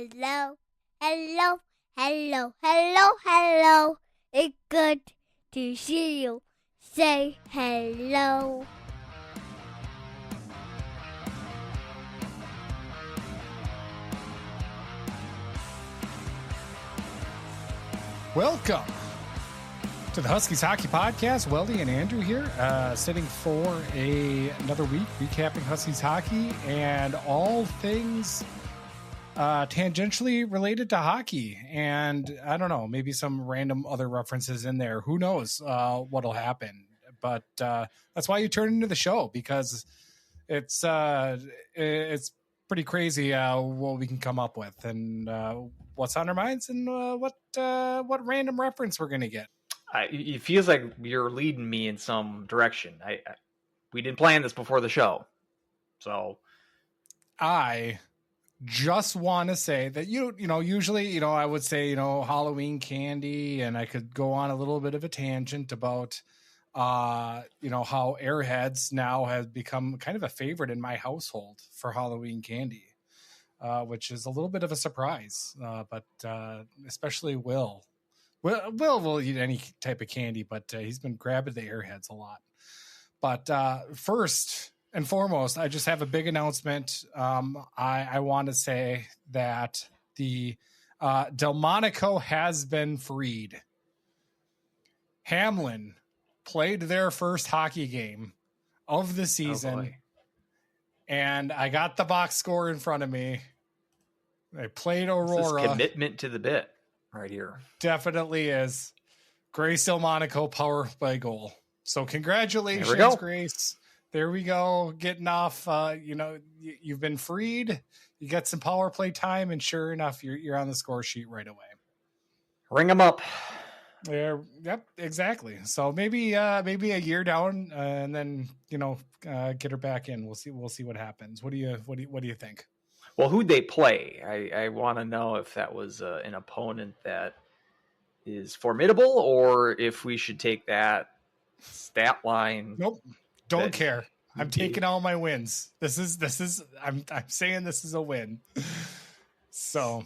Hello, hello, hello, hello, hello. It's good to see you. Say hello. Welcome to the Huskies Hockey Podcast. Weldie and Andrew here, sitting for another week recapping Huskies hockey and all things tangentially related to hockey. And I don't know, maybe some random other references in there. Who knows what'll happen? But that's why you turn into the show, because it's pretty crazy what we can come up with and what's on our minds and what random reference we're gonna get. It feels like you're leading me in some direction. We didn't plan this before the show, so I just want to say that usually I would say Halloween candy, and I could go on a little bit of a tangent about how Airheads now has become kind of a favorite in my household for Halloween candy, which is a little bit of a surprise. But especially Will eat any type of candy, but he's been grabbing the Airheads a lot. But first and foremost, I just have a big announcement. I want to say that the Delmonico has been freed. Hamlin played their first hockey game of the season, and I got the box score in front of me. They played Aurora. This is commitment to the bit right here. Definitely is. Grace Delmonico power play goal. So congratulations, Grace. There we go. Getting off. You've been freed. You get some power play time, and sure enough, you're on the score sheet right away. Ring them up. Yep, exactly. So maybe a year down, and then get her back in. We'll see what happens. What do you think? Well, who'd they play? I want to know if that was an opponent that is formidable, or if we should take that stat line. Nope, don't care. I'm taking all my wins. This is. I'm saying this is a win. So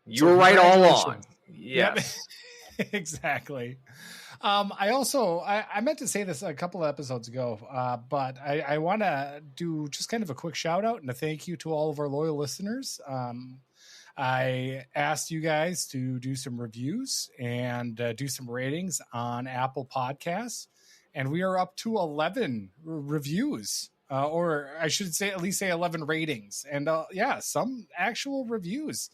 you were right all along. Yes. Yep. Exactly. I meant to say this a couple of episodes ago, but I want to do just kind of a quick shout out and a thank you to all of our loyal listeners. I asked you guys to do some reviews and do some ratings on Apple Podcasts, and we are up to 11 reviews, or I should say at least 11 ratings, and some actual reviews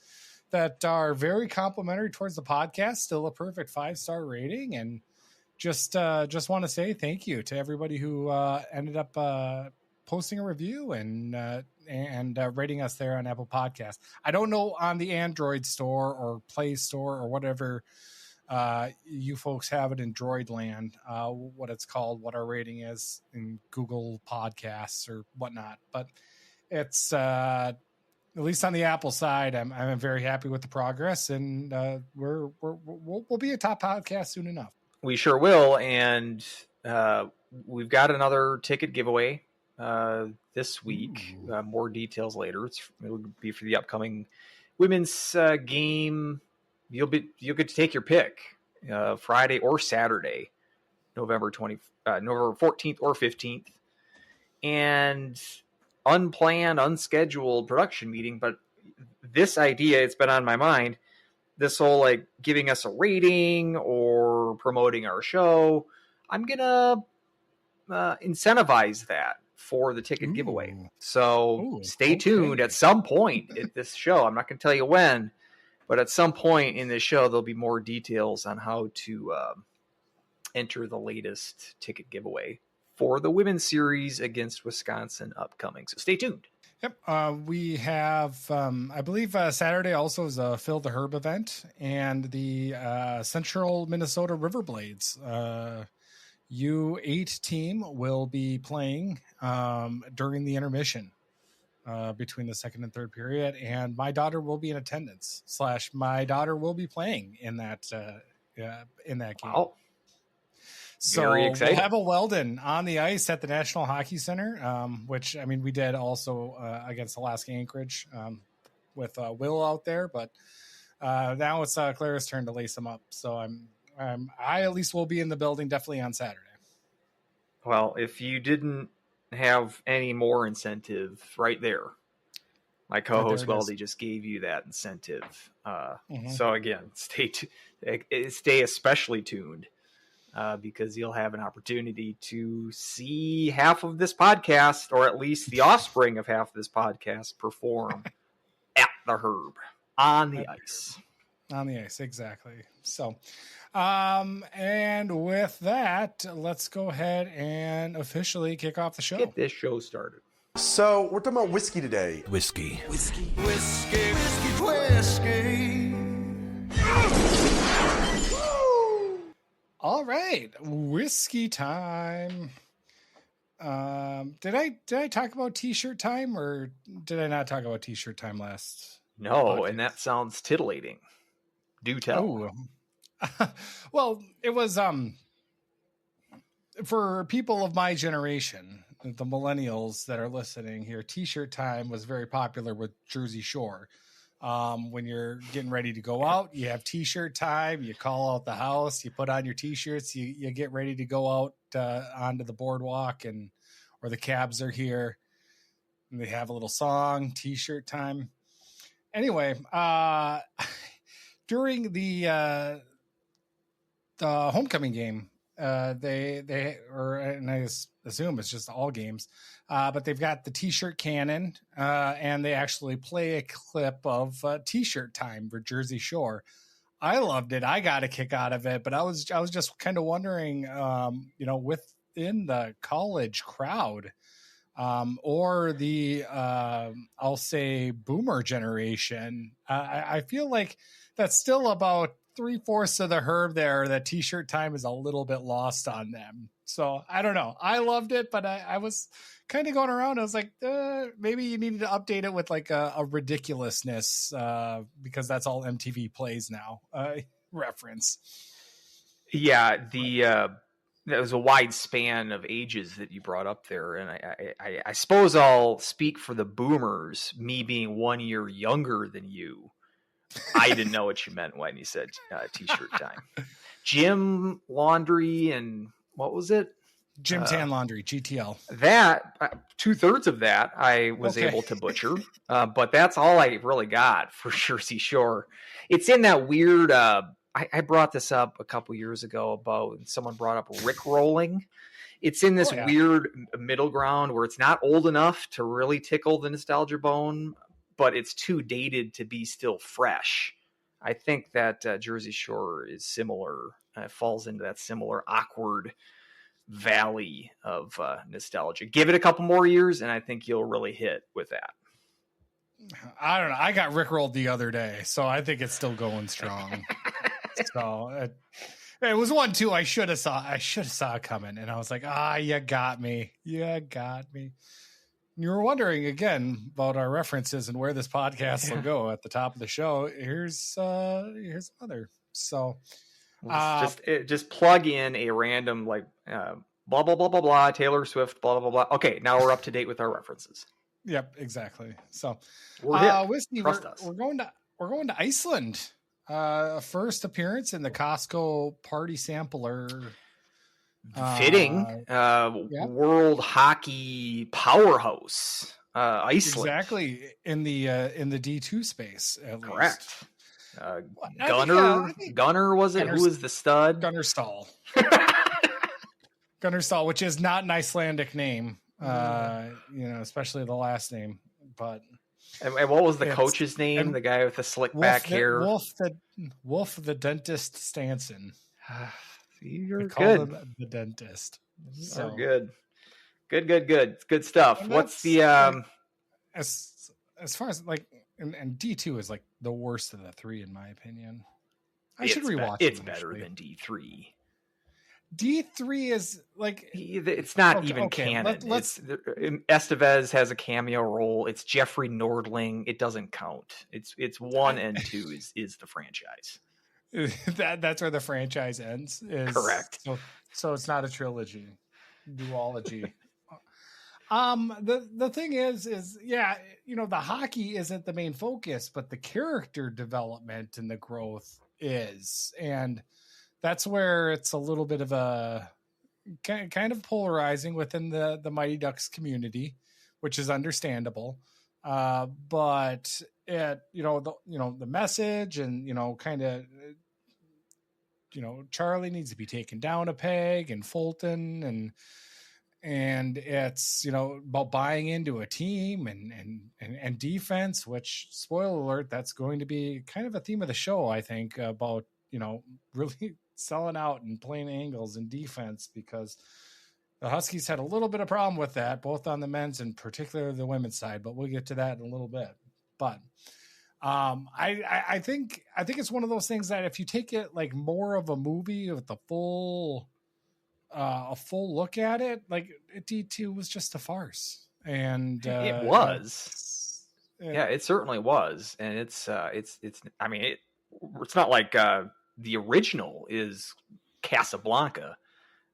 that are very complimentary towards the podcast. Still a perfect 5-star rating, and just want to say thank you to everybody who ended up posting a review and rating us there on Apple Podcasts. I don't know on the Android store or Play Store or whatever you folks have it in Droid land, what it's called, what our rating is in Google Podcasts or whatnot. But it's at least on the Apple side, I'm very happy with the progress, and we'll be a top podcast soon enough. We sure will, and we've got another ticket giveaway this week. More details later. It'll be for the upcoming women's game. You'll get to take your pick Friday or Saturday, November 14th or 15th, and unplanned, unscheduled production meeting. But this idea, it's been on my mind. This whole giving us a rating or promoting our show, I'm gonna incentivize that for the ticket giveaway. So stay tuned. At some point at this show, I'm not going to tell you when, but at some point in this show, there'll be more details on how to enter the latest ticket giveaway for the women's series against Wisconsin upcoming. So stay tuned. Yep. We have, I believe Saturday also is a Phil the Herb event, and the Central Minnesota Riverblades U8 team will be playing during the intermission between the second and third period, and my daughter will be in attendance / my daughter will be playing in that game. Wow. So we'll have a Weldon on the ice at the National Hockey Center, which, I mean, we did also against Alaska Anchorage. with Will out there, but now it's Clara's turn to lace them up. So I at least will be in the building definitely on Saturday. Well, if you didn't have any more incentive right there, my co-host Weldie just gave you that incentive. So again, stay especially tuned because you'll have an opportunity to see half of this podcast, or at least the offspring of half of this podcast, perform at the Herb on the ice. On the ice, exactly. So, and with that, let's go ahead and officially kick off the show. Get this show started. So, we're talking about whiskey today. Whiskey. All right, whiskey time. Did I talk about t-shirt time, or did I not talk about t-shirt time last? No, podcast? And that sounds titillating. Do tell. Oh. Well, it was for people of my generation, the millennials that are listening here, t-shirt time was very popular with Jersey Shore. When you're getting ready to go out, you have t-shirt time, you call out the house, you put on your t-shirts, you get ready to go out onto the boardwalk, or the cabs are here, and they have a little song, t-shirt time. Anyway, during the homecoming game, and I assume it's just all games, but they've got the t-shirt cannon, and they actually play a clip of t-shirt time for Jersey Shore. I loved it. I got a kick out of it, but I was just kind of wondering, within the college crowd, or the I'll say boomer generation, I feel like that's still about 3/4 of the Herb there. That t-shirt time is a little bit lost on them. So I don't know. I loved it, but I was kind of going around. I was like, maybe you needed to update it with like a ridiculousness, because that's all MTV plays now. Reference. Yeah, that was a wide span of ages that you brought up there, and I suppose I'll speak for the boomers. Me being 1 year younger than you, I didn't know what you meant when you said t-shirt time. Gym laundry and what was it? Gym tan laundry, GTL. That 2/3 of that I was able to butcher, but that's all I really got for Jersey Shore. It's in that weird. I brought this up a couple years ago about someone brought up Rick rolling. It's in this weird middle ground where it's not old enough to really tickle the nostalgia bone, but it's too dated to be still fresh. I think that Jersey Shore is similar. Falls into that similar awkward valley of nostalgia. Give it a couple more years, and I think you'll really hit with that. I don't know. I got rickrolled the other day, so I think it's still going strong. So it was 1-2. I should have saw it coming, and I was like, you got me. You got me. You were wondering again about our references and where this podcast will go at the top of the show. Here's another. So just plug in a random blah blah blah blah blah Taylor Swift blah blah blah. Okay, now we're up to date with our references. Yep, exactly. So Whiskey, we're going to Iceland. First appearance in the Costco party sampler. Fitting. World hockey powerhouse. Iceland. Exactly, in the D2 space, at correct. Least. Gunner was it? Who was the stud? Gunnar Stahl. Gunnar Stahl, which is not an Icelandic name, especially the last name. But and what was the coach's name? The guy with the slick back hair. Wolf the dentist Stanson. You're good. Him the dentist. So good. Good stuff. What's the as far as like and D2 is like the worst of the three in my opinion. I should rewatch it. It's better than D3. D3 is like it's not even canon. Estevez has a cameo role. It's Jeffrey Nordling. It doesn't count. It's 1 and 2 is the franchise. That's where the franchise ends. Correct. So it's not a trilogy, duology. The thing is yeah, the hockey isn't the main focus, but the character development and the growth is, and that's where it's a little bit of a kind of polarizing within the Mighty Ducks community, which is understandable. But the message and kind of Charlie needs to be taken down a peg, and Fulton and it's about buying into a team and defense, which, spoiler alert, that's going to be kind of a theme of the show, I think, about really selling out and playing angles and defense, because the Huskies had a little bit of problem with that, both on the men's and particularly the women's side, but we'll get to that in a little bit. But I think it's one of those things that if you take it like more of a movie with a full look at it, like D2 was just a farce, and it was. Yeah, it certainly was, and it's. I mean, it's not like the original is Casablanca.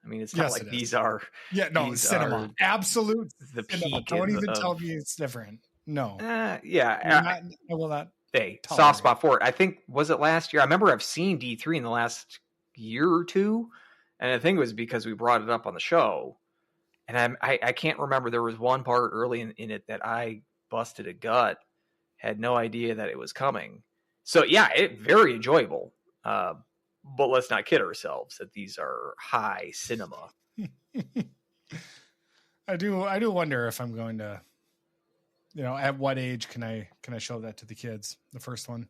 I mean, it's not like these are. Yeah, no, cinema, absolute. The cinema. peak. Don't even tell me it's different. No. Yeah, I will not. Hey, soft spot for it. I think, was it last year? I remember I've seen D3 in the last year or two, and I think it was because we brought it up on the show. And I can't remember. There was one part early in it that I busted a gut, had no idea that it was coming. So yeah, it very enjoyable. But let's not kid ourselves that these are high cinema. I do wonder if I'm going to, at what age can I show that to the kids? The first one,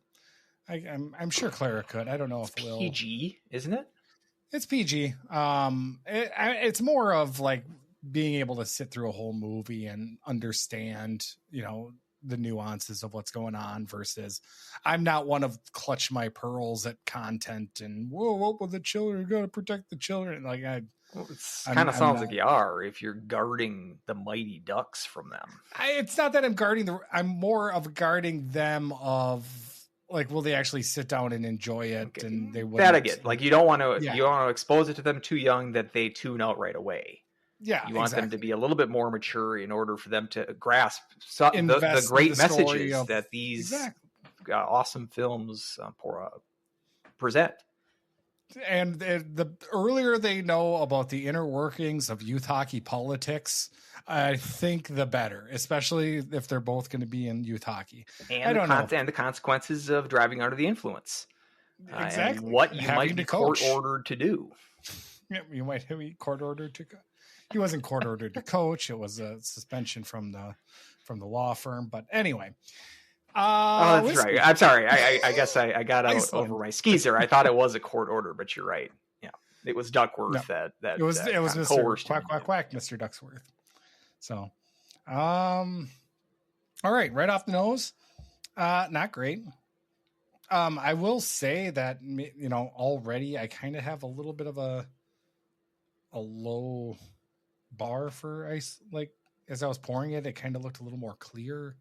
I'm sure Clara could. I don't know if it's PG, isn't it? It's PG. It's more of like being able to sit through a whole movie and understand, the nuances of what's going on, versus I'm not one of clutch my pearls at content and whoa, what will the children, got to protect the children. Like it kind of sounds like you are, if you're guarding the Mighty Ducks from them. It's not that I'm guarding I'm more of guarding them of like, will they actually sit down and enjoy it? Okay. And they would. That I get. Like, you don't want to expose it to them too young that they tune out right away. Yeah, you want them to be a little bit more mature in order for them to grasp the great messages that these awesome films present. And the earlier they know about the inner workings of youth hockey politics, I think the better, especially if they're both going to be in youth hockey. And the consequences of driving under the influence. Exactly. And what you might be court-ordered to do. Yeah, you might be court-ordered to go. He wasn't court ordered to coach. It was a suspension from the law firm. But anyway. That's right. I'm sorry. I guess I got out Iceland. Over my skis there. I thought it was a court order, but you're right. Yeah. It was Duckworth that it was Mr. Quack, Mr. Ducksworth. So, all right. Right off the nose. Not great. I will say that, already I kind of have a little bit of a low bar for ice. Like, as I was pouring it kind of looked a little more clear.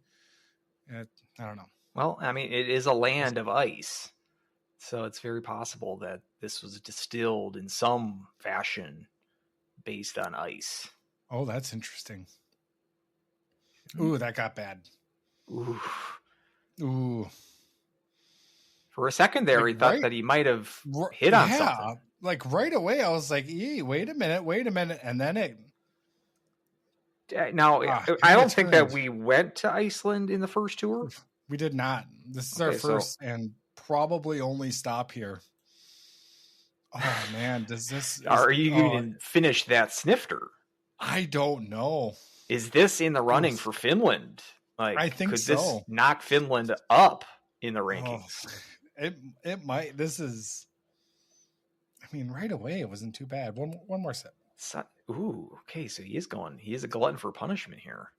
I don't know. Well, I mean, it is a land of ice, so it's very possible that this was distilled in some fashion based on ice. Oh, that's interesting. Ooh, that got bad. Ooh. For a second there, he thought that he might have hit on something. Like right away, I was like, wait a minute. And then it. Now, I don't think that we went to Iceland in the first tour. We did not. This is our first and probably only stop here. Oh, man. Are you going to finish that snifter? I don't know. Is this in the running for Finland? Like, I think could so. This knock Finland up in the rankings? It might. This is. I mean, right away, it wasn't too bad. One more sip. Okay. So he is a glutton for punishment here.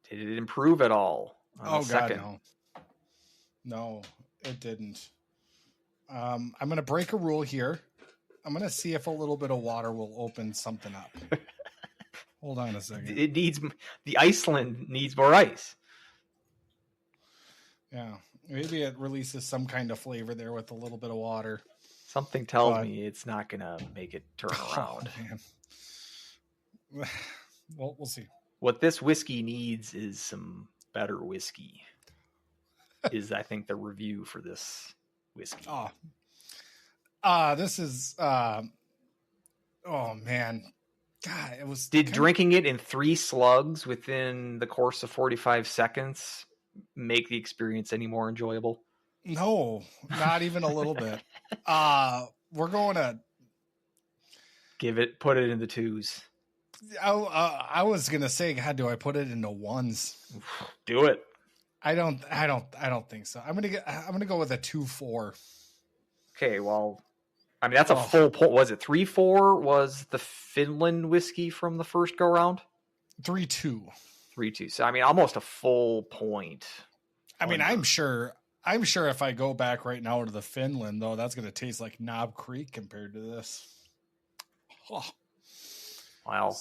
Did it improve at all? God, no, it didn't. I'm going to break a rule here. I'm going to see if a little bit of water will open something up. Hold on a second. The Iceland needs more ice. Yeah. Maybe it releases some kind of flavor there with a little bit of water. Something tells me it's not going to make it turn around. Well, we'll see. What this whiskey needs is some better whiskey. Is I think the review for this whiskey. This is oh man. God, it was drinking it in 3 slugs within the course of 45 seconds make the experience any more enjoyable? No, not even a little bit. We're going to put it in the 2s. I was gonna say, God, do I put it into 1s? Do it. I don't think so. I'm gonna go with a 2-4. Okay, well, I mean that's a full point. Was it 3-4? Was the Finland whiskey from the first go round? 3-2. 3-2. So I mean, almost a full point. I mean, I'm sure if I go back right now to the Finland, though, that's gonna taste like Knob Creek compared to this. Oh. Wow.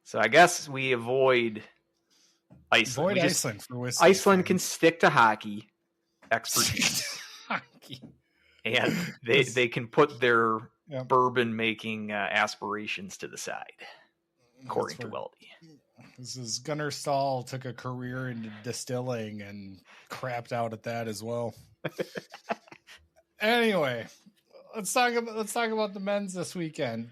So I guess we avoid Iceland. Iceland for whiskey. Iceland can stick to hockey expertise. And they can put their bourbon making aspirations to the side, according to Weldie. This is Gunnar Stahl took a career into distilling and crapped out at that as well. Anyway, let's talk about the men's this weekend.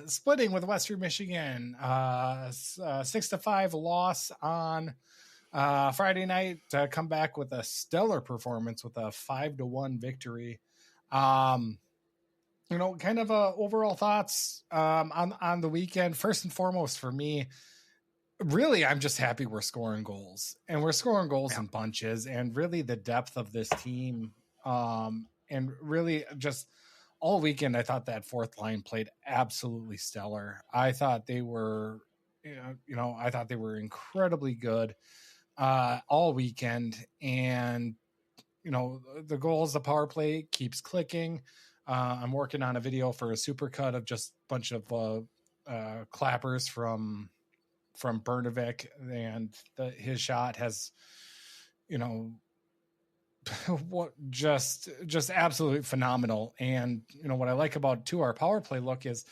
Splitting with Western Michigan, 6-5 loss on Friday night. Come back with a stellar performance with a 5-1 victory. Kind of overall thoughts on the weekend. First and foremost for me, really, I'm just happy we're scoring goals, and we're scoring goals in bunches, and really the depth of this team, and really just all weekend, I thought that fourth line played absolutely stellar. I thought they were, I thought they were incredibly good all weekend, and the goals, the power play keeps clicking. I'm working on a video for a supercut of just a bunch of clappers from Bernovic, and his shot has, what just absolutely phenomenal. And what I like about our power play look is,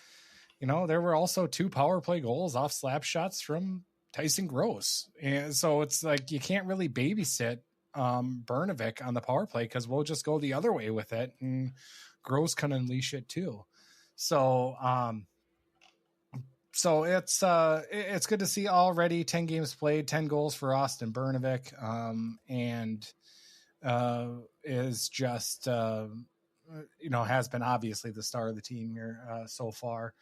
there were also 2 power play goals off slap shots from Tyson Gross, and so it's like you can't really babysit Bernovic on the power play, because we'll just go the other way with it, and Gross can unleash it too. So it's good to see already 10 games played, 10 goals for Austin Bernovic, and is just has been obviously the star of the team here so far.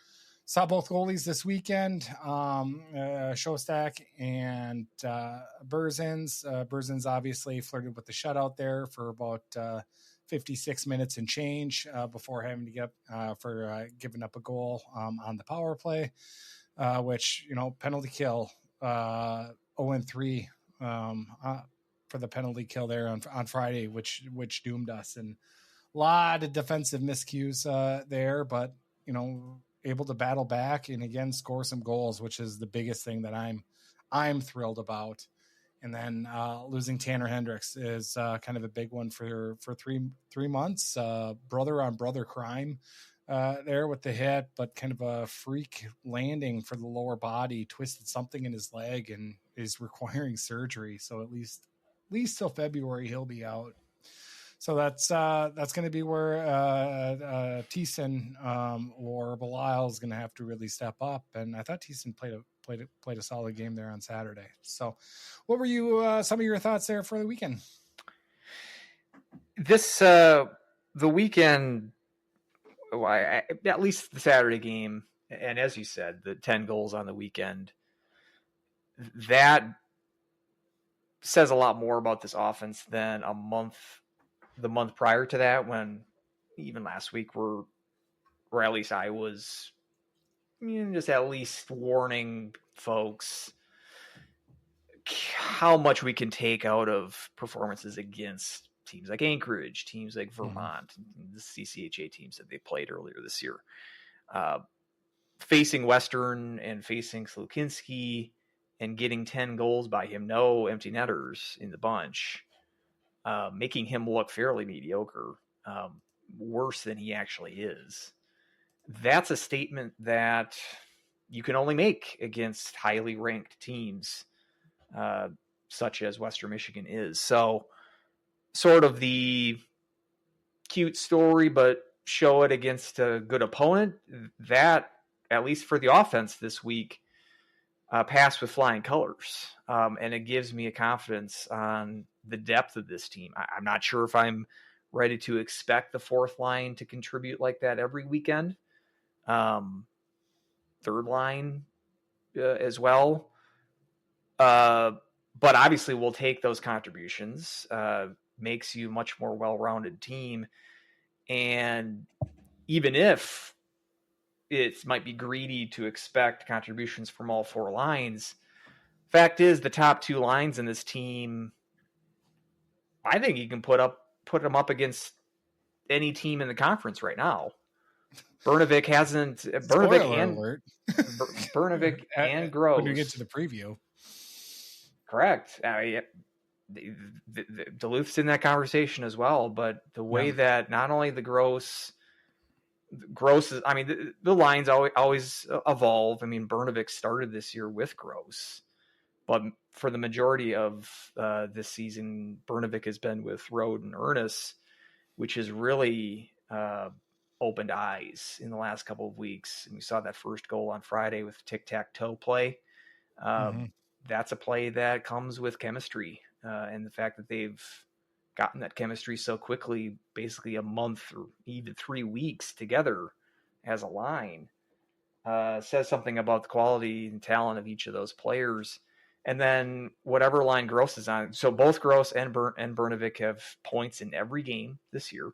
Saw both goalies this weekend, Shostak and Berzins. Berzins obviously flirted with the shutout there for about 56 minutes and change before having to get for giving up a goal on the power play, which, penalty kill 0-3 for the penalty kill there on Friday, which doomed us, and a lot of defensive miscues there, but able to battle back and again score some goals, which is the biggest thing that I'm thrilled about. And then losing Tanner Hendricks is kind of a big one for 3 months. Brother on brother crime there with the hit, but kind of a freak landing for the lower body, twisted something in his leg and is requiring surgery. So at least till February he'll be out. So that's going to be where Thiessen or Belial is going to have to really step up. And I thought Thiessen played a solid game there on Saturday. So, what were some of your thoughts there for the weekend? This the weekend, at least the Saturday game, and as you said, the 10 goals on the weekend, that says a lot more about this offense than the month prior to that, when even last week or at least I was just at least warning folks how much we can take out of performances against teams like Anchorage, teams like Vermont, the CCHA teams that they played earlier this year. Facing Western and facing Slukinski and getting 10 goals by him, no empty netters in the bunch, making him look fairly mediocre, worse than he actually is. That's a statement that you can only make against highly ranked teams, such as Western Michigan is. So sort of the cute story, but show it against a good opponent. That, at least for the offense this week, passed with flying colors. And it gives me a confidence on the depth of this team. I'm not sure if I'm ready to expect the fourth line to contribute like that every weekend. Third line as well. But obviously we'll take those contributions. Makes you a much more well-rounded team. And even if it might be greedy to expect contributions from all four lines, fact is the top two lines in this team, I think you can put them up against any team in the conference right now. Bernovic hasn't. Bernovic and Gross. When we get to the preview, correct. The Duluth's in that conversation as well, but the way that not only the Gross is, I mean, the lines always evolve. I mean, Bernovic started this year with Gross, but for the majority of this season, Bernovic has been with Rode and Ernest, which has really opened eyes in the last couple of weeks. And we saw that first goal on Friday with tic-tac-toe play. That's a play that comes with chemistry, and the fact that they've gotten that chemistry so quickly, basically a month or even 3 weeks together as a line, says something about the quality and talent of each of those players. And then whatever line Gross is on. So both Gross and Bernovic have points in every game this year.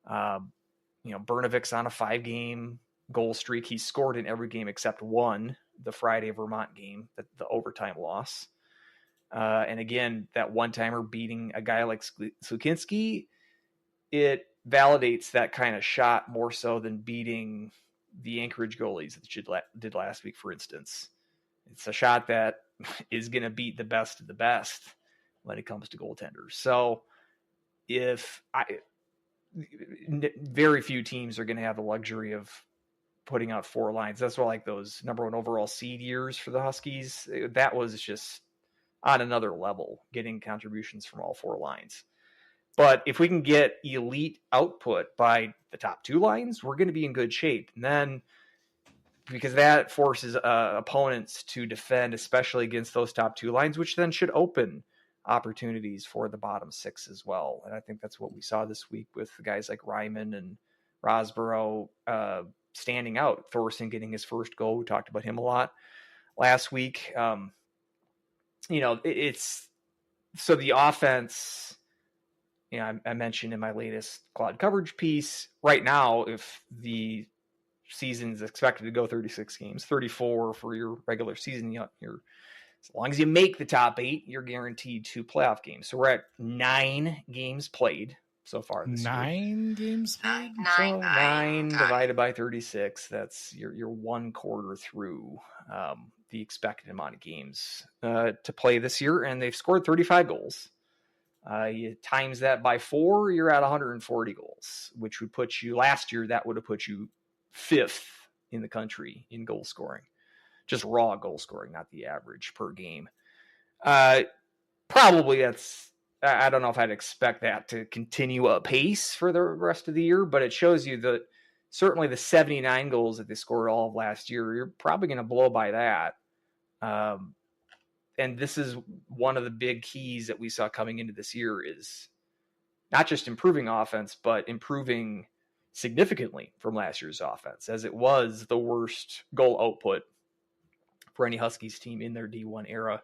Bernovic's on a 5-game goal streak. He scored in every game except one, the Friday Vermont game, the overtime loss. And again, that one-timer beating a guy like Slukinski, it validates that kind of shot more so than beating the Anchorage goalies that did last week, for instance. It's a shot that is going to beat the best of the best when it comes to goaltenders. So very few teams are going to have the luxury of putting out 4 lines. That's why, like, those number 1 overall seed years for the Huskies, that was just on another level, getting contributions from all 4 lines. But if we can get elite output by the top 2 lines, we're going to be in good shape. And then, because that forces opponents to defend, especially against those top 2 lines, which then should open opportunities for the bottom 6 as well. And I think that's what we saw this week with the guys like Ryman and Rosborough standing out. Thorson getting his first goal. We talked about him a lot last week. It's so the offense, I mentioned in my latest Cloud coverage piece, right now, if the season is expected to go 36 games, 34 for your regular season, as long as you make the top 8, you're guaranteed 2 playoff games. So we're at 9 games played so far this year. 9 games played? So 9 divided by 36, that's you're 1 quarter through the expected amount of games to play this year, and they've scored 35 goals. You times that by 4, you're at 140 goals, which would put you, last year, that would have put you 5th in the country in goal scoring. Just raw goal scoring, not the average per game. Probably that's, I don't know if I'd expect that to continue a pace for the rest of the year, but it shows you that certainly the 79 goals that they scored all of last year, you're probably going to blow by that. And this is one of the big keys that we saw coming into this year, is not just improving offense, but improving significantly from last year's offense, as it was the worst goal output for any Huskies team in their D1 era.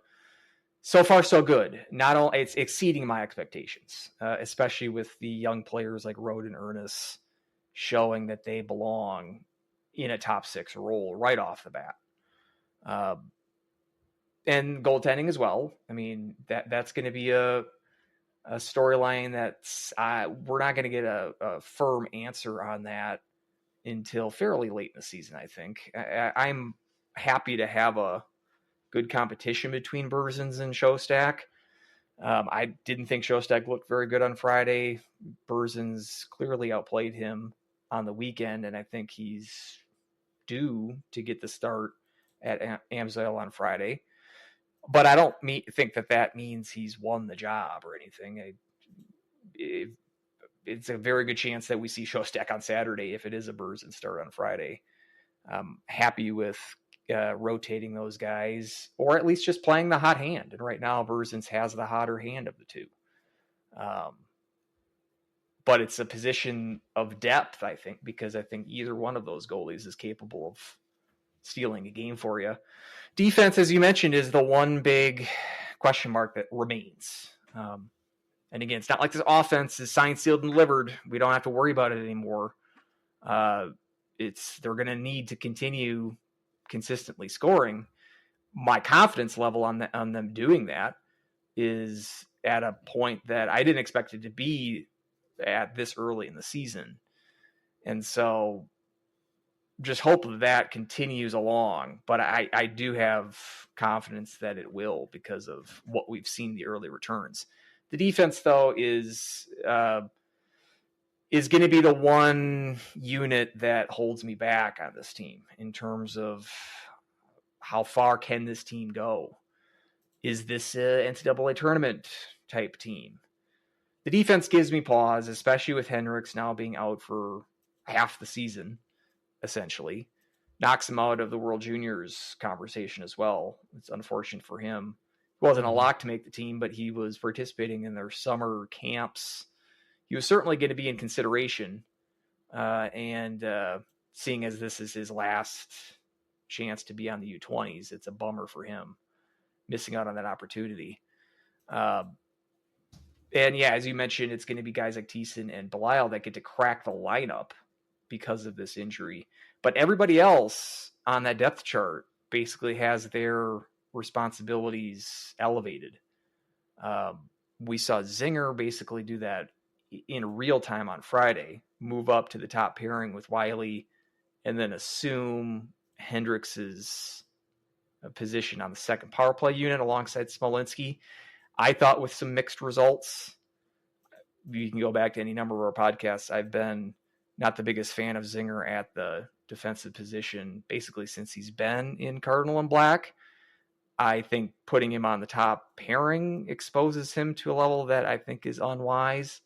So far, so good. Not only it's exceeding my expectations, especially with the young players like Rode and Ernest showing that they belong in a top 6 role right off the bat. And goaltending as well. I mean, that's going to be a storyline that's we're not going to get a firm answer on that until fairly late in the season, I think. I'm happy to have a good competition between Berzins and Shostak. I didn't think Shostak looked very good on Friday. Berzins clearly outplayed him on the weekend, and I think he's due to get the start at Amsoil on Friday. But I don't think that means he's won the job or anything. It's a very good chance that we see Shostak on Saturday if it is a Berzin start on Friday. I'm happy with rotating those guys, or at least just playing the hot hand. And right now, Berzins has the hotter hand of the two. But it's a position of depth, I think, because I think either one of those goalies is capable of stealing a game for you. Defense, as you mentioned, is the one big question mark that remains. And again, it's not like this offense is signed, sealed, and delivered. We don't have to worry about it anymore. They're going to need to continue consistently scoring. My confidence level on them doing that is at a point that I didn't expect it to be at this early in the season. And so just hope that continues along. But I do have confidence that it will because of what we've seen the early returns. The defense, though, is going to be the one unit that holds me back on this team in terms of how far can this team go? Is this an NCAA tournament type team? The defense gives me pause, especially with Hendricks now being out for half the season, essentially. Knocks him out of the World Juniors conversation as well. It's unfortunate for him. He wasn't a lock to make the team, but he was participating in their summer camps. He was certainly going to be in consideration. And seeing as this is his last chance to be on the U20s, it's a bummer for him, missing out on that opportunity. And yeah, as you mentioned, it's going to be guys like Thiessen and Belisle that get to crack the lineup because of this injury. But everybody else on that depth chart basically has their responsibilities elevated. We saw Zinger basically do that in real time on Friday, move up to the top pairing with Wiley, and then assume Hendricks's position on the second power play unit alongside Smolinski. I thought with some mixed results. You can go back to any number of our podcasts. I've been not the biggest fan of Zinger at the defensive position basically since he's been in Cardinal and Black. I think putting him on the top pairing exposes him to a level that I think is unwise.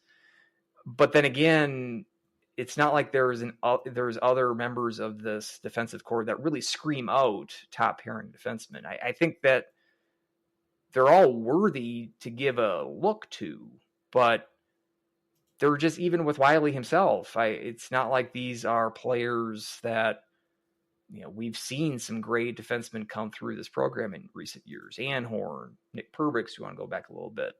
But then again, it's not like there's other members of this defensive core that really scream out top pairing defensemen. I think that they're all worthy to give a look to, but they're just, even with Wiley himself, it's not like these are players that, we've seen some great defensemen come through this program in recent years. Anhorn, Nick Perbix, you want to go back a little bit.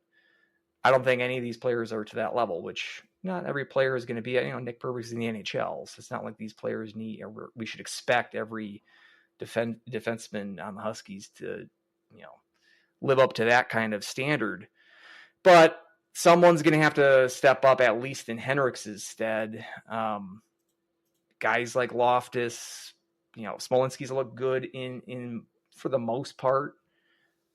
I don't think any of these players are to that level, which not every player is going to be. Nick Perbix in the NHL, so it's not like these players we should expect every defenseman on the Huskies to, live up to that kind of standard. But someone's going to have to step up, at least in Hendricks's stead. Guys like Loftus, Smolinski's look good in for the most part.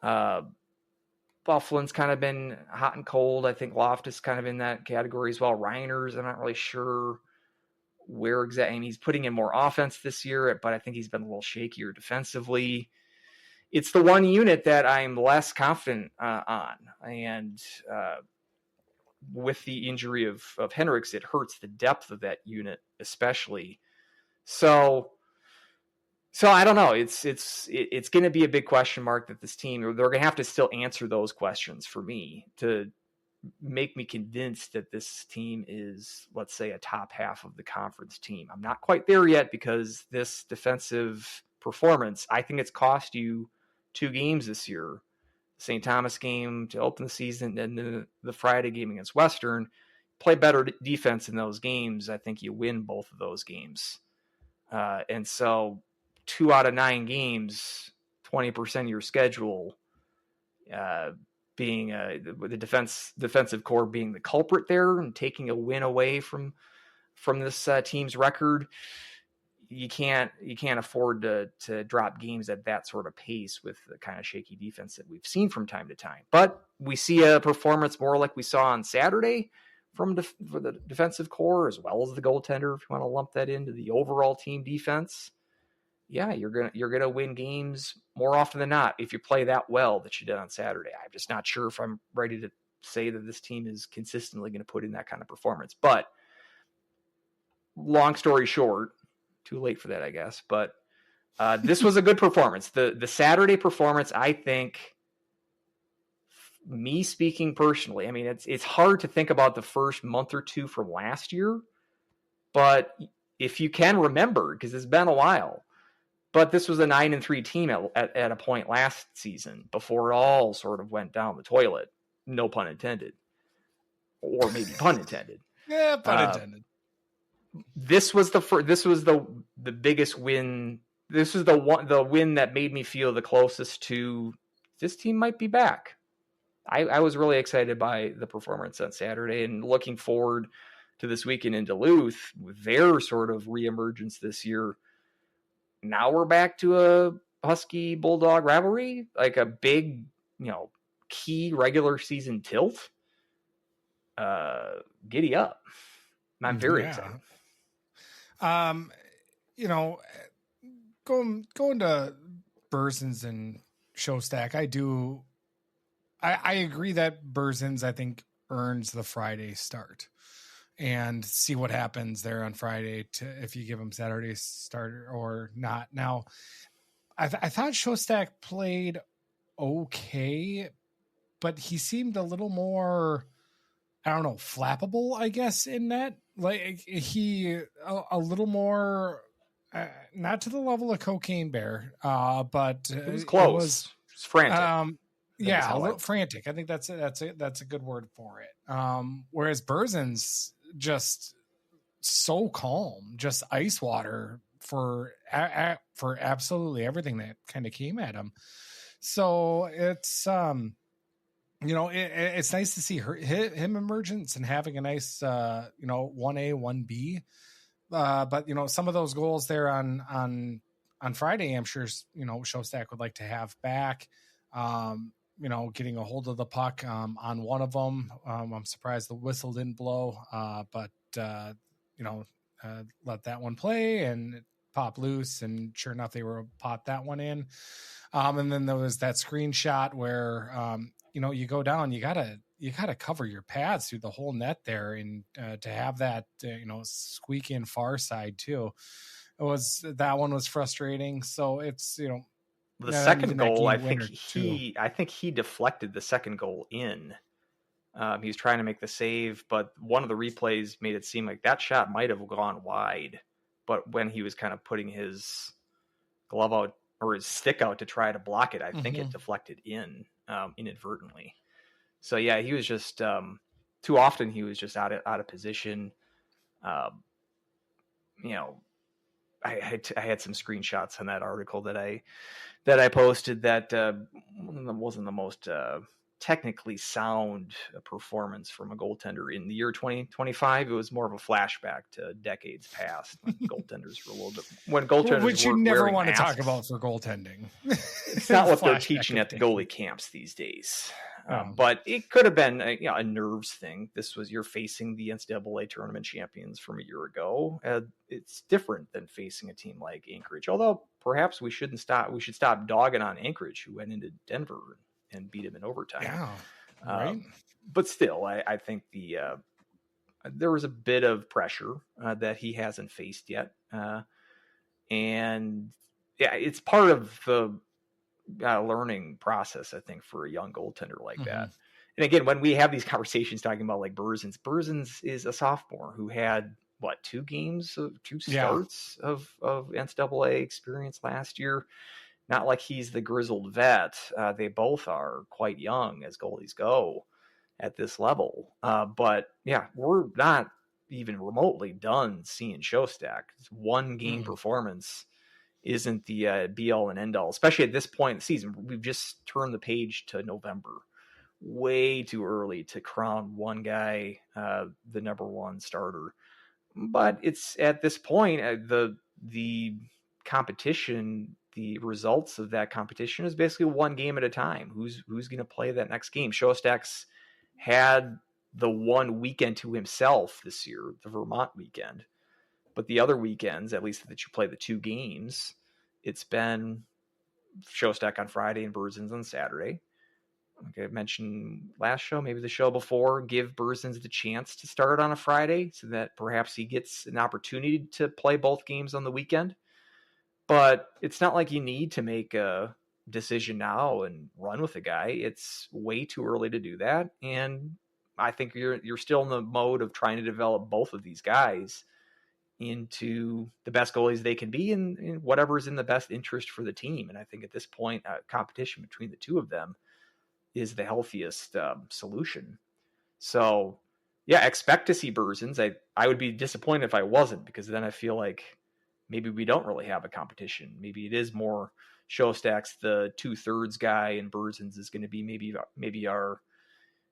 Bufflin's kind of been hot and cold. I think Loftus kind of in that category as well. Reiner's, I'm not really sure where exactly. I mean, he's putting in more offense this year, but I think he's been a little shakier defensively. It's the one unit that I'm less confident on. And with the injury of Hendricks, it hurts the depth of that unit especially. So I don't know. It's going to be a big question mark that this team, or they're going to have to still answer those questions for me to make me convinced that this team is, let's say, a top half of the conference team. I'm not quite there yet because this defensive performance, I think it's cost you 2 games this year. St. Thomas game to open the season and the Friday game against Western. Play better defense in those games. I think you win both of those games. And so 2 out of 9 games, 20% of your schedule, being the defensive core being the culprit there and taking a win away from this team's record. You can't afford to drop games at that sort of pace with the kind of shaky defense that we've seen from time to time. But we see a performance more like we saw on Saturday for the defensive core, as well as the goaltender, if you want to lump that into the overall team defense. yeah, you're gonna win games more often than not if you play that well that you did on Saturday. I'm just not sure if I'm ready to say that this team is consistently going to put in that kind of performance. But long story short, too late for that, I guess. But this was a good performance. The Saturday performance, I think, me speaking personally, I mean, it's hard to think about the first month or two from last year, but if you can remember, because it's been a while, but this was a 9-3 team at a point last season before it all sort of went down the toilet. No pun intended, or maybe pun intended. Yeah, pun intended. This was the biggest win. This was the win that made me feel the closest to this team might be back. I was really excited by the performance on Saturday and looking forward to this weekend in Duluth with their sort of reemergence this year. Now we're back to a Husky Bulldog rivalry, like a big, key regular season tilt. Giddy up. I'm very excited. Going to Berzins and Showstack, I agree that Berzins, I think, earns the Friday start, and see what happens there on Friday if you give him Saturday start or not. Now, I thought Showstack played okay, but he seemed a little more, I don't know, flappable, I guess, in that. Like he a little more, not to the level of Cocaine Bear, but it was close. It was frantic. Yeah, a little frantic. I think that's a good word for it. Whereas Berzin's just so calm, just ice water for absolutely everything that kind of came at him. So it's it's nice to see him emergence and having a nice 1A 1B. But some of those goals there on Friday, I'm sure Showstack would like to have back. Getting a hold of the puck on one of them. I'm surprised the whistle didn't blow, but let that one play and it pop loose, and sure enough, they were pot that one in. And then there was that screenshot where you go down, you gotta cover your pads through the whole net there, and to have that squeak in far side too. That one was frustrating. So it's the second goal, I think he deflected the second goal in. He was trying to make the save, but one of the replays made it seem like that shot might have gone wide. But when he was kind of putting his glove out or his stick out to try to block it, I think it deflected in inadvertently. So yeah, he was just too often he was just out of position. I had some screenshots on that article that I posted that wasn't the most technically sound performance from a goaltender in the year 2025. It was more of a flashback to decades past when goaltenders were a little bit which you never want masks. To talk about for goaltending. It's not what they're teaching at the goalie camps these days. But it could have been a nerves thing. You're facing the NCAA tournament champions from a year ago. It's different than facing a team like Anchorage. Although perhaps we should stop dogging on Anchorage, who went into Denver and beat him in overtime. Yeah, right. But still, I think there was a bit of pressure that he hasn't faced yet, and yeah, it's part of the learning process, I think, for a young goaltender like that. And again, when we have these conversations talking about like Berzins is a sophomore who had two starts of NCAA experience last year. Not like he's the grizzled vet. They both are quite young as goalies go at this level. But yeah, we're not even remotely done seeing Showstack. One game performance isn't the be all and end all, especially at this point in the season. We've just turned the page to November. Way too early to crown one guy the number one starter. But it's at this point, the competition, the results of that competition is basically one game at a time. Who's going to play that next game? Showstack's had the one weekend to himself this year, the Vermont weekend. But the other weekends, at least that you play the two games, it's been Showstack on Friday and Burzins on Saturday. Like I mentioned last show, maybe the show before, give Burzins the chance to start on a Friday so that perhaps he gets an opportunity to play both games on the weekend. But it's not like you need to make a decision now and run with the guy. It's way too early to do that. And I think you're still in the mode of trying to develop both of these guys into the best goalies they can be and whatever is in the best interest for the team. And I think at this point, competition between the two of them is the healthiest solution. So, yeah, expect to see Burzins. I would be disappointed if I wasn't, because then I feel like maybe we don't really have a competition. Maybe it is more Showstack's the 2/3 guy, and Burzins is going to be maybe our,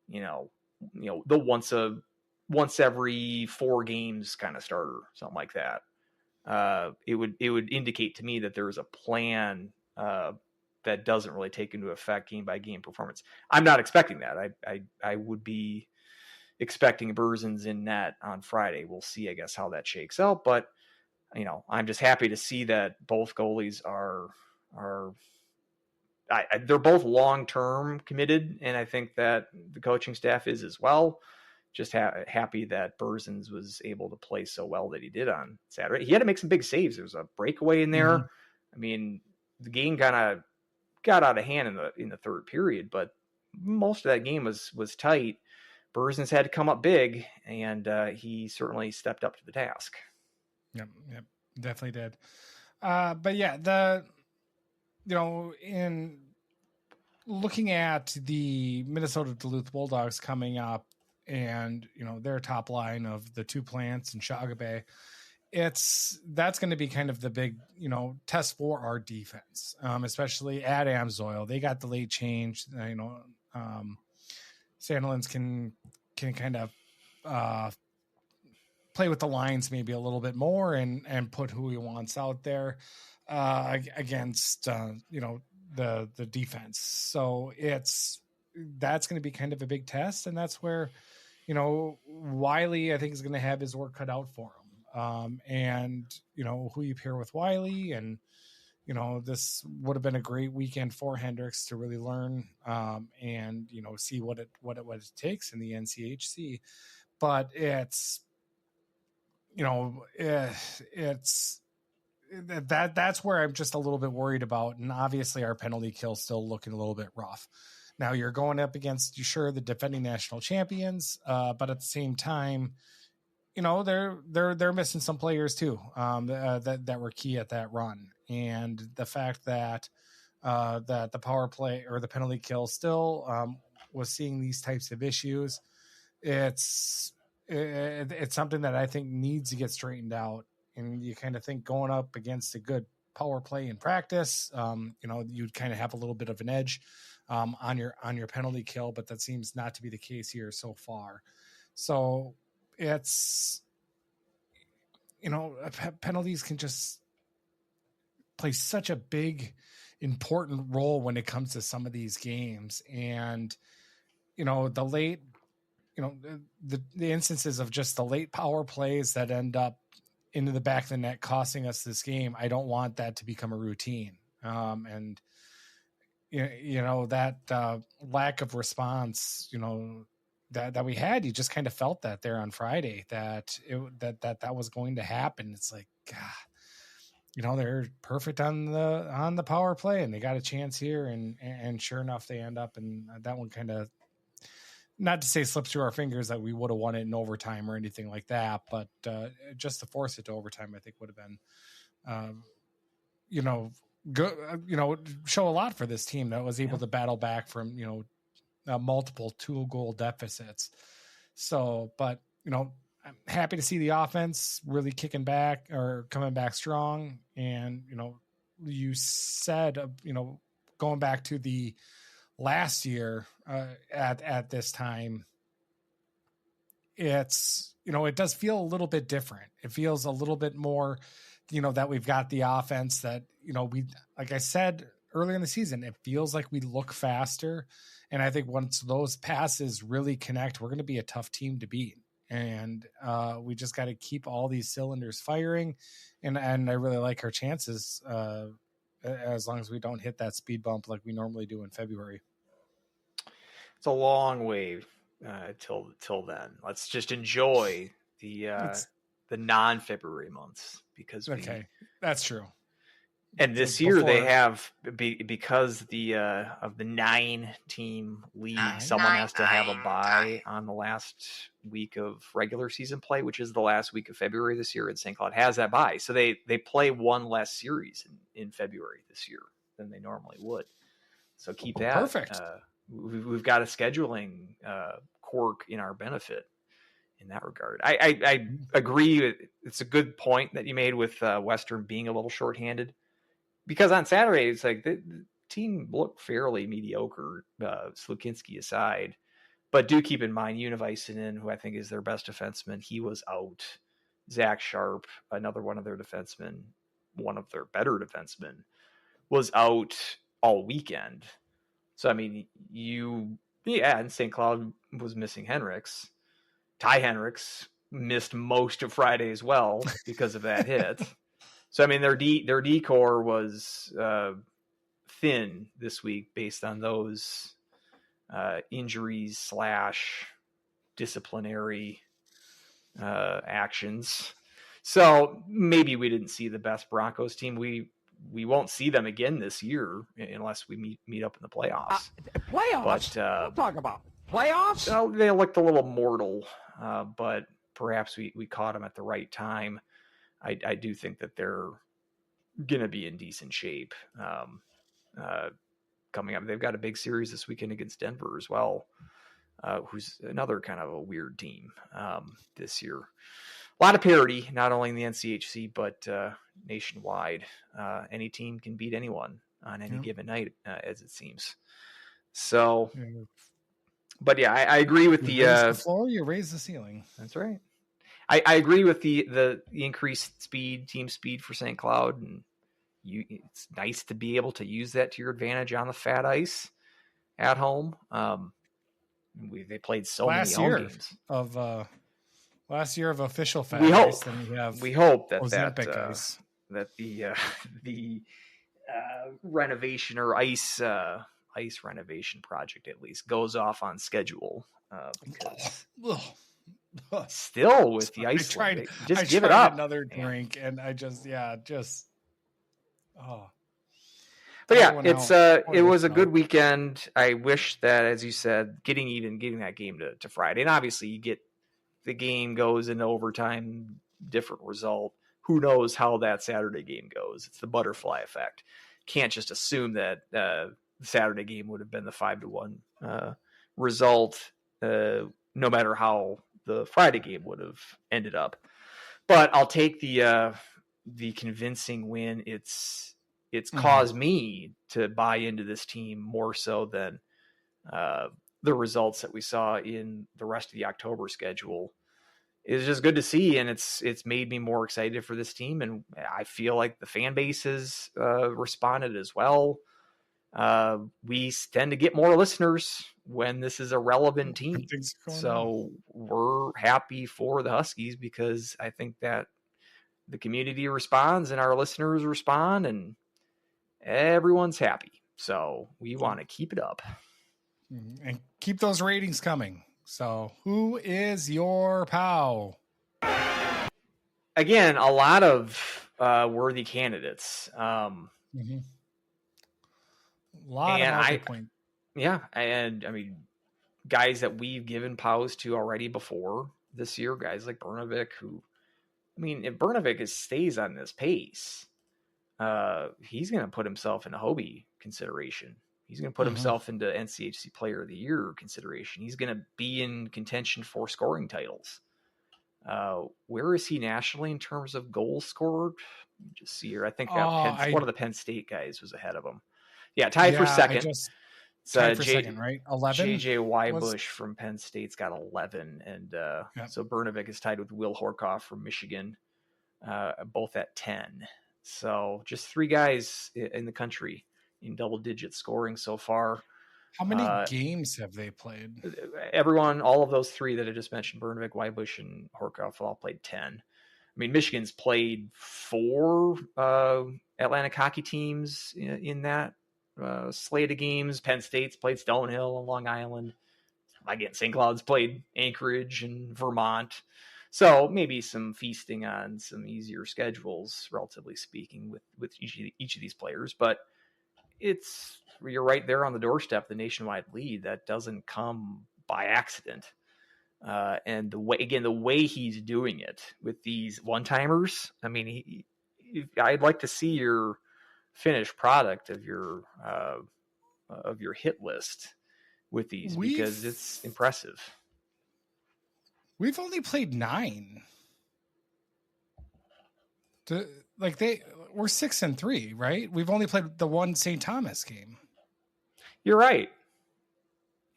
the once every 4 games kind of starter, something like that. It would indicate to me that there is a plan that doesn't really take into effect game by game performance. I'm not expecting that. I would be expecting Burzins in net on Friday. We'll see, I guess, how that shakes out. But I'm just happy to see that both goalies are they're both long term committed, and I think that the coaching staff is as well. Just happy that Burzins was able to play so well that he did on Saturday. He had to make some big saves. There was a breakaway in there. Mm-hmm. I mean, the game kind of got out of hand in the third period, but most of that game was tight. Burzins had to come up big, and he certainly stepped up to the task. Yep, definitely did. But yeah, in looking at the Minnesota Duluth Bulldogs coming up, and their top line of the 2 plants in Shagabe, that's going to be kind of the big test for our defense, especially at Amsoil. They got the late change. Sandilands can kind of play with the lines maybe a little bit more and put who he wants out there against the defense. So that's going to be kind of a big test, and that's where Wiley, I think, is going to have his work cut out for him. And who you pair with Wiley, and this would have been a great weekend for Hendricks to really learn and see what it takes in the NCHC. But it's that's where I'm just a little bit worried about. And obviously our penalty kill still looking a little bit rough. Now you're going up against, the defending national champions, but at the same time, they're missing some players too that were key at that run, and the fact that that the power play or the penalty kill still was seeing these types of issues. It's something that I think needs to get straightened out, and you kind of think going up against a good power play in practice, you'd kind of have a little bit of an edge on your penalty kill, but that seems not to be the case here so far. So it's, penalties can just play such a big, important role when it comes to some of these games. And, the late, the instances of just the late power plays that end up into the back of the net costing us this game, I don't want that to become a routine. And, that lack of response, that we had, you just kind of felt that there on Friday that was going to happen. It's like, God, they're perfect on the power play, and they got a chance here, and sure enough, they end up, and that one kind of, not to say slips through our fingers that we would have won it in overtime or anything like that, but just to force it to overtime, I think would have been, good, show a lot for this team that was able to battle back from, multiple 2-goal deficits. So, but, I'm happy to see the offense really kicking back or coming back strong. And, you said, going back to the last year at this time, it's, it does feel a little bit different. It feels a little bit more, that we've got the offense that, we, like I said earlier in the season, it feels like we look faster. And I think once those passes really connect, we're going to be a tough team to beat. And we just got to keep all these cylinders firing. And I really like our chances as long as we don't hit that speed bump like we normally do in February. It's a long way till then. Let's just enjoy the non-February months because that's true. And this year they have because of the 9-team league, someone has to have a bye on the last week of regular season play, which is the last week of February this year. And St. Cloud has that bye, so they play one less series in February this year than they normally would. So keep that perfect. We've got a scheduling quirk in our benefit in that regard. I agree. It's a good point that you made with Western being a little shorthanded. Because on Saturday, it's like the team looked fairly mediocre, Slukinski aside. But do keep in mind, Univaisinen, who I think is their best defenseman, he was out. Zach Sharp, another one of their defensemen, one of their better defensemen, was out all weekend. So, I mean, and St. Cloud was missing Henricks. Ty Henricks missed most of Friday as well because of that hit. So, I mean, their D-core was thin this week based on those injuries / disciplinary actions. So maybe we didn't see the best Broncos team. We won't see them again this year unless we meet up in the playoffs. Playoffs? But, what talk about? Playoffs? They looked a little mortal, but perhaps we caught them at the right time. I do think that they're going to be in decent shape coming up. They've got a big series this weekend against Denver as well, who's another kind of a weird team this year. A lot of parity, not only in the NCHC, but nationwide. Any team can beat anyone on any given night, as it seems. So, but yeah, I agree with you raise the floor, you raise the ceiling. That's right. I agree with the increased team speed for St. Cloud, and it's nice to be able to use that to your advantage on the fat ice at home. They played so many home games last year of official fat ice. We hope that ice. That the renovation or ice renovation project at least goes off on schedule because. Still with the Iceland. Just give it up. Another drink, and I just. But yeah, it was a good weekend. I wish that, as you said, getting that game to Friday, and obviously you get the game goes into overtime, different result. Who knows how that Saturday game goes? It's the butterfly effect. Can't just assume that the Saturday game would have been the 5-1 result, no matter how the Friday game would have ended up. But I'll take the convincing win. It's caused me to buy into this team more so than the results that we saw in the rest of the October schedule. It's just good to see, and it's made me more excited for this team, and I feel like the fan base has responded as well. We tend to get more listeners when this is a relevant team. So we're happy for the Huskies because I think that the community responds and our listeners respond and everyone's happy. So we want to keep it up. And keep those ratings coming. So who is your POW? Again, a lot of worthy candidates. A lot of multi-point. Yeah, and I mean, guys that we've given POWs to already before this year, guys like Brnovic, who, I mean, if Brnovic stays on this pace, he's going to put himself in a Hobie consideration. He's going to put himself into NCHC Player of the Year consideration. He's going to be in contention for scoring titles. Where is he nationally in terms of goals scored? Let me just see here. I think one of the Penn State guys was ahead of him. Yeah, tied for second. Tied for second, right? 11. JJ Wybush from Penn State's got 11, and so Brnovic is tied with Will Horkoff from Michigan, both at 10. So just three guys in the country in double digit scoring so far. How many games have they played? Everyone, all of those three that I just mentioned, Brnovic, Wybush, and Horkoff, all played 10. mean, Michigan's played 4 Atlantic hockey teams in that slate of games. Penn State's played Stonehill and Long Island. Again, St. Cloud's played Anchorage and Vermont. So maybe some feasting on some easier schedules, relatively speaking, with each of these players. But you're right there on the doorstep, the nationwide lead. That doesn't come by accident. And the way he's doing it with these one-timers, I mean, I'd like to see your finished product of your hit list with these, because it's impressive. We've only played 9. We're 6-3, right? We've only played the one St. Thomas game. You're right.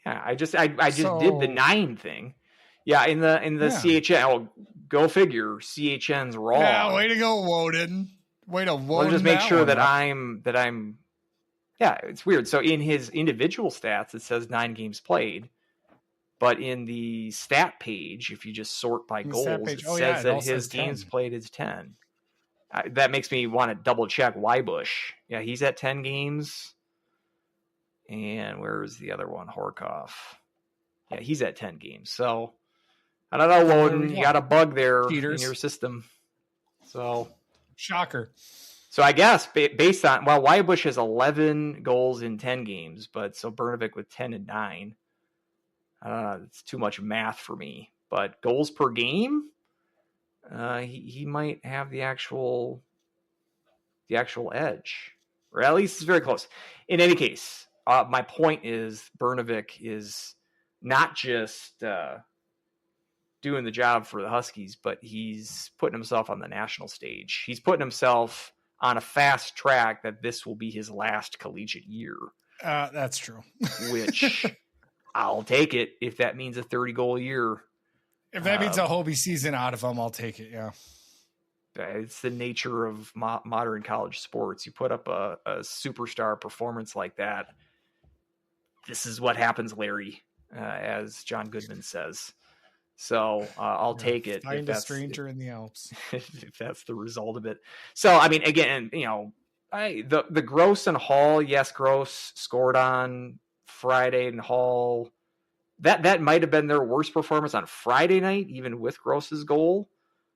Yeah, I just did the 9 thing. Yeah, in the CHN. Oh, go figure. CHN's wrong. Yeah, way to go, Woden. Way to Woden. Let's just make sure that I'm. Yeah, it's weird. So in his individual stats, it says 9 games played, but in the stat page, if you just sort by goals, it says that his games played is 10. That makes me want to double check Wybush. Yeah, he's at 10 games. And where's the other one? Horkoff. Yeah, he's at 10 games. So I don't know, Woden. You got a bug there in your system. So shocker. So I guess based on, Wybush has 11 goals in 10 games, but so Brnovik with 10 and 9. It's too much math for me. But goals per game, he might have the actual edge, or at least it's very close. In any case, my point is Brnovik is not just doing the job for the Huskies, but he's putting himself on the national stage. He's putting himself on a fast track that this will be his last collegiate year. That's true. Which I'll take it if that means a 30-goal year. If that means a Hobie season out of him, I'll take it, yeah. It's the nature of modern college sports. You put up a superstar performance like that, this is what happens, Larry, as John Goodman says. So I'll take it. Find a stranger in the Alps. If that's the result of it. So, I mean, again, the Gross and Hall, yes, Gross scored on Friday, and Hall, that might have been their worst performance on Friday night, even with Gross's goal.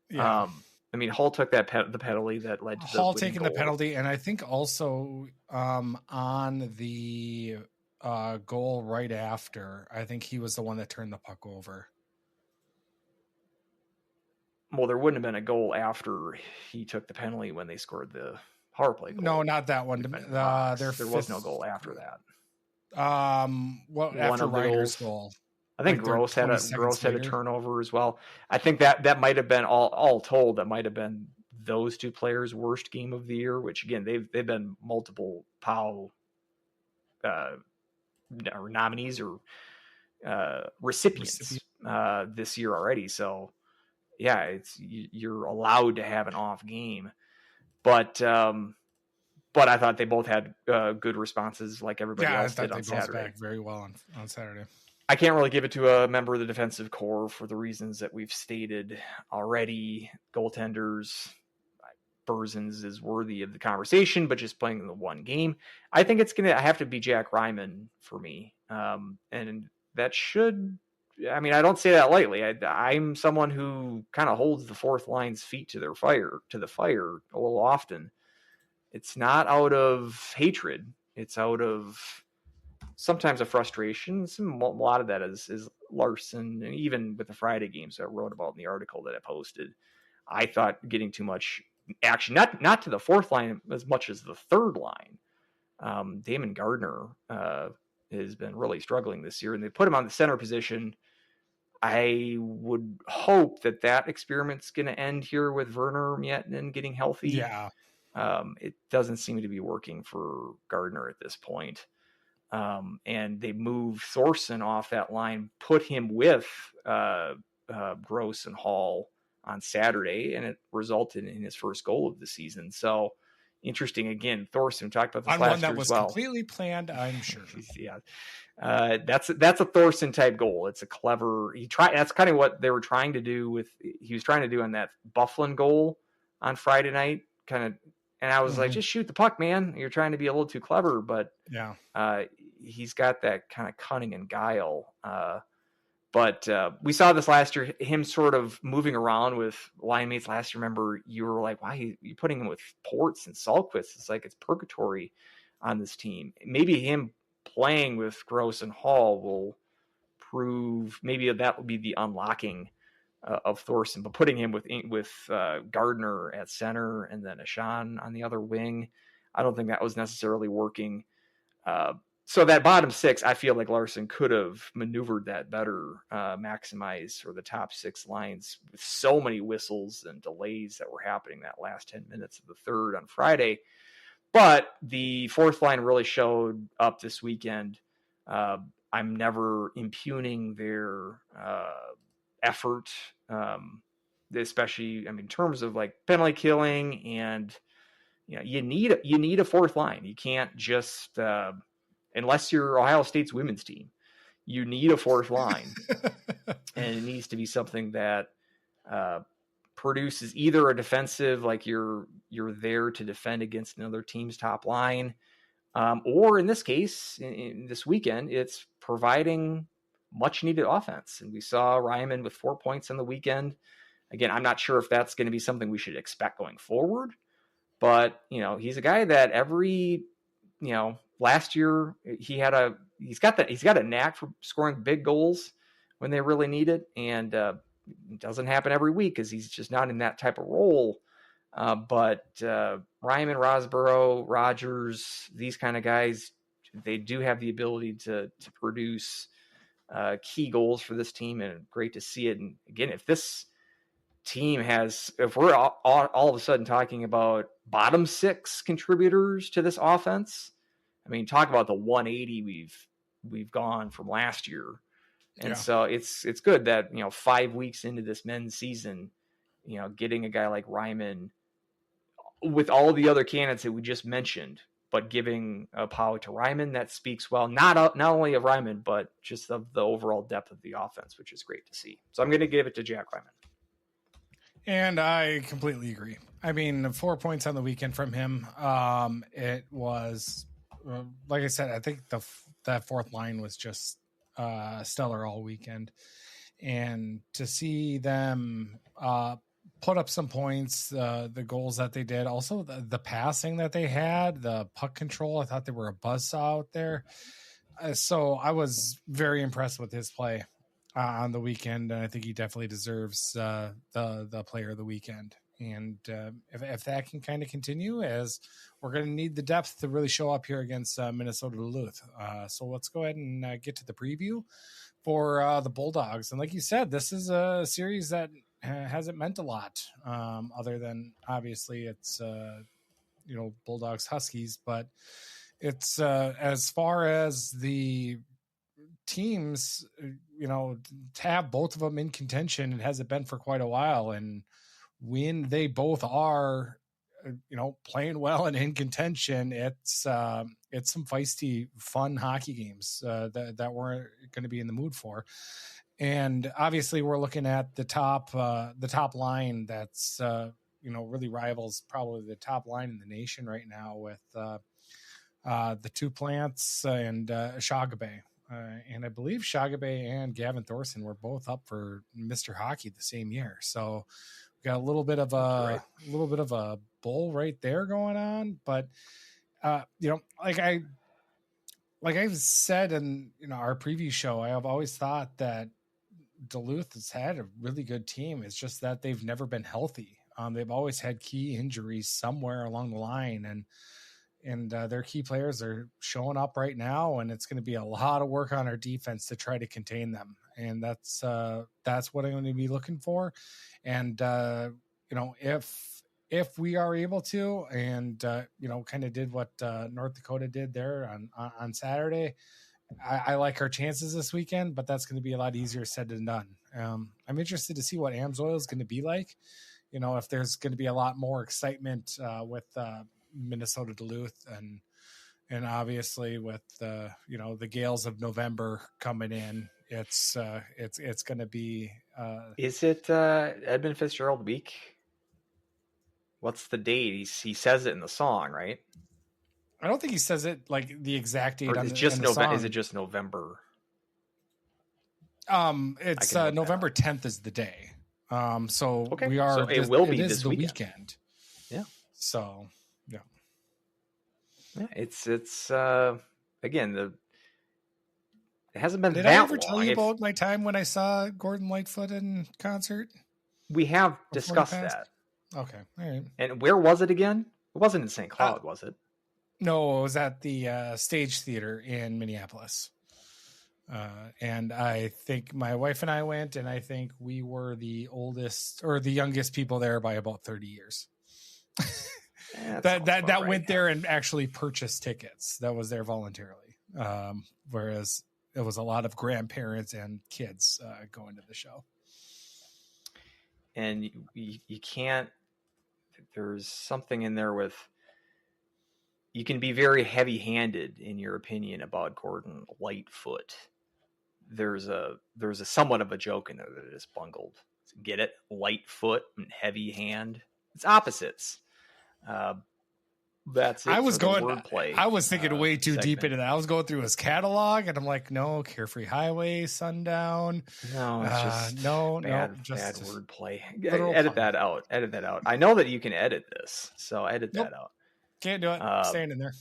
Yeah. I mean, Hall took the penalty that led to Hall taking the penalty, and I think also on the goal right after, I think he was the one that turned the puck over. Well, there wouldn't have been a goal after he took the penalty when they scored the power play goal. No, not that one. There was no goal after that. After Ryder's goal? I think Gross had a turnover as well. I think that might have been all told. That might have been those two players' worst game of the year. Which again, they've been multiple POW or nominees or recipients this year already. So yeah, you're allowed to have an off game, but I thought they both had good responses, like everybody else did on Saturday. Back very well on Saturday. I can't really give it to a member of the defensive core for the reasons that we've stated already. Goaltenders, Berzins is worthy of the conversation, but just playing in the one game, I think it's going to have to be Jack Ryman for me. And that should, I mean, I don't say that lightly. I'm someone who kind of holds the fourth line's feet to the fire a little often. It's not out of hatred. It's out of sometimes a frustration. A lot of that is Larson, and even with the Friday games I wrote about in the article that I posted, I thought getting too much action, not to the fourth line as much as the third line. Damon Gardner has been really struggling this year, and they put him on the center position. I would hope that experiment's going to end here with Werner Miettinen getting healthy. Yeah. It doesn't seem to be working for Gardner at this point. And they moved Thorson off that line, put him with Gross and Hall on Saturday, and it resulted in his first goal of the season. So, interesting. Again, Thorson talked about this On last one year that was as well. completely planned, I'm sure. Yeah. That's a Thorson type goal. It's a clever. That's kind of what they were trying to do he was trying to do on that Bufflin goal on Friday night. Kind of, and I was like, just shoot the puck, man. You're trying to be a little too clever, but yeah, he's got that kind of cunning and guile. But we saw this last year, him sort of moving around with line mates last year. Remember, you were like, why are you putting him with Ports and Salquist? It's like it's purgatory on this team. Maybe him playing with Gross and Hall will prove, maybe that will be the unlocking of Thorson. But putting him with Gardner at center and then Ashan on the other wing, I don't think that was necessarily working. So that bottom six, I feel like Larson could have maneuvered that better, maximize or the top six lines with so many whistles and delays that were happening that last 10 minutes of the third on Friday. But the fourth line really showed up this weekend. I'm never impugning their effort, especially, in terms of like penalty killing, and you need a fourth line. You can't just unless you're Ohio State's women's team, you need a fourth line, and it needs to be something that produces either a defensive, like you're there to defend against another team's top line, or in this case, in this weekend, it's providing much needed offense. And we saw Ryman with 4 points on the weekend. Again, I'm not sure if that's going to be something we should expect going forward, but he's a guy that last year he's got a knack for scoring big goals when they really need it, and it doesn't happen every week because he's just not in that type of role. But Ryman, Rosborough, Rogers, these kind of guys, they do have the ability to produce key goals for this team, and great to see it. And again, if this team if we're all of a sudden talking about bottom six contributors to this offense, talk about the 180 we've gone from last year. And so it's good that, 5 weeks into this men's season, getting a guy like Ryman with all the other candidates that we just mentioned, but giving a power to Ryman, that speaks well, not only of Ryman, but just of the overall depth of the offense, which is great to see. So I'm going to give it to Jack Ryman. And I completely agree. 4 points on the weekend from him. It was, like I said, I think that fourth line was just stellar all weekend. And to see them put up some points, the goals that they did, also the passing that they had, the puck control, I thought they were a buzzsaw out there. So I was very impressed with his play on the weekend, and I think he definitely deserves the player of the weekend. And if that can kind of continue, as we're going to need the depth to really show up here against Minnesota Duluth. So let's go ahead and get to the preview for the Bulldogs. And like you said, this is a series that hasn't meant a lot, other than obviously it's Bulldogs Huskies, but it's as far as the teams, to have both of them in contention, it hasn't been for quite a while. And when they both are, playing well and in contention, it's some feisty, fun hockey games that we're going to be in the mood for. And obviously we're looking at the top line that's, really rivals probably the top line in the nation right now with the two Plants and Shagabe. And I believe Shagabe and Gavin Thorson were both up for Mr. Hockey the same year. So we got a little bit of a bull right there going on. But like I've said in our preview show, I have always thought that Duluth has had a really good team. It's just that they've never been healthy. They've always had key injuries somewhere along the line, and their key players are showing up right now, and it's going to be a lot of work on our defense to try to contain them. And that's what I'm going to be looking for. And, if we are able to, and, kind of did what North Dakota did there on Saturday, I like our chances this weekend, but that's going to be a lot easier said than done. I'm interested to see what Amsoil is going to be like. If there's going to be a lot more excitement with, Minnesota Duluth, and obviously with the gales of November coming in, it's going to be. Is it Edmund Fitzgerald week? What's the date? He says it in the song, right? I don't think he says it like the exact date Or on is the, just in the song. Is it just November? It's November 10th is the day. So okay. we are. So it will be this the weekend. Yeah. So yeah. Yeah, it's again it hasn't been Did that I ever long. tell you about my time when I saw Gordon Lightfoot in concert? We have discussed that. Okay, all right. And where was it again? It wasn't in St. Cloud, was it? No, it was at the Stage Theater in Minneapolis. And I think my wife and I went, and I think we were the oldest or the youngest people there by about 30 years. that right. Went there and actually purchased tickets. That was there voluntarily. Whereas it was a lot of grandparents and kids going to the show. And you can't. There's something in there with. You can be very heavy-handed in your opinion about Gordon Lightfoot. There's a somewhat of a joke in there that is bungled. Get it? Lightfoot and heavy hand. It's opposites. That's it. I was going wordplay. I was thinking way too deep into that. I was going through his catalog, and I'm like, no, Carefree Highway, Sundown. No, it's just bad wordplay. Edit that out. Edit that out. I know that you can edit this, so edit that out. Can't do it. Staying in there.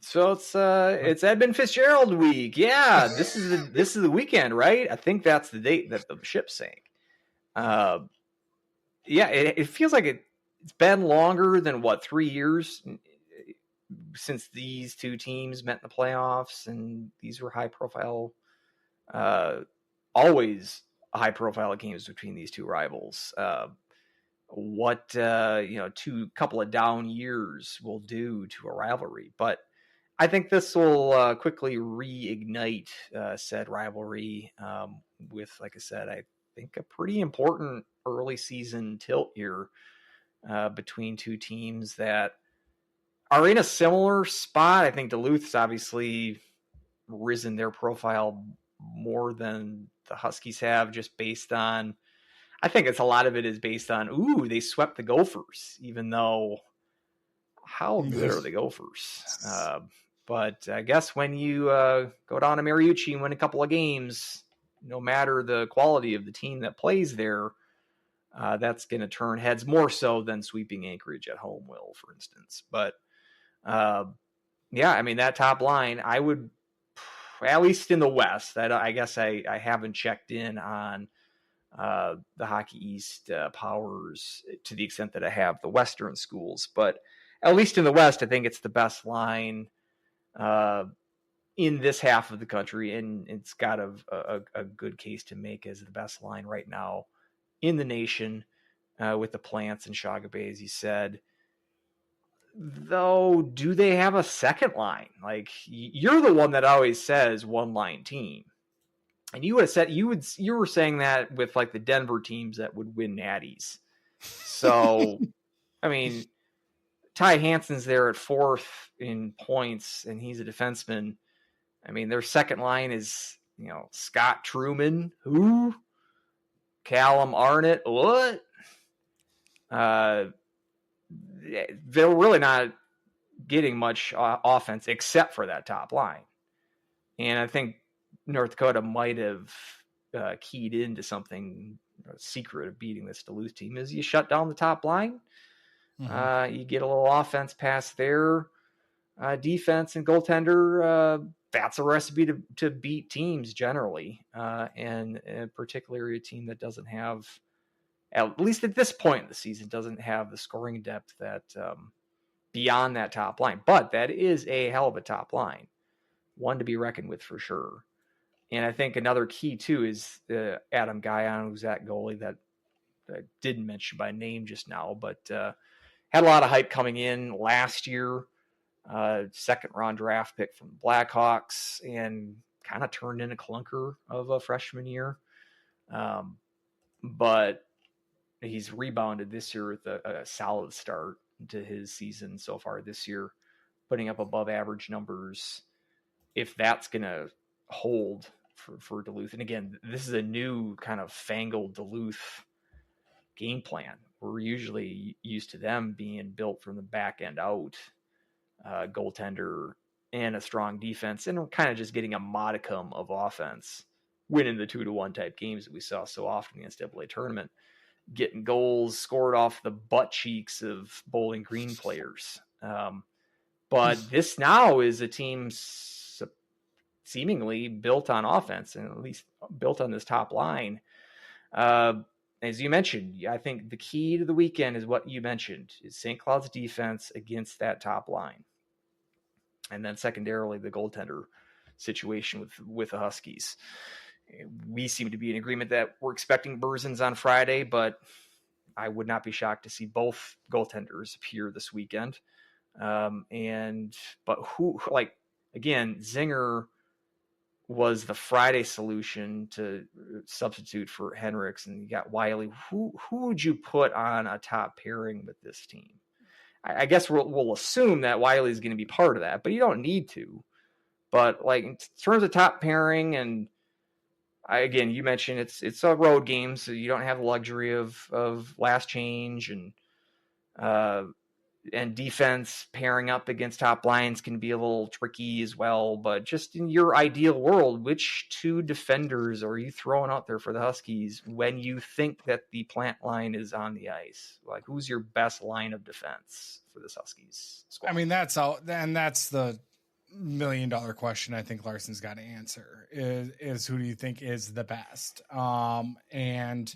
So it's Edmund Fitzgerald week. Yeah, this is the weekend, right? I think that's the date that the ship sank. Yeah, it feels like it's been longer than 3 years since these two teams met in the playoffs, and these were high profile, always high profile games between these two rivals. Two couple of down years will do to a rivalry, but I think this will quickly reignite said rivalry with, like I said, I think a pretty important early season tilt here between two teams that are in a similar spot. I think Duluth's obviously risen their profile more than the Huskies have, just based on, I think it's a lot of it is based on, they swept the Gophers, even though how good are the Gophers? But I guess when you go down to Mariucci and win a couple of games, no matter the quality of the team that plays there, that's going to turn heads more so than sweeping Anchorage at home will, for instance. But that top line, I would, at least in the West, I guess I haven't checked in on the Hockey East powers to the extent that I have the Western schools. But at least in the West, I think it's the best line in this half of the country, and it's got a good case to make as the best line right now in the nation with the Plants and Shagabe, as you said. Though, do they have a second line? Like, you're the one that always says one line team, and you would have said you were saying that with like the Denver teams that would win natties. So, I mean, Ty Hansen's there at fourth in points, and he's a defenseman. I mean, their second line is, Scott Truman, who? Callum Arnott, what? They're really not getting much offense except for that top line. And I think North Dakota might have keyed into something, a secret of beating this Duluth team is you shut down the top line. Mm-hmm. You get a little offense past their defense and goaltender. That's a recipe to beat teams generally, and particularly a team that doesn't have, at least at this point in the season, doesn't have the scoring depth that beyond that top line. But that is a hell of a top line, one to be reckoned with for sure. And I think another key too is Adam Guyon, who's that goalie that I didn't mention by name just now, but had a lot of hype coming in last year. Second round draft pick from the Blackhawks, and kind of turned in a clunker of a freshman year. But he's rebounded this year with a solid start. to his season so far this year, putting up above average numbers. If that's going to hold for Duluth. And again, this is a new kind of fangled Duluth game plan. We're usually used to them being built from the back end out, goaltender and a strong defense, and we're kind of just getting a modicum of offense, winning the 2-1 type games that we saw so often in the NCAA tournament, getting goals scored off the butt cheeks of Bowling Green players. But this now is a team seemingly built on offense, and at least built on this top line. As you mentioned, I think the key to the weekend is what you mentioned, is St. Cloud's defense against that top line. And then secondarily, the goaltender situation with the Huskies. We seem to be in agreement that we're expecting Berzins on Friday, but I would not be shocked to see both goaltenders appear this weekend. But again, Zinger was the Friday solution to substitute for Henricks, and you got Wiley. Who would you put on a top pairing with this team? I guess we'll assume that Wiley is going to be part of that, but you don't need to. But like in terms of top pairing, and again, you mentioned it's a road game, so you don't have the luxury of last change, and defense pairing up against top lines can be a little tricky as well. But just in your ideal world, which two defenders are you throwing out there for the Huskies when you think that the plant line is on the ice? Like, who's your best line of defense for this Huskies squad? I mean, that's all, and that's the $1 million question I think Larson's got to answer is who do you think is the best? And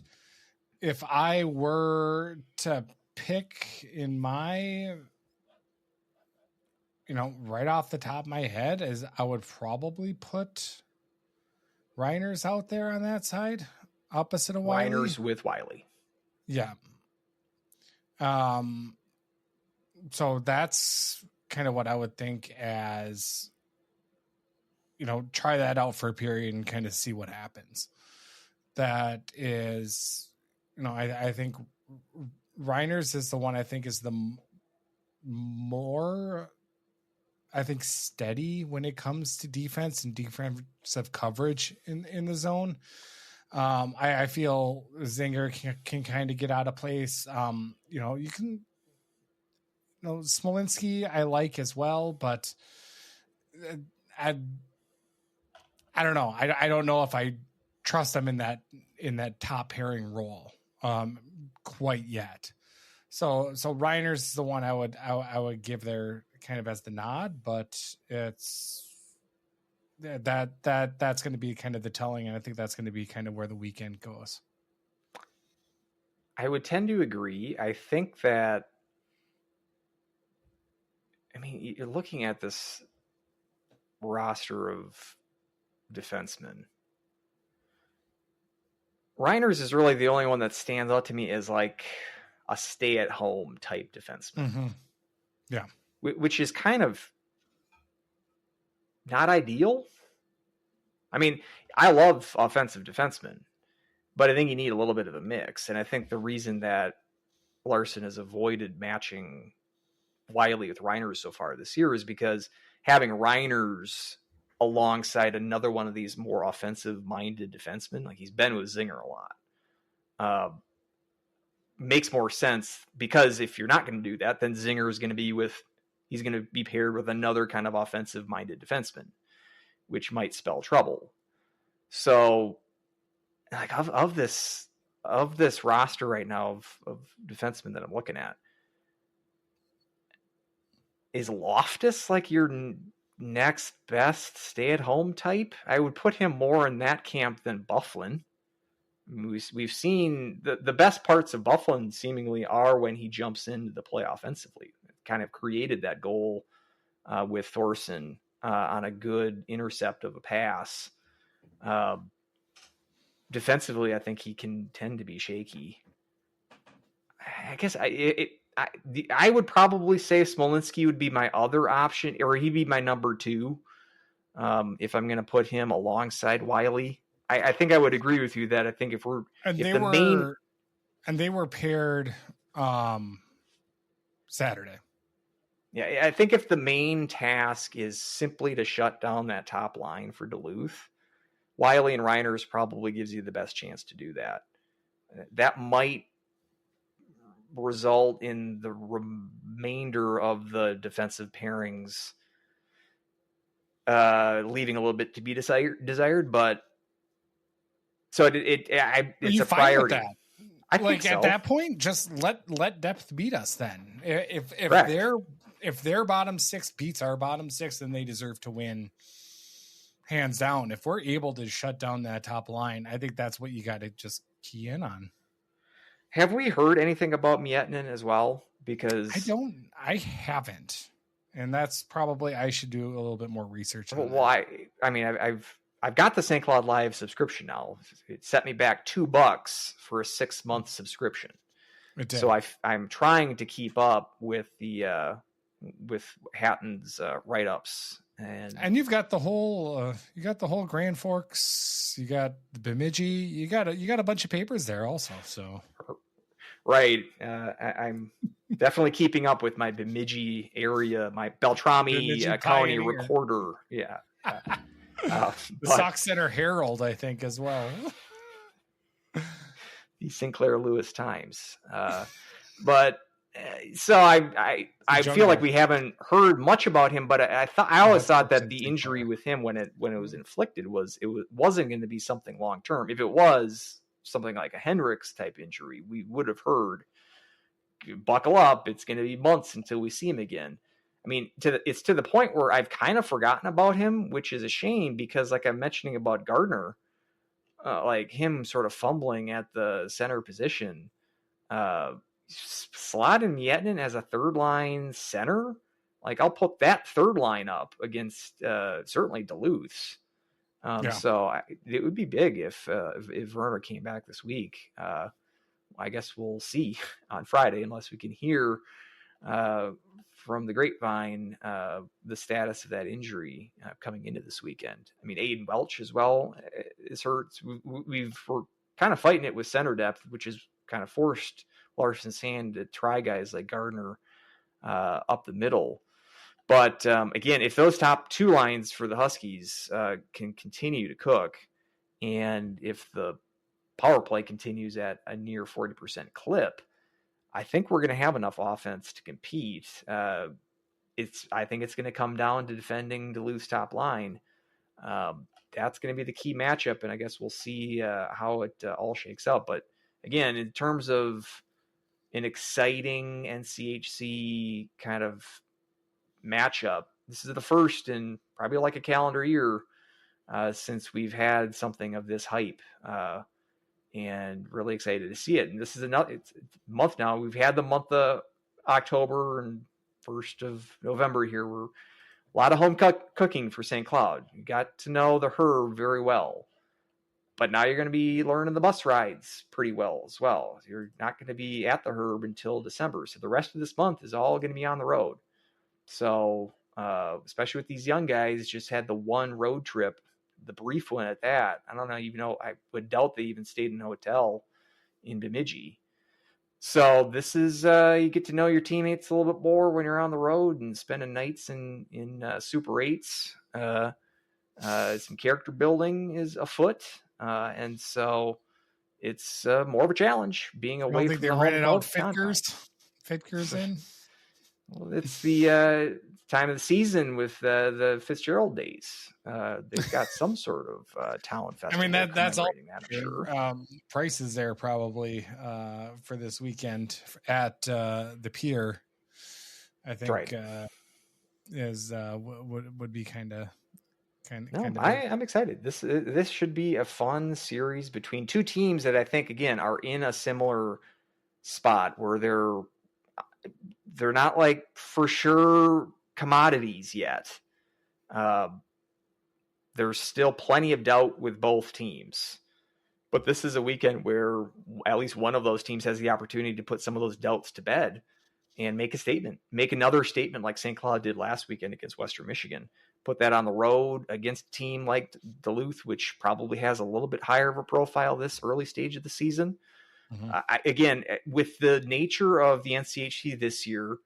if I were to pick in my, right off the top of my head, is I would probably put Reiners out there on that side, opposite of Wiley. Reiners with Wiley. Yeah. So that's kind of what I would think as, try that out for a period and kind of see what happens. That is, I think Reiners is the one I think is the more, I think, steady when it comes to defense and defensive coverage in the zone. I feel Zinger can kind of get out of place. You can, Smolinski I like as well, but I don't know. I don't know if I trust him in that top pairing role quite yet. So Reiner's is the one I would give there kind of as the nod, but it's that's going to be kind of the telling, and I think that's going to be kind of where the weekend goes. I would tend to agree. I think that, you're looking at this roster of defensemen. Reiners is really the only one that stands out to me as like a stay-at-home type defenseman. Mm-hmm. Yeah. Which is kind of not ideal. I love offensive defensemen, but I think you need a little bit of a mix. And I think the reason that Larson has avoided matching Wiley with Reiners so far this year is because having Reiners alongside another one of these more offensive-minded defensemen, like he's been with Zinger a lot, makes more sense, because if you're not going to do that, then Zinger is going to be paired with another kind of offensive-minded defenseman, which might spell trouble. So, like of this roster right now of defensemen that I'm looking at, is Loftus like your next best stay-at-home type? I would put him more in that camp than Bufflin. We've seen the best parts of Bufflin seemingly are when he jumps into the play offensively. Kind of created that goal with Thorson on a good intercept of a pass. Defensively, I think he can tend to be shaky. I guess I would probably say Smolinski would be my other option, or he'd be my number two if I'm going to put him alongside Wiley. I think I would agree with you that I think they were paired Saturday. Yeah, I think if the main task is simply to shut down that top line for Duluth, Wiley and Reiners probably gives you the best chance to do that. That might result in the remainder of the defensive pairings leaving a little bit to be desired, but so it's a priority. With that? I think so. At that point, just let depth beat us. Then, if their bottom six beats our bottom six, then they deserve to win, hands down. If we're able to shut down that top line, I think that's what you got to just key in on. Have we heard anything about Miettinen as well? Because I haven't, and that's probably I should do a little bit more research. Well, I've got the St. Cloud Live subscription now. It set me back $2 for a 6-month subscription. So I'm trying to keep up with the with Hatton's write-ups, and you've got the whole Grand Forks, you got the Bemidji, you got a bunch of papers there also. So right, I'm definitely keeping up with my Bemidji area, my Beltrami County Pioneer. Recorder. Yeah. The Sox Center Herald, I think, as well. The Sinclair Lewis Times. So I feel like we haven't heard much about him, but I always thought that the injury with him when it was inflicted wasn't going to be something long term. If it was something like a Hendricks type injury, we would have heard, buckle up, it's going to be months until we see him again. I mean, it's to the point where I've kind of forgotten about him, which is a shame because, like I'm mentioning about Gardner, like him sort of fumbling at the center position, slotting Miettinen as a third line center. Like I'll put that third line up against certainly Duluth. So it would be big if Werner came back this week. I guess we'll see on Friday, unless we can hear from the grapevine the status of that injury coming into this weekend. I mean, Aiden Welch as well is hurt. We're kind of fighting it with center depth, which is kind of forced Larson's hand to try guys like Gardner up the middle. But again, if those top two lines for the Huskies can continue to cook, and if the power play continues at a near 40% clip, I think we're going to have enough offense to compete. I think it's going to come down to defending Duluth's top line. That's going to be the key matchup, and I guess we'll see how it all shakes out. But again, in terms of an exciting NCHC kind of matchup, this is the first in probably like a calendar year since we've had something of this hype. And really excited to see it. And this is it's a month now. We've had the month of October and 1st of November here. We're a lot of home cooking for St. Cloud. You got to know the Herb very well. But now you're going to be learning the bus rides pretty well as well. You're not going to be at the Herb until December. So the rest of this month is all going to be on the road. So especially with these young guys, just had the one road trip, the brief one at that. I don't know, I would doubt they even stayed in a hotel in Bemidji. So this is, you get to know your teammates a little bit more when you're on the road and spending nights in Super 8s. Some character building is afoot. And so it's more of a challenge being away from the home. Rented out Fitkers in. Well, it's the time of the season with the Fitzgerald days. They've got some sort of talent festival. I mean, that's all. I'm sure. Prices there probably for this weekend at the pier, I think, right. Is would be kind of. I'm excited. This should be a fun series between two teams that I think again are in a similar spot where they're not like for sure commodities yet. There's still plenty of doubt with both teams, but this is a weekend where at least one of those teams has the opportunity to put some of those doubts to bed and make a statement, make another statement like St. Cloud did last weekend against Western Michigan. Put that on the road against a team like Duluth, which probably has a little bit higher of a profile this early stage of the season. Mm-hmm. Again, with the nature of the NCHC this year,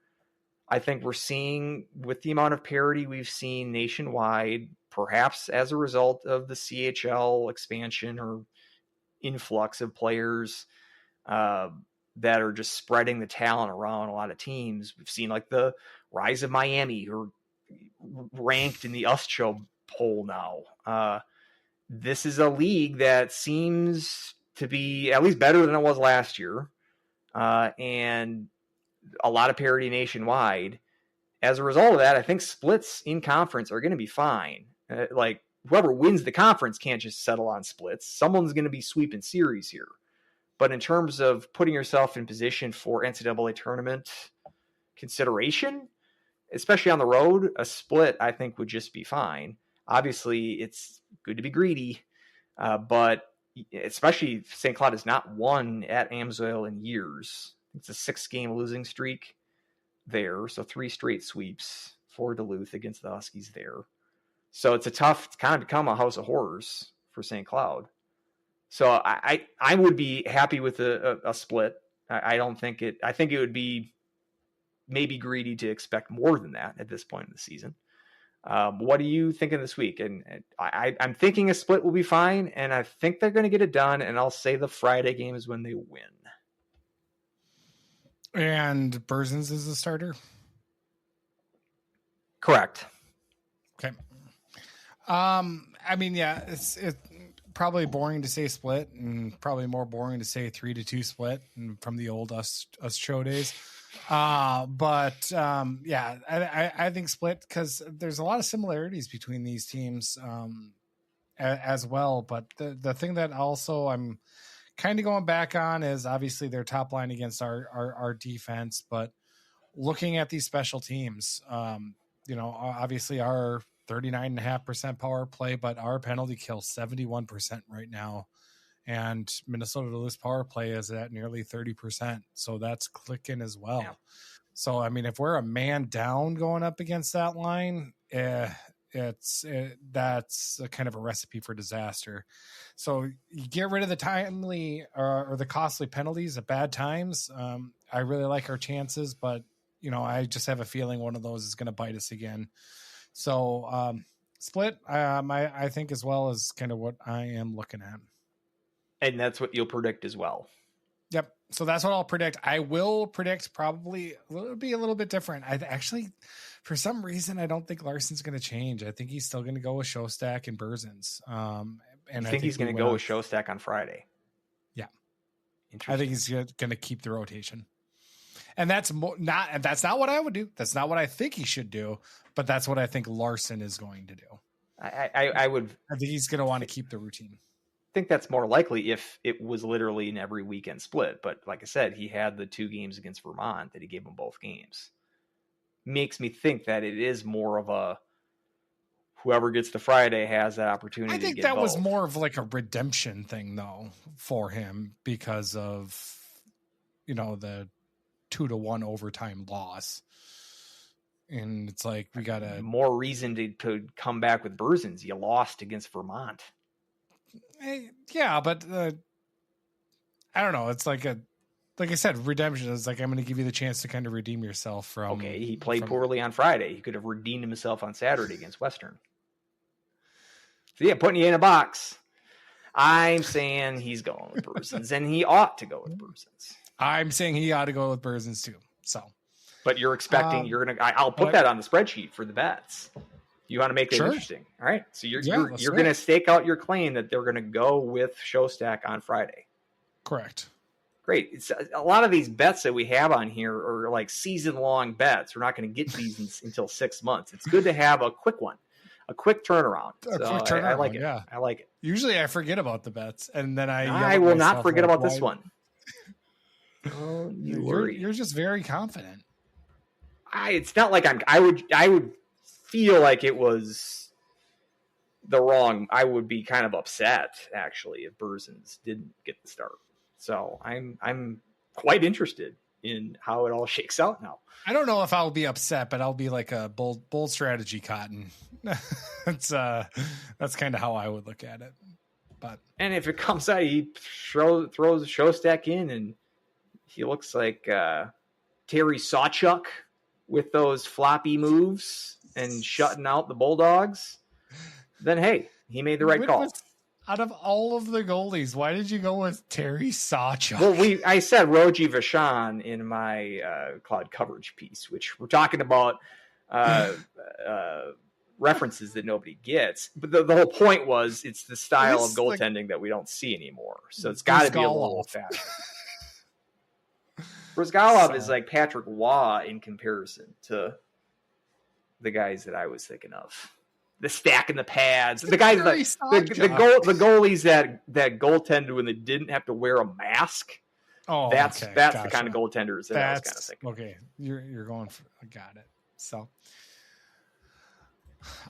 I think we're seeing, with the amount of parity we've seen nationwide, perhaps as a result of the CHL expansion or influx of players that are just spreading the talent around a lot of teams. We've seen like the rise of Miami, who are ranked in the USCHO poll now. This is a league that seems to be at least better than it was last year, and a lot of parity nationwide. As a result of that, I think splits in conference are going to be fine. Like whoever wins the conference can't just settle on splits. Someone's going to be sweeping series here. But in terms of putting yourself in position for NCAA tournament consideration, especially on the road, a split I think would just be fine. Obviously, it's good to be greedy, but especially St. Cloud has not won at Amsoil in years. It's a 6-game losing streak there, so 3 straight sweeps for Duluth against the Huskies there. So it's kind of become a house of horrors for St. Cloud. So I would be happy with a split. I think it would be maybe greedy to expect more than that at this point in the season. What are you thinking this week? And I'm thinking a split will be fine, and I think they're going to get it done, and I'll say the Friday game is when they win. And Berzins is the starter? Correct. Okay. I mean, yeah, it's probably boring to say split, and probably more boring to say 3-2 split from the old us show days. Yeah, I think split, because there's a lot of similarities between these teams as well. But the thing that also I'm kind of going back on is obviously their top line against our defense, but looking at these special teams, obviously our 39.5% power play, but our penalty kill 71% right now. And Minnesota Duluth's power play is at nearly 30%. So that's clicking as well. Yeah. So, I mean, if we're a man down going up against that line, that's a kind of a recipe for disaster. So you get rid of the timely or the costly penalties at bad times. I really like our chances, but I just have a feeling one of those is going to bite us again. So split, I think, as well, as kind of what I am looking at. And that's what you'll predict as well. Yep. So that's what I'll predict. I will predict probably it'll be a little bit different. I actually, for some reason, I don't think Larson's going to change. I think he's still going to go with Showstack and Berzins. And I think he's going to go with Showstack on Friday. Yeah. I think he's going to keep the rotation. And that's not what I would do. That's not what I think he should do, but that's what I think Larson is going to do. I think he's going to want to keep the routine. I think that's more likely if it was literally an every weekend split. But like I said, he had the 2 games against Vermont that he gave them both games. Makes me think that it is more of a whoever gets the Friday has that opportunity. I think that was more of like a redemption thing, though, for him because of, the 2-1 overtime loss. And it's like, we got more reason to come back with Berzins. You lost against Vermont. Yeah, but I don't know. It's like I said, redemption is like, I'm going to give you the chance to kind of redeem yourself from. Okay, he played poorly on Friday. He could have redeemed himself on Saturday against Western. So yeah, putting you in a box. I'm saying he's going with Berzins, and he ought to go with Berzins. I'm saying he ought to go with Berzins too. So, but you're expecting I'll put that on the spreadsheet for the bets. You want to make it interesting. All right. So you're going to stake out your claim that they're going to go with Showstack on Friday. Correct. Great. It's a lot of these bets that we have on here are like season-long bets. We're not going to get these until 6 months. It's good to have a quick one, a quick turnaround. I like it. Yeah. I like it. Usually I forget about the bets, and then I will not forget about this one. Oh, you're just very confident. It's not like I would feel like it was the wrong. I would be kind of upset actually if Berzins didn't get the start. So I'm quite interested in how it all shakes out now. I don't know if I'll be upset, but I'll be like a bold strategy, Cotton. That's kind of how I would look at it. And if it comes out, he throws Showstack in, and he looks like Terry Sawchuk with those floppy moves and shutting out the Bulldogs, then hey, he made the right call. Out of all of the goalies, why did you go with Terry Sawchuk? Well, I said Roji Vachon in my cloud coverage piece, which we're talking about references that nobody gets. But the whole point was it's the style of goaltending that we don't see anymore. So it's got to be a little old-fashioned. Brizgalov is like Patrick Waugh in comparison to the guys that I was thinking of. The stack in the pads, the guys the goalies that goaltended when they didn't have to wear a mask. Oh, that's gotcha. the kind of goaltenders that I was kind of thinking. Okay, you're going for. I got it. So,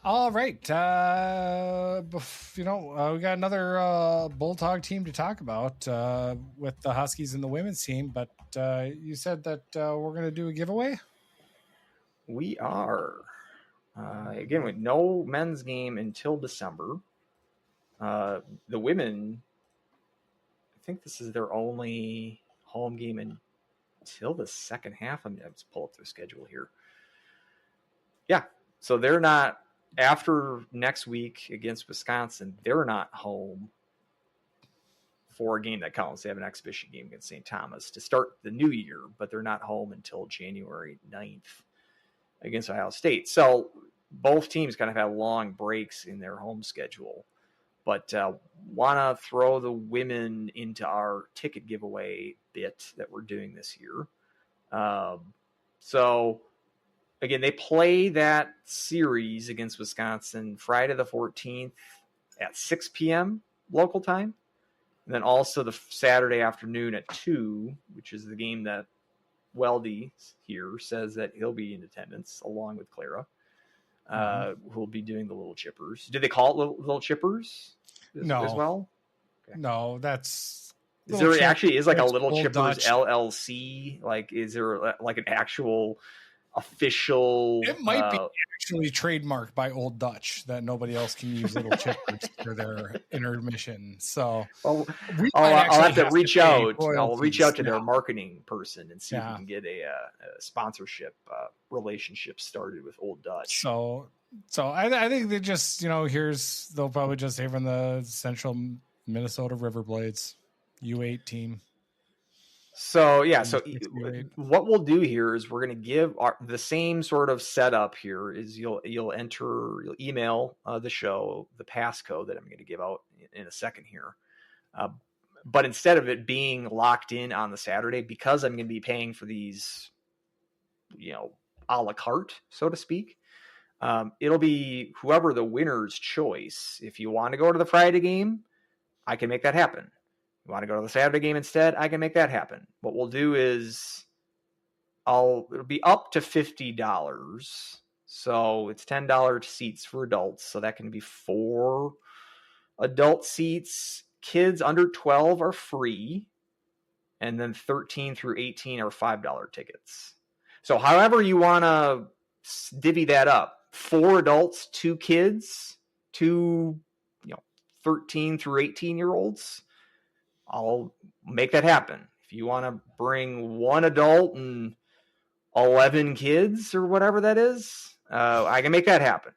all right. We got another Bulldog team to talk about with the Huskies and the women's team. But you said that we're going to do a giveaway. We are. Again, with no men's game until December. The women, I think this is their only home game until the second half. Let's pull up their schedule here. Yeah, so they're not, after next week against Wisconsin, they're not home for a game that counts. They have an exhibition game against St. Thomas to start the new year, but they're not home until January 9th. Against Ohio State. So both teams kind of have long breaks in their home schedule, but want to throw the women into our ticket giveaway bit that we're doing this year. So again, they play that series against Wisconsin Friday the 14th at 6 p.m. local time. And then also the Saturday afternoon at 2, which is the game that Weldie here says that he'll be in attendance along with Clara, who'll be doing the Little Chippers. Did they call it Little Chippers as well? Okay. No, that's. Is there actually is like a Little Chippers Dutch. LLC? Like, is there like an actual official? It might be actually trademarked by Old Dutch that nobody else can use Little Chippers for their intermission. So I'll have to reach out. I'll reach out to their marketing person and see if we can get a sponsorship relationship started with Old Dutch. So I think they just they'll probably just say from the Central Minnesota Riverblades U8 team. So what we'll do here is we're going to give the same sort of setup here is you'll email the show, the passcode that I'm going to give out in a second here. But instead of it being locked in on the Saturday, because I'm going to be paying for these, a la carte, so to speak, it'll be whoever the winner's choice. If you want to go to the Friday game, I can make that happen. You want to go to the Saturday game instead, I can make that happen. What we'll do is it'll be up to $50. So it's $10 seats for adults. So that can be 4 adult seats. Kids under 12 are free. And then 13 through 18 are $5 tickets. So however you want to divvy that up, 4 adults, 2 kids, 2 13 through 18 year olds, I'll make that happen. If you want to bring 1 adult and 11 kids or whatever that is, I can make that happen.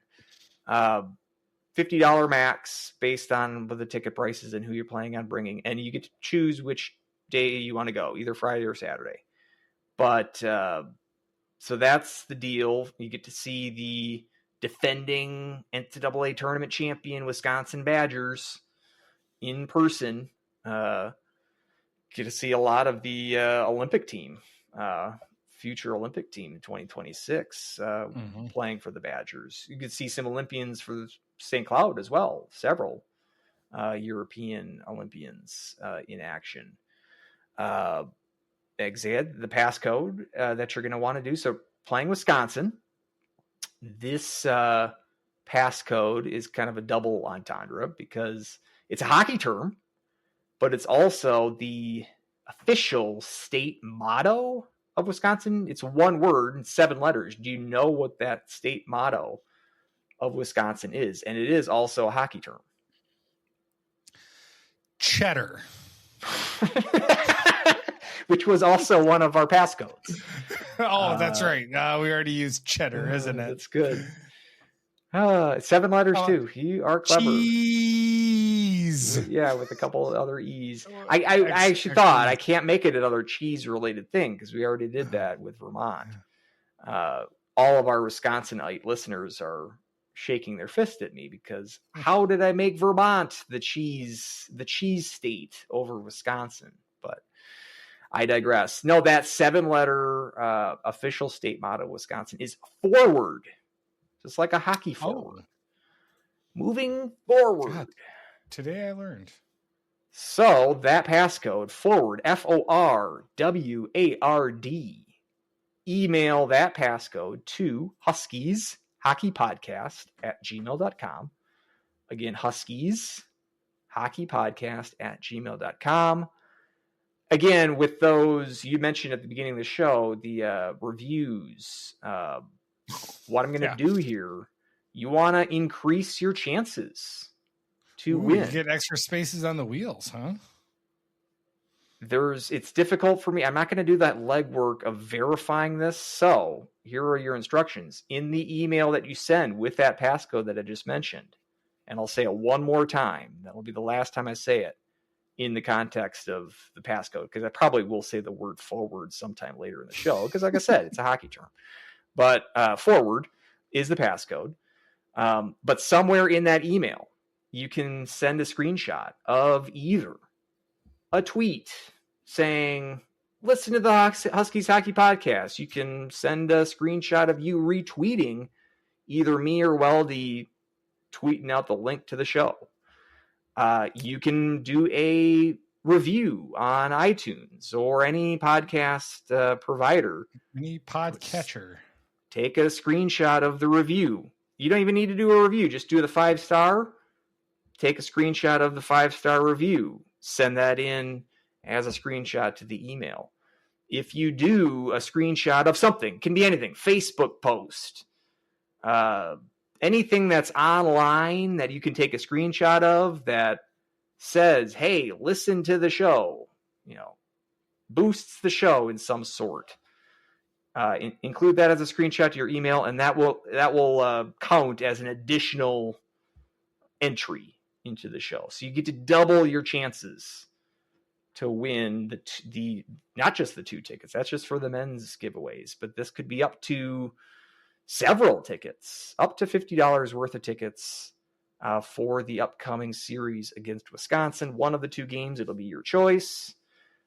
$50 max based on the ticket prices and who you're planning on bringing. And you get to choose which day you want to go, either Friday or Saturday. But so that's the deal. You get to see the defending NCAA tournament champion Wisconsin Badgers in person. Get to see a lot of the Olympic team, future Olympic team in 2026 playing for the Badgers. You could see some Olympians for St. Cloud as well, several European Olympians in action. The passcode that you're going to want to do. So playing Wisconsin, this passcode is kind of a double entendre because it's a hockey term, but it's also the official state motto of Wisconsin. It's one word and 7 letters. Do you know what that state motto of Wisconsin is? And it is also a hockey term. Cheddar. Which was also one of our passcodes. Oh, that's right. We already used cheddar, isn't it? That's good. 7 letters too. You are clever. Cheese. Yeah, with a couple of other E's. I Extra actually thought I E's. can't make it another cheese-related thing because we already did that with Vermont. All of our Wisconsinite listeners are shaking their fist at me because how did I make Vermont the cheese state over Wisconsin? But I digress. No, that 7-letter official state motto of Wisconsin is forward, just like a hockey forward. Moving forward. God, today I learned. So that passcode, forward, FORWARD. Email that passcode to Huskies Hockey Podcast at gmail.com. Again, Huskies Hockey Podcast at gmail.com. Again, with those, you mentioned at the beginning of the show, the reviews. What I'm going to do here, you want to increase your chances to win. You get extra spaces on the wheels, huh? It's difficult for me. I'm not going to do that legwork of verifying this. So here are your instructions in the email that you send with that passcode that I just mentioned. And I'll say it one more time. That will be the last time I say it in the context of the passcode, because I probably will say the word forward sometime later in the show, because like I said, it's a hockey term. But forward is the passcode. But somewhere in that email, you can send a screenshot of either a tweet saying, listen to the Huskies Hockey Podcast. You can send a screenshot of you retweeting either me or Weldie tweeting out the link to the show. You can do a review on iTunes or any podcast provider. Any podcatcher. Take a screenshot of the review. You don't even need to do a review. Just do the 5-star. Take a screenshot of the 5-star review. Send that in as a screenshot to the email. If you do a screenshot of something, can be anything, Facebook post, anything that's online that you can take a screenshot of that says, hey, listen to the show, boosts the show in some sort. Include that as a screenshot to your email, and that will count as an additional entry into the show. So you get to double your chances to win the not just the 2 tickets. That's just for the men's giveaways, but this could be up to several tickets, up to $50 worth of tickets for the upcoming series against Wisconsin. One of the 2 games, it'll be your choice.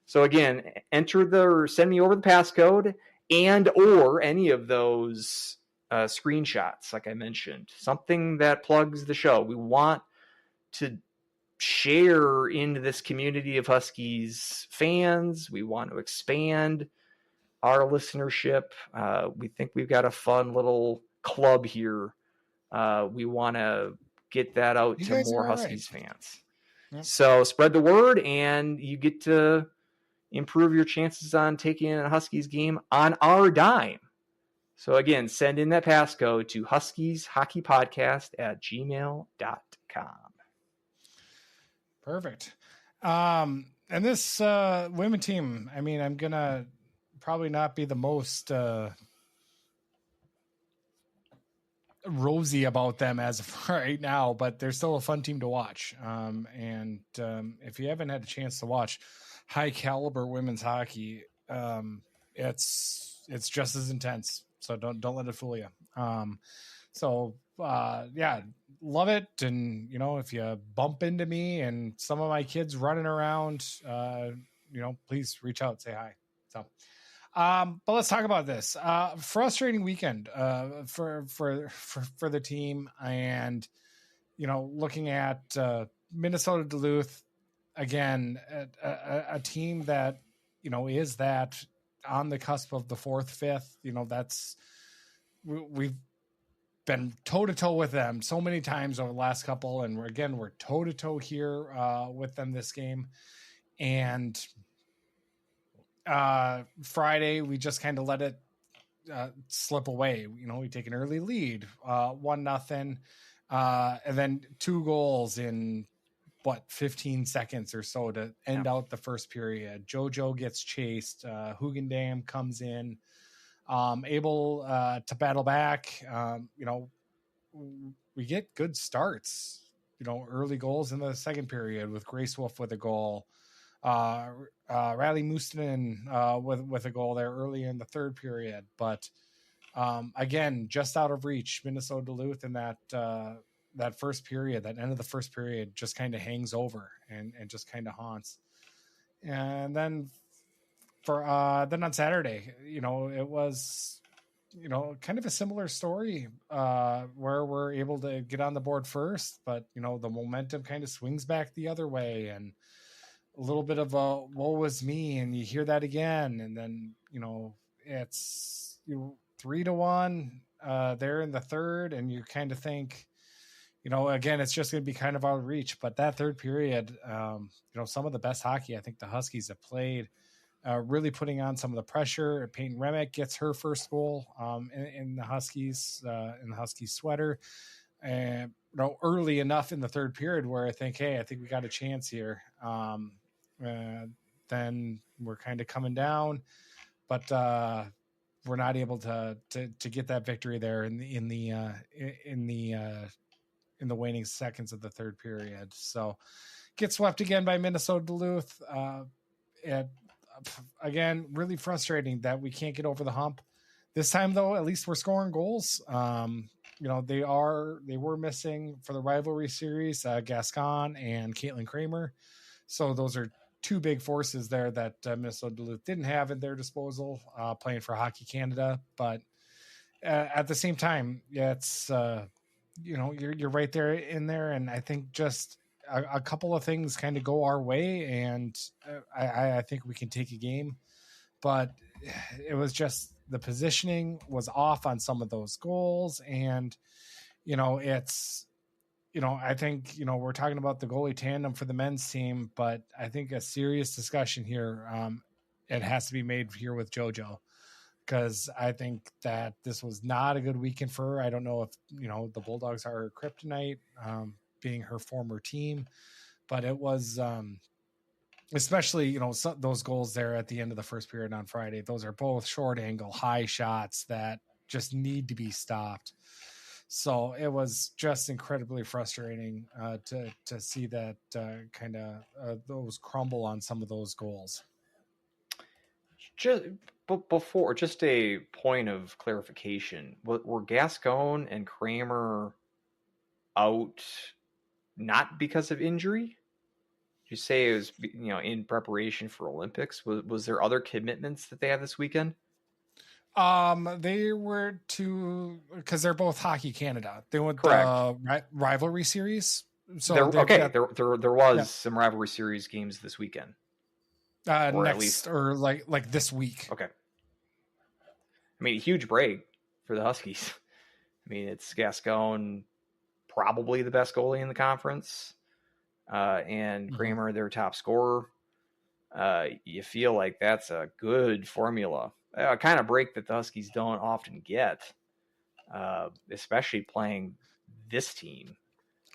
So again, send me over the passcode and or any of those screenshots, like I mentioned, something that plugs the show. We want to share into this community of Huskies fans. We want to expand our listenership. We think we've got a fun little club here. We want to get that out to more Huskies fans. Yep. So spread the word, and you get to improve your chances on taking a Huskies game on our dime. So again, send in that passcode to Huskies Hockey Podcast at gmail.com. Perfect. And this women team, I mean, I'm going to probably not be the most rosy about them as of right now, but they're still a fun team to watch. And if you haven't had a chance to watch high caliber women's hockey, it's just as intense. So don't let it fool you. Love it. And, if you bump into me and some of my kids running around, please reach out, say hi. So, but let's talk about this frustrating weekend for the team, and looking at Minnesota Duluth again, a team that is that on the cusp of the 4th, 5th. That's we've been toe to toe with them so many times over the last couple, and we're toe to toe here with them this game. And Friday we just kind of let it slip away. We take an early lead, 1-0, and then 2 goals in 15 seconds or so to end out the first period. JoJo gets chased. Hugendam comes in, able to battle back. We get good starts, early goals in the second period with Grace Wolf with a goal. Riley Mustonen with a goal there early in the third period. But again, just out of reach, Minnesota Duluth in that first period, that end of the first period, just kind of hangs over and just kind of haunts. And then then on Saturday, it was, kind of a similar story where we're able to get on the board first, but the momentum kind of swings back the other way, and a little bit of a woe was me, and you hear that again, and then it's 3-1 there in the third, and you kind of think, again, it's just going to be kind of out of reach. But that third period, some of the best hockey I think the Huskies have played, really putting on some of the pressure. Peyton Remick gets her first goal in the Huskies sweater, and early enough in the third period where I think we got a chance here. Then we're kind of coming down, but we're not able to get that victory there in the waning seconds of the third period. So get swept again by Minnesota Duluth. Again, really frustrating that we can't get over the hump. This time, though, at least we're scoring goals. They were missing for the rivalry series, Gascon and Caitlin Kramer. So those are two big forces there that Minnesota Duluth didn't have at their disposal, playing for Hockey Canada. But at the same time, it's you're right there in there, and I think just a couple of things kind of go our way, and I think we can take a game. But it was just the positioning was off on some of those goals, and it's. I think, we're talking about the goalie tandem for the men's team, but I think a serious discussion here, it has to be made here with JoJo, because I think that this was not a good weekend for her. I don't know if, the Bulldogs are her kryptonite, being her former team, but it was, especially, those goals there at the end of the first period on Friday. Those are both short angle, high shots that just need to be stopped. So it was just incredibly frustrating to see that kind of those crumble on some of those goals. Just before, just a point of clarification: were Gascon and Kramer out not because of injury? Did you say it was in preparation for Olympics? Was there other commitments that they have this weekend? They were because they're both Hockey Canada. They went the rivalry series. So there was some rivalry series games this weekend. Or next, at least, or like this week. Okay. I mean, a huge break for the Huskies. I mean, it's Gascon, probably the best goalie in the conference, and Kramer, their top scorer. You feel like that's a good formula. A kind of break that the Huskies don't often get, especially playing this team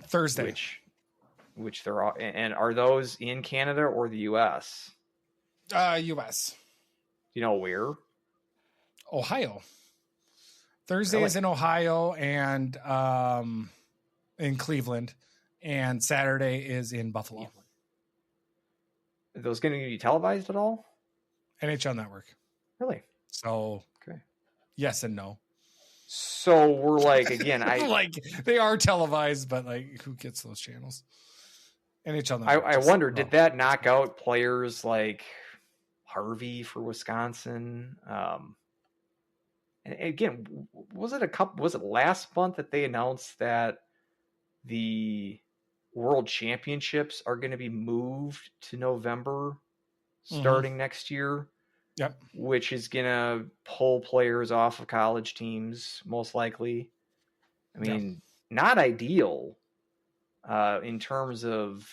Thursday, which they're all. And are those in Canada or the U.S.? U.S. Do you know where? Ohio. Thursday is in Ohio and in Cleveland, and Saturday is in Buffalo. Are those going to be televised at all? NHL Network. Really? So, okay. Yes and no. So we're like, again, like they are televised, but like who gets those channels? NHL Network. I wonder, did that knock out players like Harvey for Wisconsin? And again, was it last month that they announced that the World Championships are going to be moved to November starting next year? Yep. Which is going to pull players off of college teams, most likely. I mean, not ideal in terms of,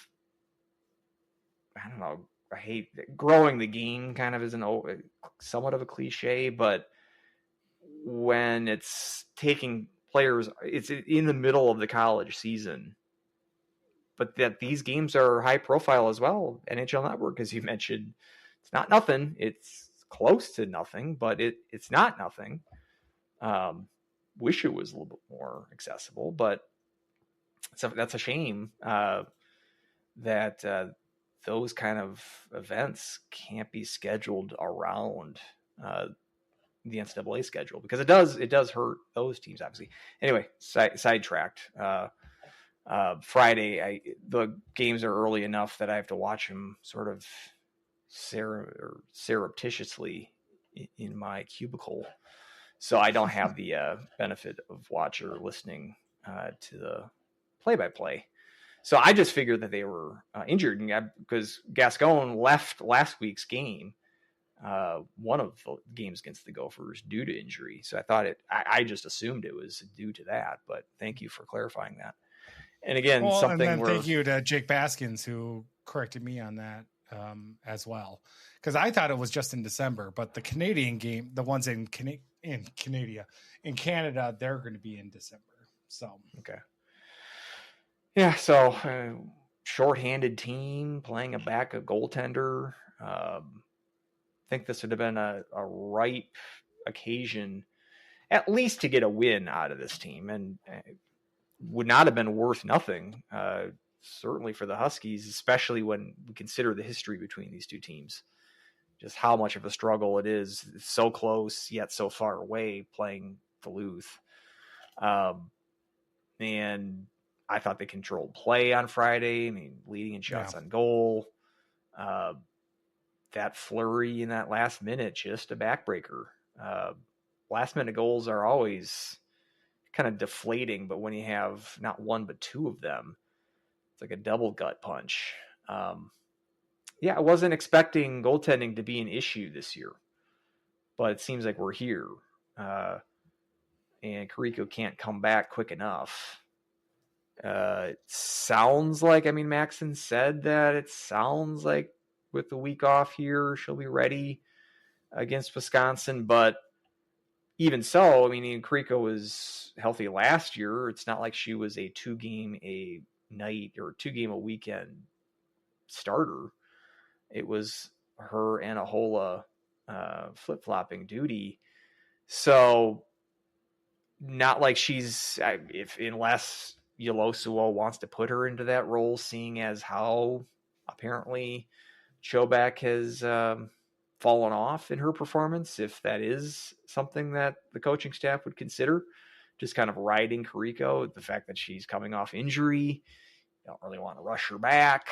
I don't know, I hate growing the game kind of is somewhat of a cliche, but when it's taking players, it's in the middle of the college season, but that these games are high profile as well. NHL Network, as you mentioned, it's not nothing. It's close to nothing, but it's not nothing. Wish it was a little bit more accessible, but that's a shame that those kind of events can't be scheduled around the NCAA schedule, because it does hurt those teams, obviously. Anyway, sidetracked. Friday, the games are early enough that I have to watch them sort of surreptitiously in my cubicle, so I don't have the benefit of watching or listening to the play-by-play. So I just figured that they were injured, because Gascon left last week's game, one of the games against the Gophers, due to injury. So I thought I just assumed it was due to that, but thank you for clarifying that. And again, thank you to Jake Baskins, who corrected me on that as well, because I thought it was just in December, but the Canadian game, the ones in Canada, they're going to be in December. So okay, yeah. So shorthanded team playing a goaltender. I think this would have been a ripe occasion, at least to get a win out of this team, and would not have been worth nothing, certainly for the Huskies, especially when we consider the history between these two teams, just how much of a struggle it is. It's so close yet so far away playing Duluth. And I thought they controlled play on Friday. I mean, leading in shots on goal. That flurry in that last minute, just a backbreaker. Last minute goals are always kind of deflating, but when you have not one but two of them, it's like a double gut punch. I wasn't expecting goaltending to be an issue this year, but it seems like we're here. And Carrico can't come back quick enough. It sounds like, Maxon said that it sounds like with the week off here, she'll be ready against Wisconsin, but even so, Carrico was healthy last year. It's not like she was a 2-game a night or 2-game a weekend starter. It was her and Ahola flip-flopping duty. So not like she's, unless Yolosuo wants to put her into that role, seeing as how apparently Chobak has fallen off in her performance, if that is something that the coaching staff would consider, just kind of riding Carrico, the fact that she's coming off injury, don't really want to rush her back.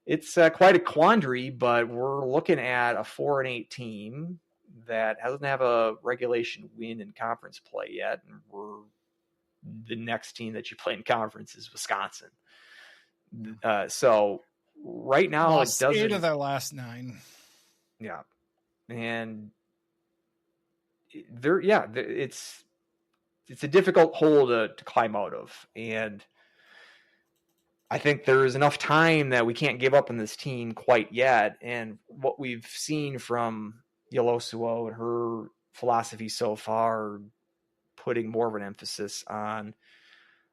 It's quite a quandary, but we're looking at a 4-8 team that doesn't have a regulation win in conference play yet, and the next team that you play in conference is Wisconsin. So right now, it doesn't. 8 of their last 9. Yeah, and it's a difficult hole to climb out of, and I think there is enough time that we can't give up on this team quite yet. And what we've seen from Yolosuo and her philosophy so far, putting more of an emphasis on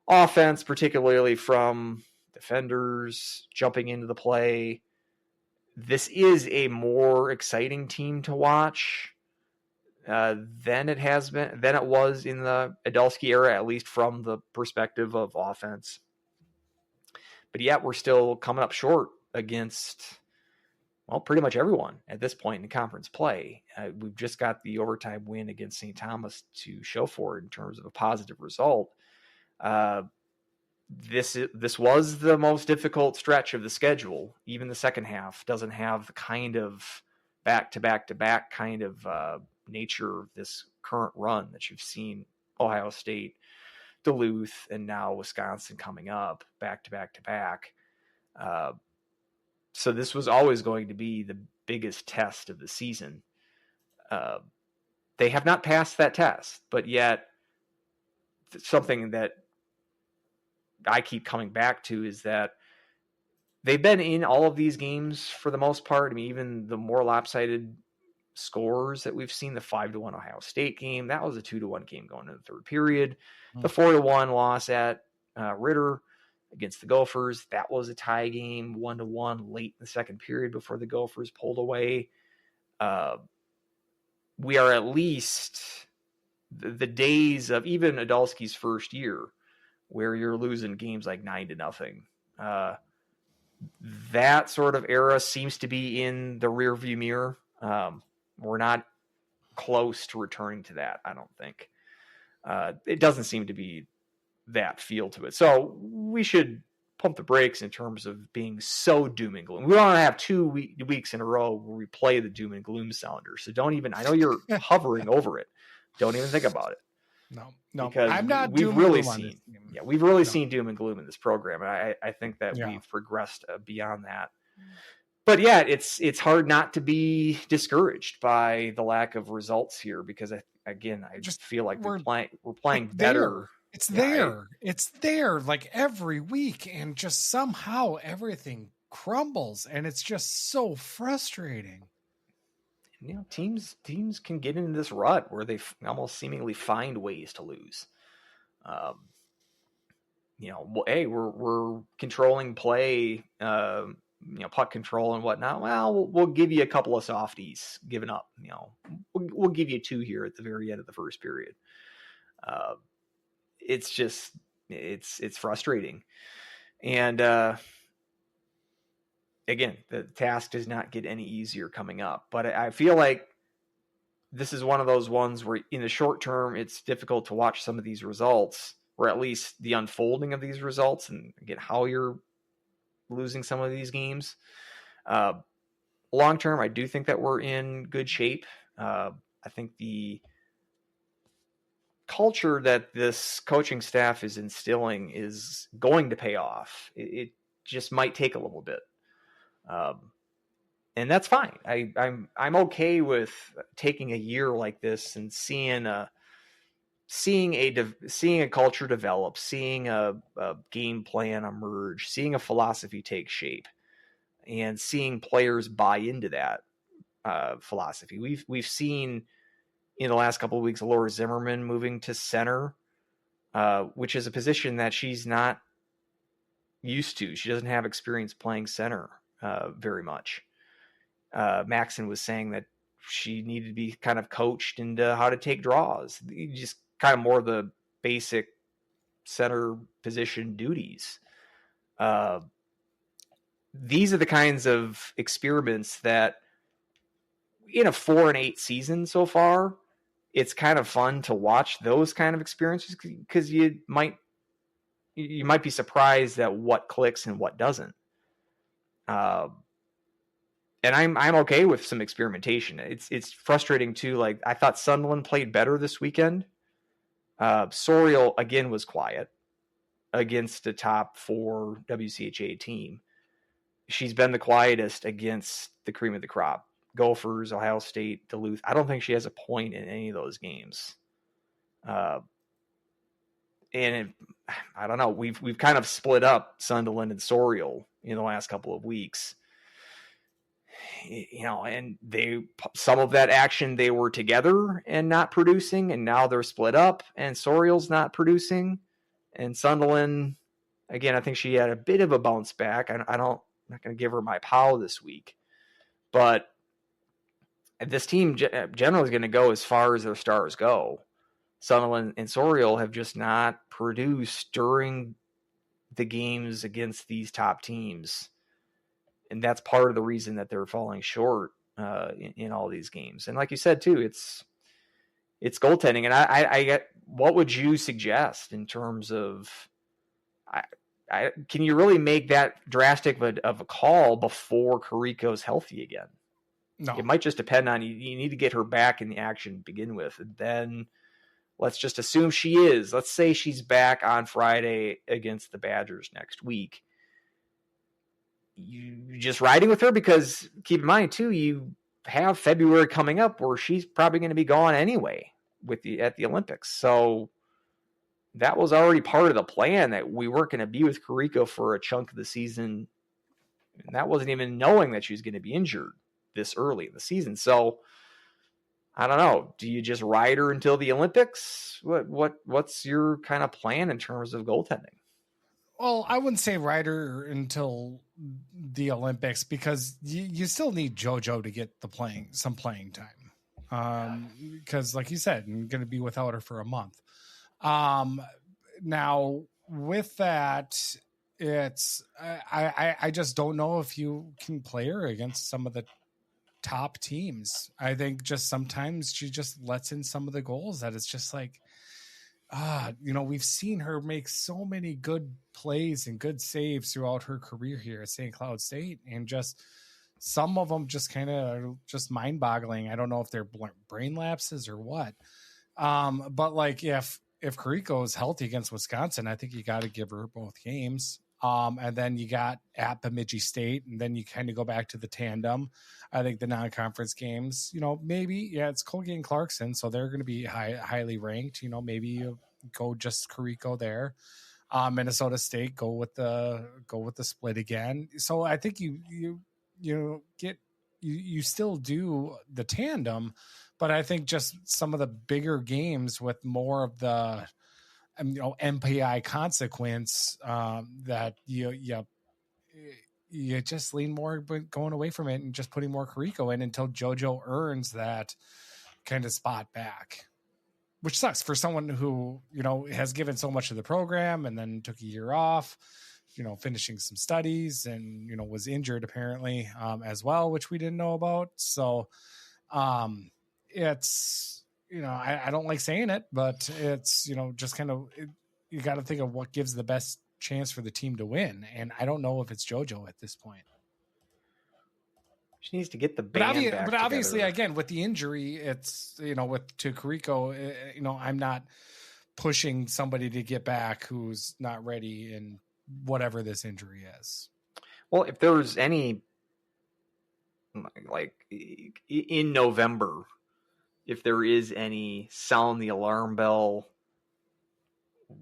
offense, particularly from defenders jumping into the play. This is a more exciting team to watch than it was in the Adelsky era, at least from the perspective of offense. But yet we're still coming up short against, pretty much everyone at this point in conference play. We've just got the overtime win against St. Thomas to show for it in terms of a positive result. This was the most difficult stretch of the schedule. Even the second half doesn't have the kind of back-to-back-to-back kind of nature of this current run that you've seen Ohio State, Duluth, and now Wisconsin coming up back-to-back-to-back. So this was always going to be the biggest test of the season. They have not passed that test, but yet something that I keep coming back to is that they've been in all of these games for the most part. Even the more lopsided scores that we've seen, the 5-1 Ohio State game, that was a 2-1 game going into the third period. The 4-1 loss at Ritter against the Gophers, that was a tie game, 1-1 late in the second period before the Gophers pulled away. we are at least the days of even Adolski's first year where you're losing games like 9-0. That sort of era seems to be in the rearview mirror. We're not close to returning to that, I don't think. It doesn't seem to be that feel to it. So we should pump the brakes in terms of being so doom and gloom. We don't have 2 weeks in a row where we play the doom and gloom sounder. So don't even, I know you're hovering over it. Don't even think about it. No, because I'm not. We've really seen, we've really seen doom and gloom in this program, and I think that we've progressed beyond that. But yeah, it's hard not to be discouraged by the lack of results here because I just feel like we're playing better. It's there. It's there like every week, and just somehow everything crumbles, and it's just so frustrating. Teams can get into this rut where they almost seemingly find ways to lose. Hey, we're controlling play, puck control and whatnot. Well, we'll give you a couple of softies giving up. We'll give you 2 here at the very end of the first period. It's just it's frustrating, and again, the task does not get any easier coming up. But I feel like this is one of those ones where in the short term, it's difficult to watch some of these results, or at least the unfolding of these results, and again, how you're losing some of these games. Long term, I do think that we're in good shape. I think the culture that this coaching staff is instilling is going to pay off. It just might take a little bit. And that's fine. I'm okay with taking a year like this and seeing a culture develop, seeing a game plan emerge, seeing a philosophy take shape, and seeing players buy into that philosophy. We've seen in the last couple of weeks Laura Zimmerman moving to center, which is a position that she's not used to. She doesn't have experience playing center very much. Maxon was saying that she needed to be kind of coached into how to take draws, just kind of more the basic center position duties. These are the kinds of experiments that in a 4-8 season so far, it's kind of fun to watch those kind of experiences because you might be surprised at what clicks and what doesn't. And I'm okay with some experimentation. It's frustrating too. Like I thought Sunderland played better this weekend. Sorial again was quiet against a top 4 WCHA team. She's been the quietest against the cream of the crop. Gophers, Ohio State, Duluth. I don't think she has a point in any of those games. I don't know. We've kind of split up Sunderland and Sorial in the last couple of weeks. And some of that action they were together and not producing, and now they're split up and Sorial's not producing. And Sunderland, again, I think she had a bit of a bounce back. I'm not going to give her my POW this week, but this team generally is going to go as far as their stars go. Sunderland and Sorial have just not produced during the games against these top teams. And that's part of the reason that they're falling short in all these games. And like you said, too, it's goaltending. And I get, what would you suggest in terms of, can you really make that drastic of a call before Kariko's healthy again? No. It might just depend on, you need to get her back in the action to begin with. And then let's just assume she is. Let's say she's back on Friday against the Badgers next week. You just riding with her because keep in mind too, you have February coming up where she's probably going to be gone anyway at the Olympics. So that was already part of the plan that we weren't going to be with Kariko for a chunk of the season. And that wasn't even knowing that she was going to be injured this early in the season. So I don't know. Do you just ride her until the Olympics? What's your kind of plan in terms of goaltending? Well, I wouldn't say rider until the Olympics because you still need JoJo to get some playing time. because like you said, I'm going to be without her for a month. Now with that, it's I just don't know if you can play her against some of the top teams. I think just sometimes she just lets in some of the goals that it's just like, we've seen her make so many good plays and good saves throughout her career here at St. Cloud State, and just some of them just kind of just mind-boggling. I don't know if they're brain lapses or what. But like if Kariko is healthy against Wisconsin, I think you got to give her both games. And then you got at Bemidji State, and then you kind of go back to the tandem. I think the non-conference games, maybe, it's Colgate and Clarkson, so they're going to be highly ranked. Maybe you go just Kariko there. Minnesota State, go with the split again. So I think you still do the tandem, but I think just some of the bigger games with more of the MPI consequence, that you just lean more going away from it and just putting more Kariko in until JoJo earns that kind of spot back, which sucks for someone who, has given so much to the program and then took a year off, finishing some studies and, was injured apparently, as well, which we didn't know about. So, it's, I don't like saying it, but it's, just kind of, you got to think of what gives the best chance for the team to win. And I don't know if it's JoJo at this point. She needs to get the band back. But obviously, together. Again, with the injury, it's, to Kariko, I'm not pushing somebody to get back who's not ready in whatever this injury is. Well, if there's any, like in November, if there is any sound the alarm bell,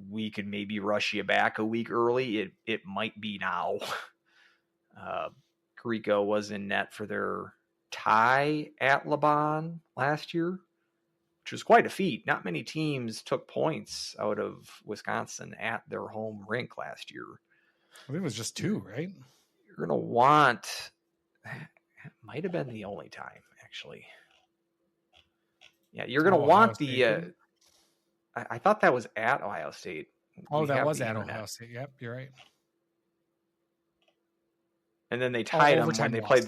we could maybe rush you back a week early. It might be now. Kariko was in net for their tie at Laban last year, which was quite a feat. Not many teams took points out of Wisconsin at their home rink last year. I think it was just 2, right? You're going to want, it might have been the only time, actually. Yeah, you're going to want the, I thought that was at Ohio State. Oh, that was at Ohio State. Yep, you're right. And then they tied them when they played.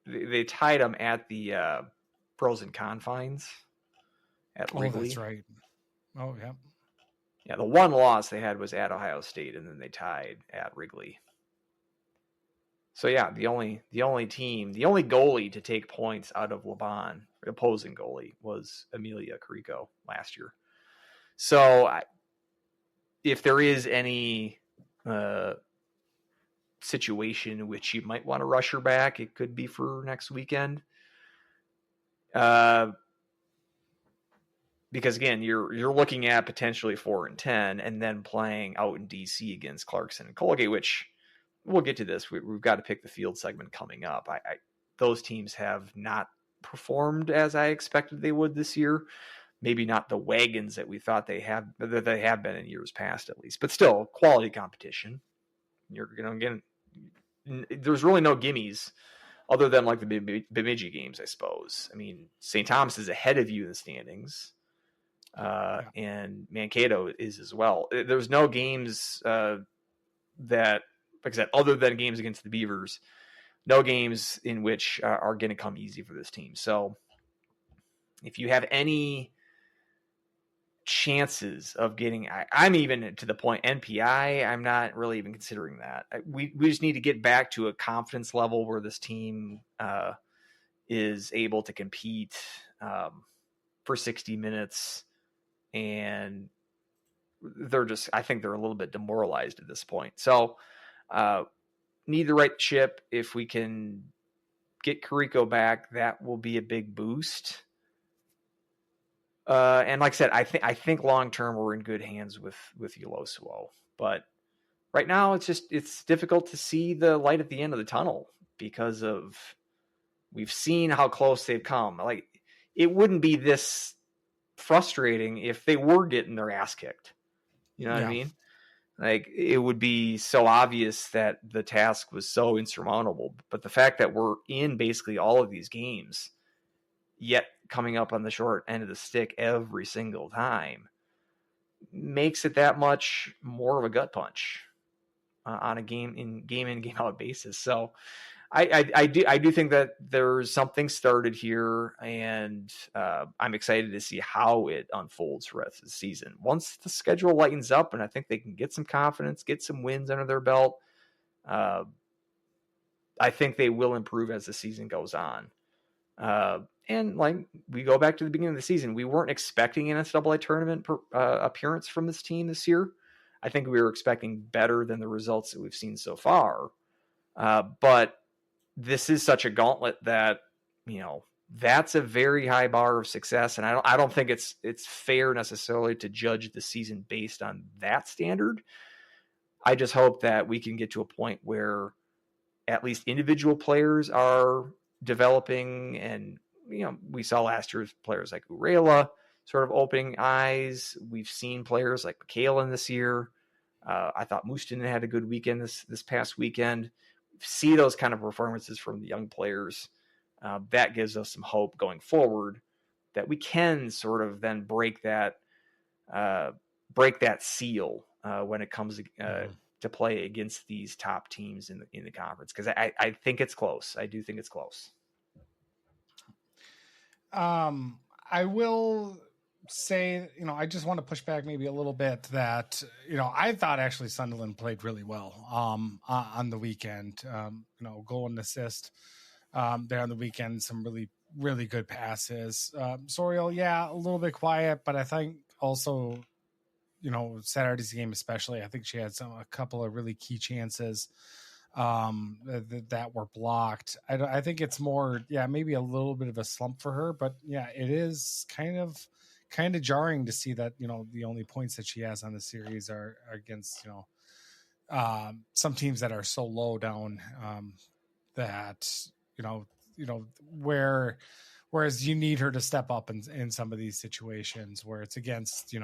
They tied them at the Pros and Confines at Wrigley. Oh, that's right. Oh, yeah. Yeah, the one loss they had was at Ohio State, and then they tied at Wrigley. So yeah, the only goalie to take points out of Laban, opposing goalie, was Amelia Kariko last year. So if there is any situation in which you might want to rush her back, it could be for next weekend. Because again, you're looking at potentially 4-10 and then playing out in DC against Clarkson and Colgate, which we'll get to this. We've got to pick the field segment coming up. Those teams have not performed as I expected they would this year. Maybe not the wagons that we thought they have been in years past, at least, but still quality competition. You're going to get, there's really no gimmies other than like the Bemidji games, I suppose. I mean, St. Thomas is ahead of you in the standings, and Mankato is as well. There's no games that, like I said, other than games against the Beavers, no games in which are going to come easy for this team. So if you have any chances of getting, I'm even to the point NPI, I'm not really even considering that. We just need to get back to a confidence level where this team is able to compete for 60 minutes, and I think they're a little bit demoralized at this point. So need the right ship. If we can get Kariko back, that will be a big boost. And like I said, I think long term we're in good hands with Ulosuo, but right now it's difficult to see the light at the end of the tunnel because of we've seen how close they've come. Like, it wouldn't be this frustrating if they were getting their ass kicked. You know what I mean? Like, it would be so obvious that the task was so insurmountable. But the fact that we're in basically all of these games, yet coming up on the short end of the stick every single time makes it that much more of a gut punch on a game in game out basis. So I do think that there's something started here, and I'm excited to see how it unfolds for the rest of the season. Once the schedule lightens up, and I think they can get some confidence, get some wins under their belt, I think they will improve as the season goes on. And like we go back to the beginning of the season, we weren't expecting an NCAA tournament appearance from this team this year. I think we were expecting better than the results that we've seen so far. But this is such a gauntlet that, that's a very high bar of success. And I don't think it's fair necessarily to judge the season based on that standard. I just hope that we can get to a point where at least individual players are developing, and we saw last year's players like Urela sort of opening eyes. We've seen players like McKalen this year. I thought Mustonen had a good weekend this past weekend. See those kind of performances from the young players. That gives us some hope going forward that we can sort of then break that seal when it comes to play against these top teams in the conference, because I think it's close. I do think it's close. I will say, I just want to push back maybe a little bit that, I thought actually Sunderland played really well on the weekend. Goal and assist there on the weekend, some really, really good passes. Soriel, a little bit quiet, but I think also, Saturday's game especially, I think she had a couple of really key chances that were blocked. I think it's more, maybe a little bit of a slump for her, but it is kind of jarring to see that, the only points that she has on the series are against, some teams that are so low down that, whereas you need her to step up in some of these situations where it's against,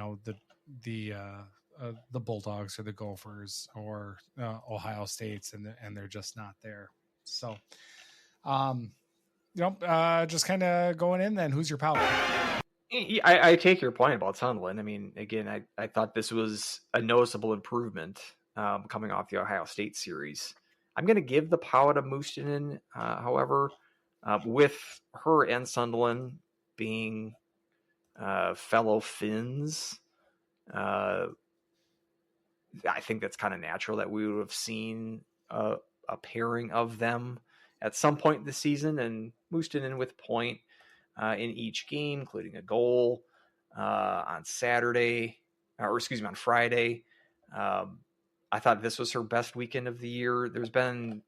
the Bulldogs or the Gophers or Ohio States, and they're just not there. So, just kind of going in then. Who's your power? I take your point about Sunderland. I mean, again, I thought this was a noticeable improvement coming off the Ohio State series. I'm going to give the power to Mustonen, however, with her and Sunderland being fellow Finns. I think that's kind of natural that we would have seen a pairing of them at some point this season, and Mustonen with point in each game, including a goal on Friday. I thought this was her best weekend of the year. There's been,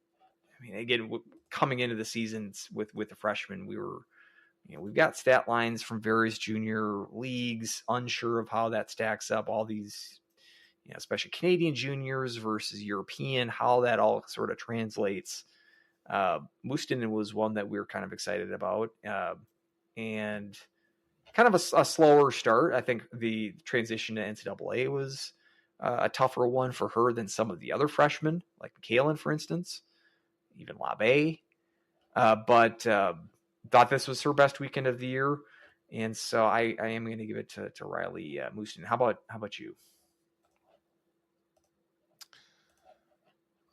again, coming into the seasons with the freshmen, we've got stat lines from various junior leagues, unsure of how that stacks up. All these, especially Canadian juniors versus European, how that all sort of translates. Mustonen was one that we were kind of excited about, and kind of a slower start. I think the transition to NCAA was a tougher one for her than some of the other freshmen, like McKalen, for instance, even Labe. But thought this was her best weekend of the year, and so I am going to give it to Riley Mustonen. How about you?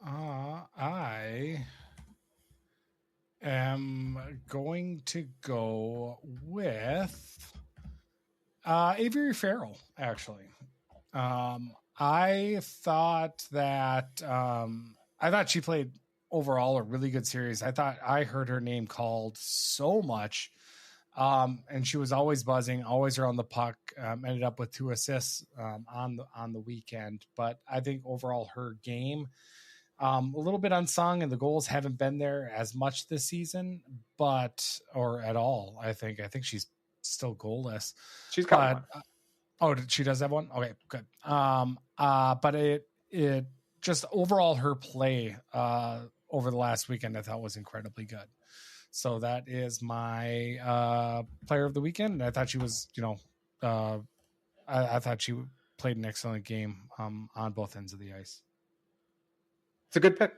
I am going to go with Avery Farrell, actually. I thought she played overall a really good series. I thought I heard her name called so much, and she was always buzzing, always around the puck. Ended up with 2 assists on the weekend, but I think overall her game a little bit unsung, and the goals haven't been there as much this season, or at all. I think she's still goalless. She's got one. She does have one. Okay, good. But it just overall her play over the last weekend I thought was incredibly good. So that is my player of the weekend. And I thought she was, I thought she played an excellent game on both ends of the ice. It's a good pick.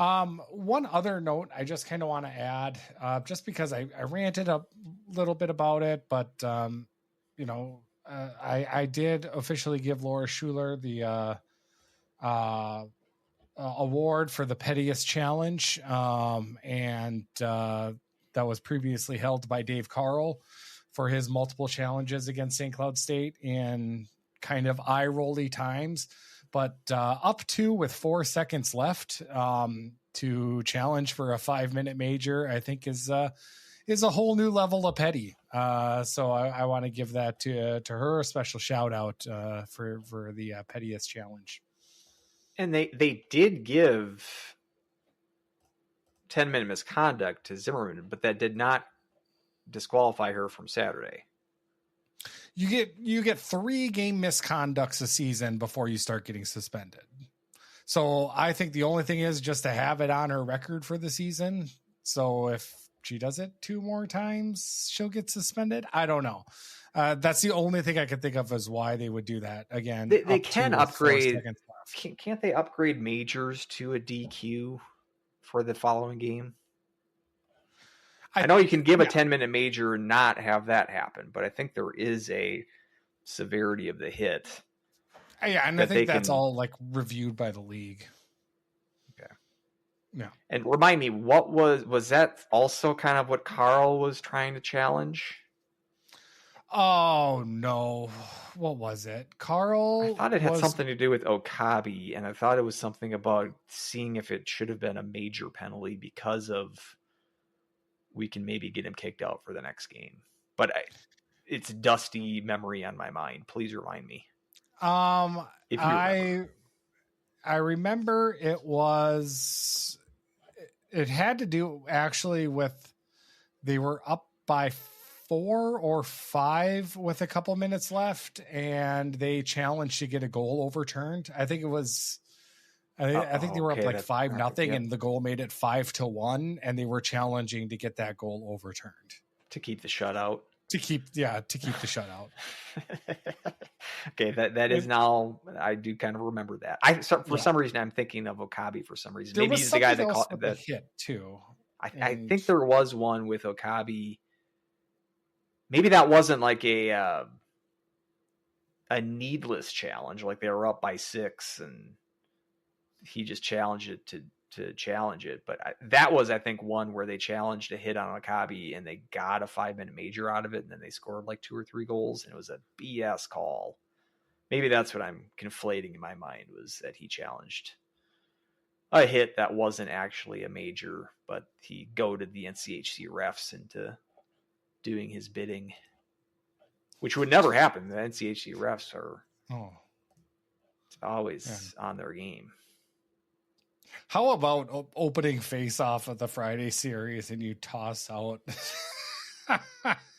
One other note I just kind of want to add, just because I ranted a little bit about it, but I did officially give Laura Schuler the award for the pettiest challenge, and that was previously held by Dave Carl for his multiple challenges against St. Cloud State in kind of eye-rolly times. But up to with 4 seconds left to challenge for a 5-minute major, I think is a whole new level of petty. So I want to give that to her a special shout out for the pettiest challenge. And they did give 10-minute misconduct to Zimmerman, but that did not disqualify her from Saturday. You get 3 game misconducts a season before you start getting suspended. So I think the only thing is just to have it on her record for the season. So if she does it 2 more times, she'll get suspended. I don't know. That's the only thing I can think of as why they would do that. Again, they can upgrade. Can't they upgrade majors to a DQ for the following game? I know you can give a 10-minute major and not have that happen, but I think there is a severity of the hit. Yeah, and I think that's all like reviewed by the league. Okay. Yeah. And remind me, what was that also kind of what Carl was trying to challenge? Oh no. What was it? Carl? I thought it had something to do with Okabe, and I thought it was something about seeing if it should have been a major penalty because of we can maybe get him kicked out for the next game. But it's dusty memory on my mind. Please remind me. If you remember. I remember it had to do actually with they were up by 4 or 5 with a couple minutes left, and they challenged to get a goal overturned. I think it was. I think they were up like 5-0, and the goal made it 5-1, and they were challenging to get that goal overturned to keep the shutout. To keep the shutout. Okay, that is now. I do kind of remember that. For some reason I'm thinking of Okabe for some reason. Maybe he's the guy that caught the hit too. I think there was one with Okabe. Maybe that wasn't like a needless challenge, like they were up by 6 and he just challenged it to challenge it. But that was, I think, one where they challenged a hit on Okabe and they got a 5-minute major out of it, and then they scored like 2 or 3 goals, and it was a BS call. Maybe that's what I'm conflating in my mind, was that he challenged a hit that wasn't actually a major, but he goaded the NCHC refs into doing his bidding, which would never happen. The NCHC refs are always on their game. How about opening face-off of the Friday series and you toss out?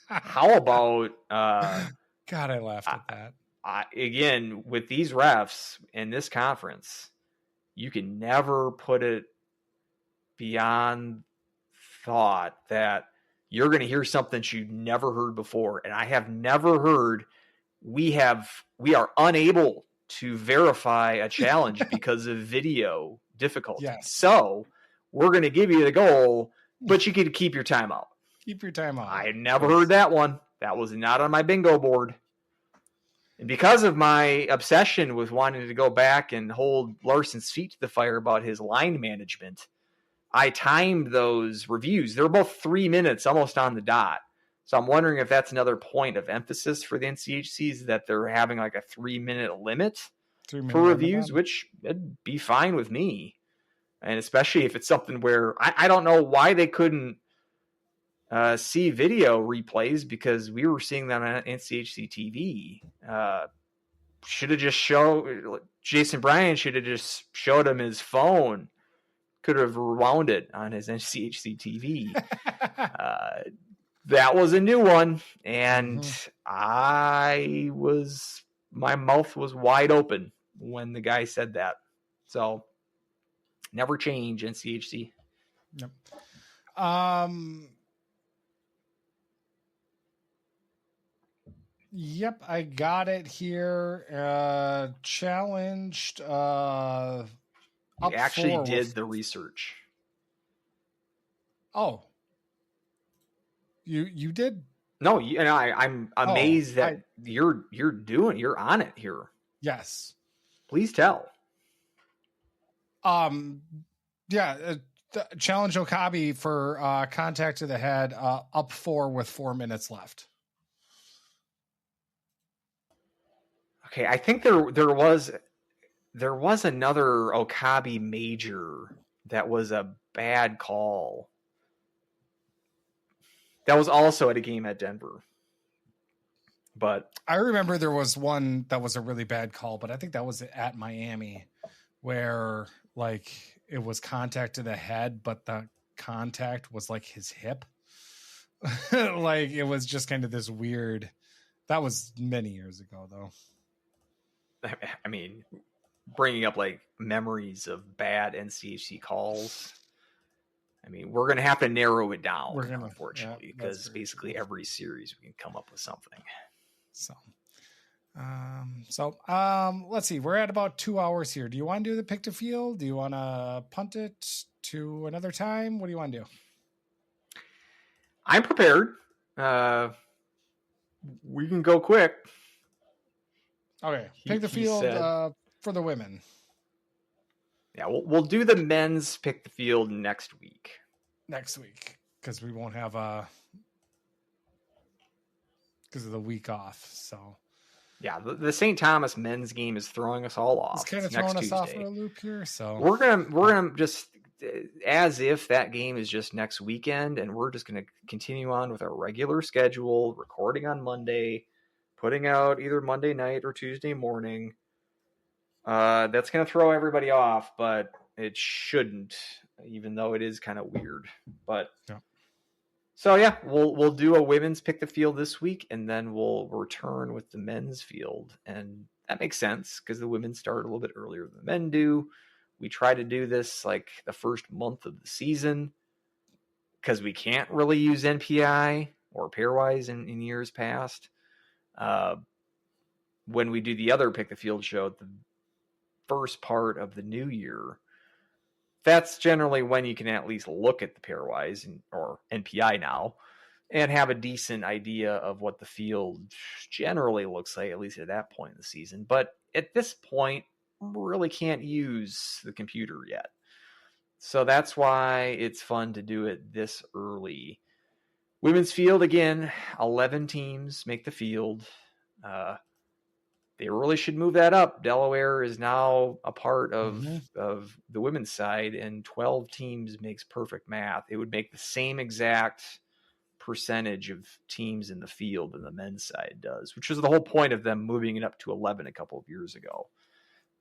How about... God, I laughed at that. Again, with these refs in this conference, you can never put it beyond thought that you're going to hear something you've never heard before. And I have never heard we are unable to verify a challenge because of video difficulty. Yes. So we're going to give you the goal, but you can keep your timeout. Keep your timeout. I never heard that one. That was not on my bingo board. And because of my obsession with wanting to go back and hold Larson's feet to the fire about his line management, I timed those reviews. They're both 3 minutes, almost on the dot. So I'm wondering if that's another point of emphasis for the NCHCs, that they're having like a 3-minute limit for reviews, which would be fine with me. And especially if it's something where I don't know why they couldn't see video replays, because we were seeing them on NCHC TV. Should have just Jason Bryan should have just showed him his phone. Could have rewound it on his NCHC TV. That was a new one, and my mouth was wide open when the guy said that. So never change, NCHC. Yep. Yep, I got it here. Challenged We actually 4 did with- the research. Oh, you did? No, I'm amazed that I- you're on it here. Yes. Please tell. Yeah. Challenge Okabe for contact to the head. Up 4 with 4 minutes left. Okay, I think there was another Okabe major that was a bad call. That was also at a game at Denver. But I remember there was one that was a really bad call, but I think that was at Miami, where like it was contact to the head, but the contact was like his hip. Like it was just kind of this weird. That was many years ago, though. I mean, bringing up like memories of bad NCHC calls. I mean, we're going to have to narrow it down, unfortunately, because basically every series we can come up with something. So, let's see. We're at about 2 hours here. Do you want to do the pick to field? Do you want to punt it to another time? What do you want to do? I'm prepared. We can go quick. Okay, pick the field for the women. Yeah, we'll do the men's pick the field next week. Because we won't have because of the week off. So yeah, the St. Thomas men's game is throwing us all off. It's kind of throwing us off for a loop here. So we're gonna just as if that game is just next weekend, and we're just gonna continue on with our regular schedule, recording on Monday, putting out either Monday night or Tuesday morning. That's going to throw everybody off, but it shouldn't, even though it is kind of weird. But yeah. So yeah, we'll do a women's pick the field this week, and then we'll return with the men's field, and that makes sense because the women start a little bit earlier than the men do. We try to do this like the first month of the season because we can't really use NPI or pairwise in years past. When we do the other pick the field show at the first part of the new year, that's generally when you can at least look at the pairwise or NPI now and have a decent idea of what the field generally looks like, at least at that point in the season. But at this point, really can't use the computer yet. So that's why it's fun to do it this early. Women's field, again, 11 teams make the field. They really should move that up. Delaware is now a part of the women's side, and 12 teams makes perfect math. It would make the same exact percentage of teams in the field than the men's side does, which was the whole point of them moving it up to 11 a couple of years ago,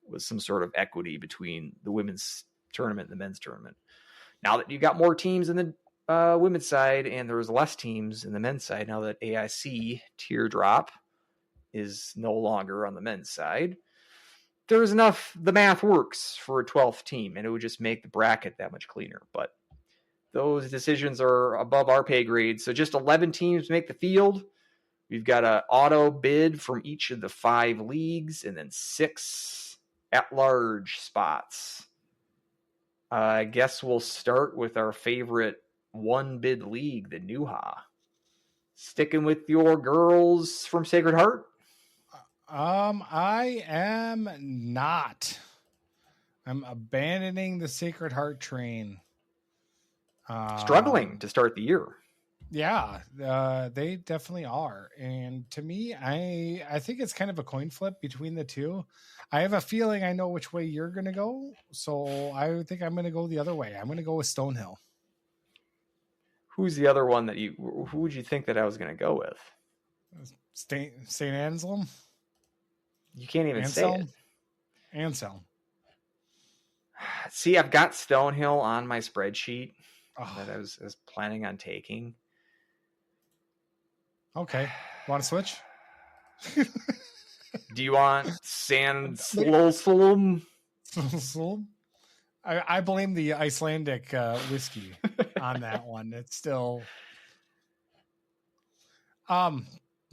was some sort of equity between the women's tournament and the men's tournament. Now that you got more teams in the women's side and there's less teams in the men's side, now that AIC teardrop is no longer on the men's side, there's enough, the math works for a 12th team, and it would just make the bracket that much cleaner. But those decisions are above our pay grade. So just 11 teams make the field. We've got an auto bid from each of the 5 leagues, and then 6 at-large spots. I guess we'll start with our favorite one-bid league, the NUHA. Sticking with your girls from Sacred Heart? I am not. I'm abandoning the Sacred Heart train. Struggling to start the year. Yeah, they definitely are. And to me, I think it's kind of a coin flip between the two. I have a feeling I know which way you're going to go. So I think I'm going to go the other way. I'm going to go with Stonehill. Who's the other one who would you think that I was going to go with? St. Anselm? You can't even say it. Anselm. See, I've got Stonehill on my spreadsheet that I was planning on taking. Okay. Want to switch? Do you want San Slolsolum? I blame the Icelandic whiskey on that one. It's still...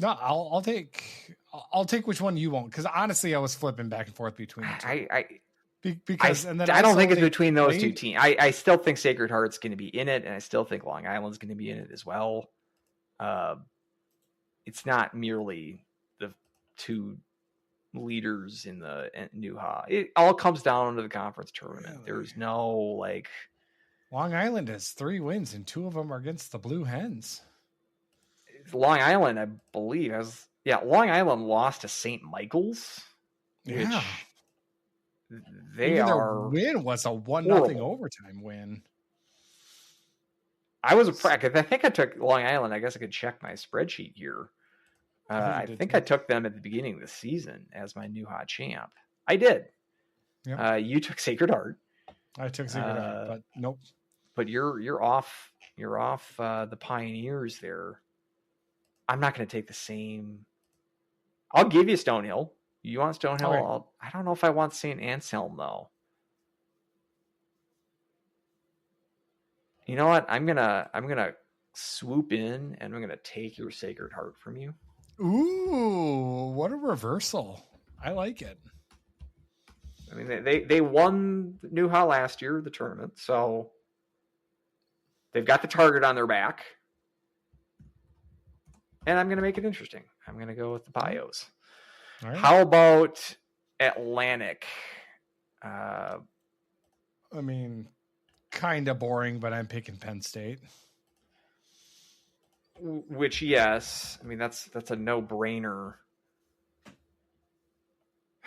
No, I'll take which one you want, because honestly, I was flipping back and forth between the two. because I and then don't think it's they between those two played- teams. I still think Sacred Heart's going to be in it, and I still think Long Island's going to be in it as well. It's not merely the two leaders in the Nuha. It all comes down to the conference tournament. Really? There's no like Long Island has 3 wins, and 2 of them are against the Blue Hens. Long Island, I believe, Long Island lost to St. Michael's, Yeah. which they Even are. their win was a 1-0 horrible. overtime win. I was I think I took Long Island. I guess I could check my spreadsheet here. I think I took them at the beginning of the season as my Nuha champ. I did. Yep. You took Sacred Heart. I took Sacred Heart, but nope. But you're off. You're off the Pioneers there. I'm not going to take the same. I'll give you Stonehill. You want Stonehill? Okay. I don't know if I want St. Anselm though. You know what? I'm gonna swoop in and I'm gonna take your Sacred Heart from you. Ooh, what a reversal! I like it. I mean, they won Nuha last year, the tournament, so they've got the target on their back. And I'm going to make it interesting. I'm going to go with the Pios. All right. How about Atlantic? I mean, kind of boring, but I'm picking Penn State. Which, yes, I mean that's a no-brainer.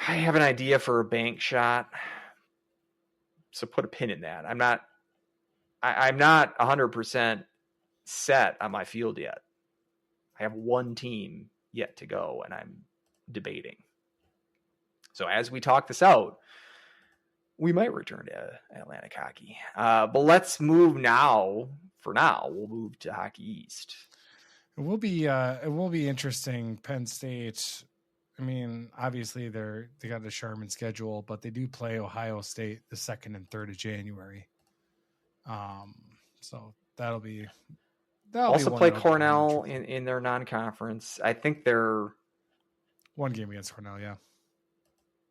I have an idea for a bank shot, so put a pin in that. I'm not 100% set on my field yet. I have one team yet to go, and I'm debating. So as we talk this out, we might return to Atlantic hockey. But let's move now. For now, we'll move to Hockey East. It will be interesting. Penn State. I mean, obviously they got the Sherman schedule, but they do play Ohio State the 2nd and 3rd of January. So that'll be also one play that'll be Cornell interesting. in their non-conference. I think they're one game against Cornell. Yeah,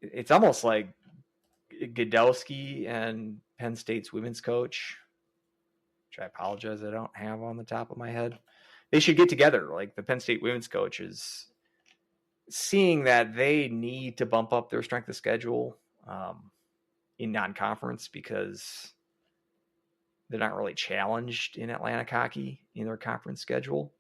it's almost like Godowski and Penn State's women's coach, which I apologize I don't have on the top of my head. They should get together. Like the Penn State women's coach is seeing that they need to bump up their strength of schedule in non-conference because they're not really challenged in Atlantic hockey in their conference schedule.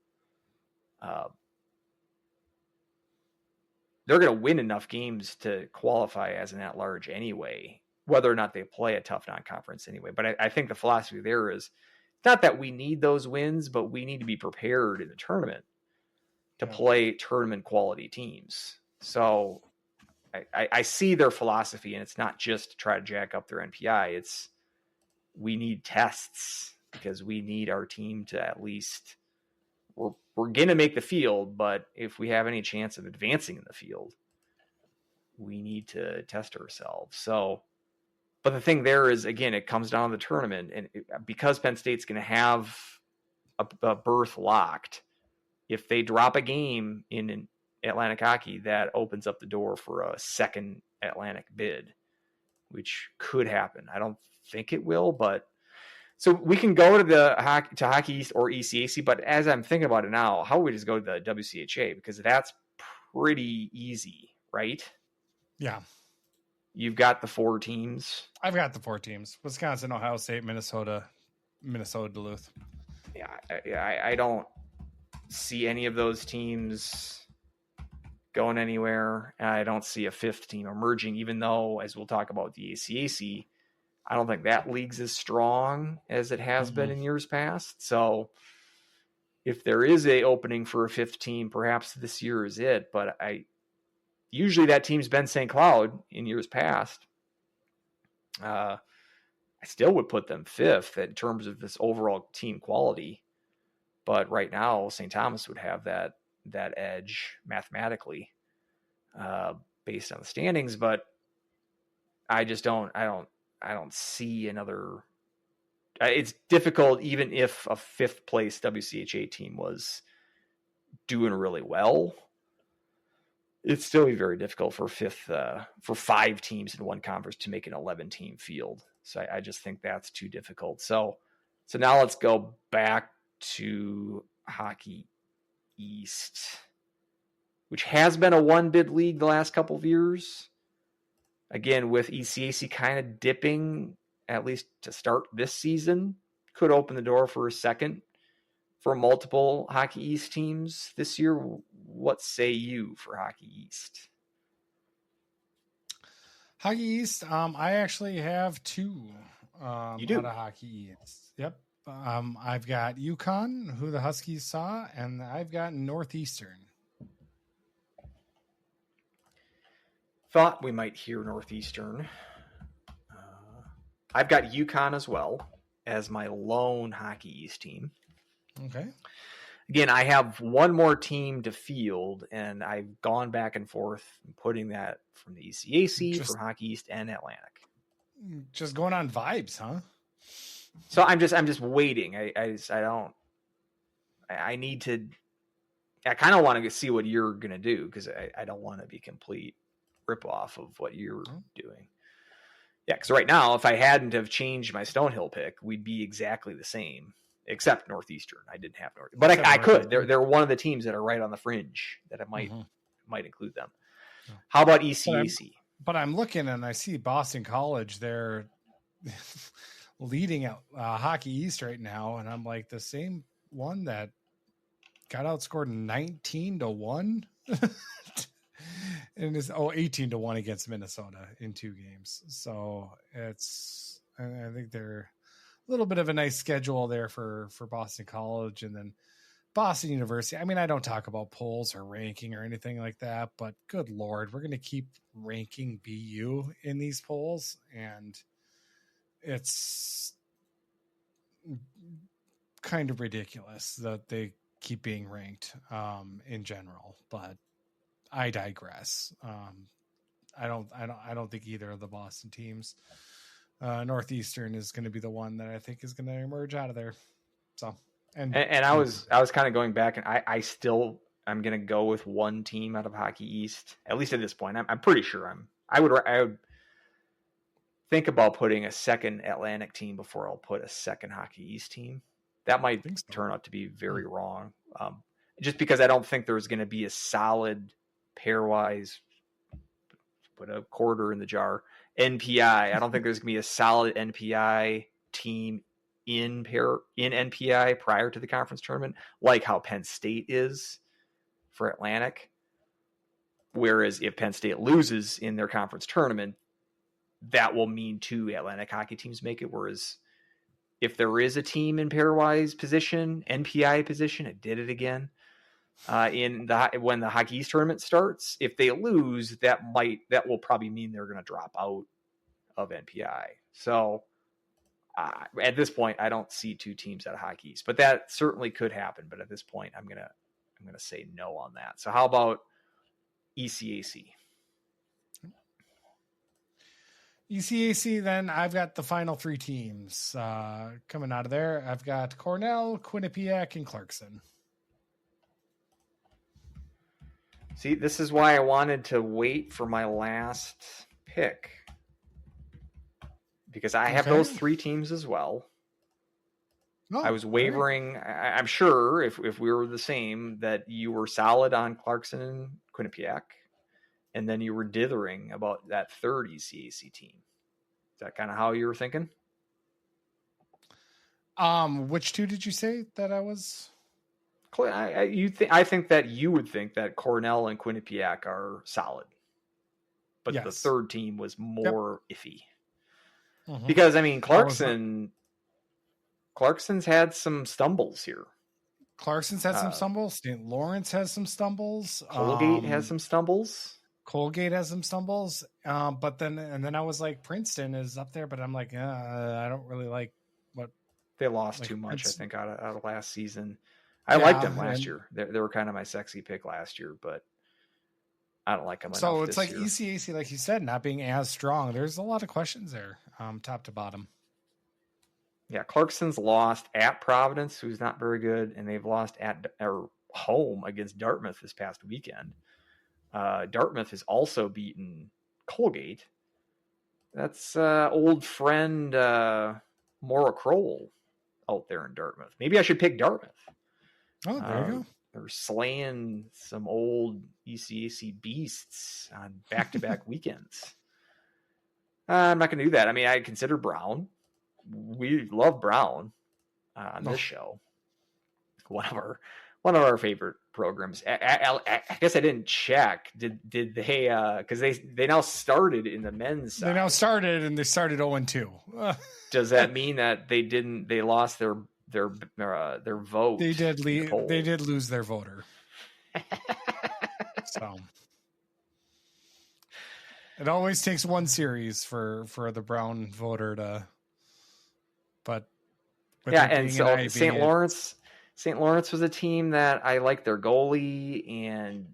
They're going to win enough games to qualify as an at-large anyway, whether or not they play a tough non-conference anyway. But I think the philosophy there is not that we need those wins, but we need to be prepared in the tournament to play tournament quality teams. So I see their philosophy, and it's not just to try to jack up their NPI. It's we need tests because we need our team to at least we're going to make the field, but if we have any chance of advancing in the field, we need to test ourselves. So, but the thing there is, again, it comes down to the tournament, and because Penn State's going to have a berth locked, if they drop a game in Atlantic hockey, that opens up the door for a second Atlantic bid, which could happen. I don't think it will, but so we can go to Hockey East or ECAC, but as I'm thinking about it now, how would we just go to the WCHA? Because that's pretty easy, right? Yeah. You've got the 4 teams. I've got the 4 teams: Wisconsin, Ohio State, Minnesota, Duluth. Yeah, I don't see any of those teams going anywhere. I don't see a 5th team emerging, even though, as we'll talk about the ACAC, I don't think that league's as strong as it has been in years past. So if there is a opening for a 5th team, perhaps this year is it. But usually that team's been St. Cloud in years past. I still would put them 5th in terms of this overall team quality. But right now, St. Thomas would have that edge mathematically based on the standings. But I just don't see another. It's difficult, even if a 5th place WCHA team was doing really well. It'd still be very difficult for for 5 teams in one conference to make an 11-team field. So I just think that's too difficult. So now let's go back to Hockey East, which has been a 1-bid league the last couple of years. Again, with ECAC kind of dipping, at least to start this season, could open the door for a second for multiple Hockey East teams this year. What say you for Hockey East? Hockey East, I actually have 2 You do? out of Hockey East. Yep. I've got UConn, who the Huskies saw, and I've got Northeastern. Thought we might hear Northeastern. I've got UConn as well as my lone Hockey East team. Okay. Again, I have one more team to field, and I've gone back and forth putting that from the ECAC, from Hockey East, and Atlantic. Just going on vibes, huh? So I'm just waiting. I kind of want to see what you're gonna do, because I don't want to be complete ripoff of what you're doing. Yeah, because right now, if I hadn't have changed my Stonehill pick, we'd be exactly the same, except Northeastern. I didn't have Northeastern, but I could. They're one of the teams that are right on the fringe that I might include them. How about ECAC? But I'm looking and I see Boston College. They're leading out Hockey East right now, and I'm like, the same one that got outscored 19-1 and is 18-1 against Minnesota in 2 games. So I think they're a little bit of a nice schedule there for Boston College, and then Boston University. I mean, I don't talk about polls or ranking or anything like that, but good Lord, we're going to keep ranking BU in these polls, and it's kind of ridiculous that they keep being ranked in general, but I digress. I don't think either of the Boston teams, Northeastern is going to be the one that I think is going to emerge out of there. So, and I was kind of going back, and I'm going to go with one team out of Hockey East, at least at this point. I'm pretty sure I would think about putting a second Atlantic team before I'll put a second Hockey East team. That might turn out to be very wrong. Just because I don't think there's going to be a solid pairwise, put a quarter in the jar, NPI. I don't think there's going to be a solid NPI team in NPI prior to the conference tournament, like how Penn State is for Atlantic. Whereas if Penn State loses in their conference tournament, that will mean 2 Atlantic hockey teams make it. Whereas if there is a team in pairwise position, NPI position, it did it again when the Hockey East tournament starts. If they lose, that will probably mean they're going to drop out of NPI. So at this point, I don't see 2 teams out of Hockey East, but that certainly could happen. But at this point, I'm gonna say no on that. So how about ECAC? ECAC, then I've got the final 3 teams coming out of there. I've got Cornell, Quinnipiac, and Clarkson. See, this is why I wanted to wait for my last pick, because I have those 3 teams as well. Oh, I was wavering. Right. I'm sure if we were the same, that you were solid on Clarkson and Quinnipiac, and then you were dithering about that third ECAC team. Is that kind of how you were thinking? Which 2 did you say that I was? I think that you would think that Cornell and Quinnipiac are solid, but the third team was more iffy. Mm-hmm. Because I mean, Clarkson's had some stumbles here. Clarkson's had some stumbles. St. Lawrence has some stumbles. Colgate has some stumbles. But then I was like, Princeton is up there, but I'm like, I don't really like what they lost too much. I think out of last season. I liked them last year. They were kind of my sexy pick last year, but I don't like them. So it's like ECAC, like you said, not being as strong. There's a lot of questions there, top to bottom. Yeah, Clarkson's lost at Providence, who's not very good, and they've lost at home against Dartmouth this past weekend. Dartmouth has also beaten Colgate. That's old friend Maura Crowell out there in Dartmouth. Maybe I should pick Dartmouth. Oh, there you go. They're slaying some old ECAC beasts on back-to-back weekends. I'm not going to do that. I mean, I consider Brown. We love Brown on this show. One of our favorite programs. I guess I didn't check. Did they? Because they now started in the men's side. They now started, and they started 0-2. Does that mean that they didn't? They lost their vote. They did. They did lose their voter. So it always takes one series for the Brown voter to. But yeah, and so St. Lawrence was a team that I like their goalie,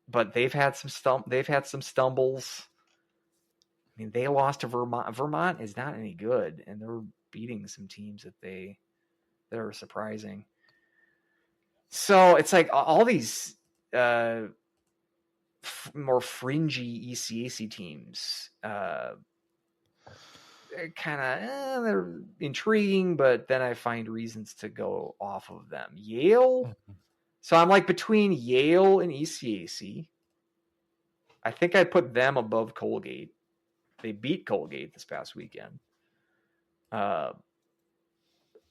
but they've had some stumbles. I mean, they lost to Vermont. Vermont is not any good, and they're beating some teams that are surprising. So it's like all these more fringy ECAC teams. Kind of they're intriguing, but then I find reasons to go off of them. Yale, so I'm like between Yale and ECAC. I think I put them above Colgate. They beat Colgate this past weekend. Or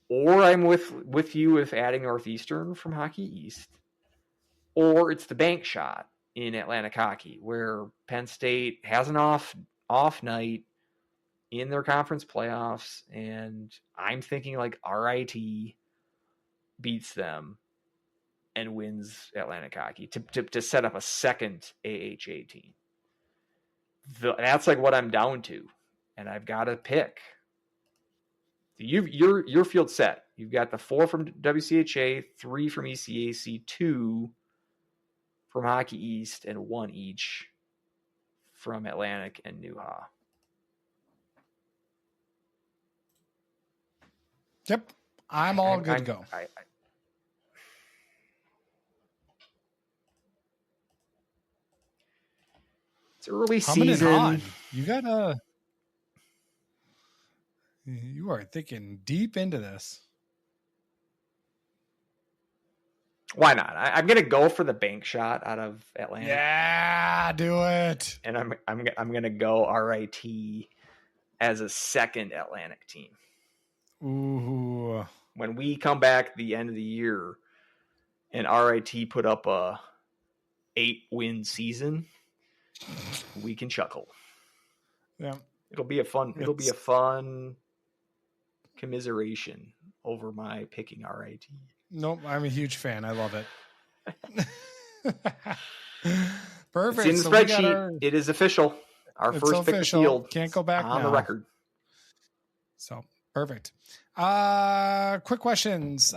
I'm with you with adding Northeastern from Hockey East, or it's the bank shot in Atlantic hockey where Penn State has an off night in their conference playoffs, and I'm thinking like RIT beats them and wins Atlantic hockey to set up a second AHA team. That's like what I'm down to, and I've got to pick. Your field set. You've got the 4 from WCHA, 3 from ECAC, 2 from Hockey East, and 1 each from Atlantic and Newha. Yep, I'm all good to go. It's early season. You are thinking deep into this. Why not? I'm going to go for the bank shot out of Atlanta. Yeah, do it. And I'm going to go RIT as a second Atlantic team. Ooh. When we come back the end of the year and RIT put up a 8-win season, we can chuckle. Yeah. It'll be a fun commiseration over my picking RIT. Nope, I'm a huge fan. I love it. Perfect. It's in the spreadsheet. It is official. Our first pick of the field. Can't go back on now. The record. So perfect. Quick questions.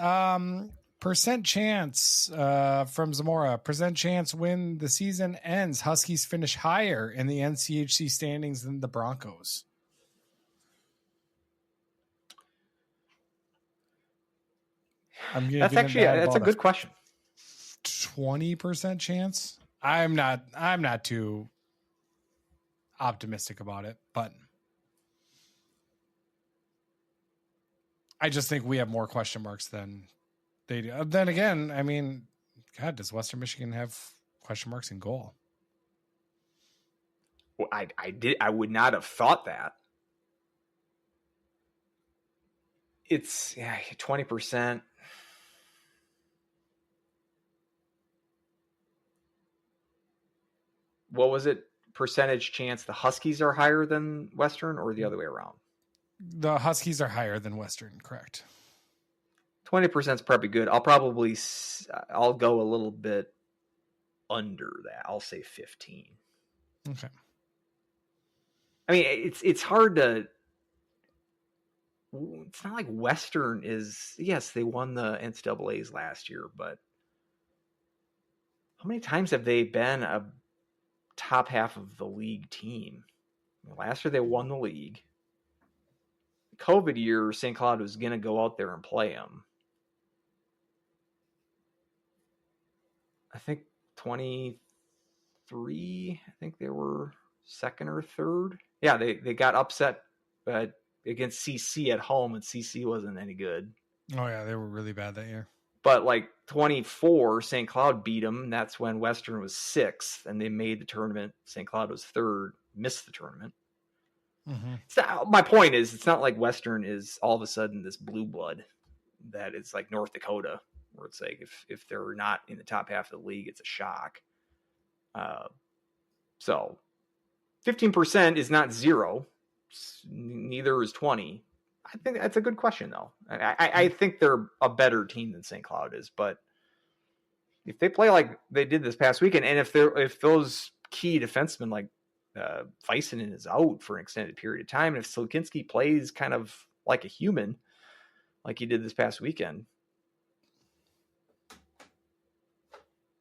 Percent chance from Zamora. Percent chance when the season ends, Huskies finish higher in the NCHC standings than the Broncos. That's a good question. 20% chance. I'm not too optimistic about it, but I just think we have more question marks than they do. Then again, I mean, God, does Western Michigan have question marks in goal? Well, I would not have thought that. It's 20%. What was it? Percentage chance the Huskies are higher than Western, or the other way around? The Huskies are higher than Western, correct? 20% is probably good. I'll go a little bit under that. I'll say 15. Okay. I mean, it's hard to. It's not like Western is. Yes, they won the NCAA's last year, but how many times have they been a top half of the league team? Last year they won the league. COVID year, St. Cloud was going to go out there and play them. I think 2013 3. I think they were second or third. Yeah, they got upset against CC at home, and CC wasn't any good. Oh yeah, they were really bad that year. But like 24, St. Cloud beat them. That's when Western was 6th, and they made the tournament. St. Cloud was 3rd, missed the tournament. Mm-hmm. My point is, it's not like Western is all of a sudden this blue blood that it's like North Dakota, where it's like if they're not in the top half of the league, it's a shock. So 15% is not 0. Neither is 20. I think that's a good question, though. I think they're a better team than St. Cloud is, but if they play like they did this past weekend, and if those key defensemen like Weissenen is out for an extended period of time, and if Silkinski plays kind of like a human, like he did this past weekend,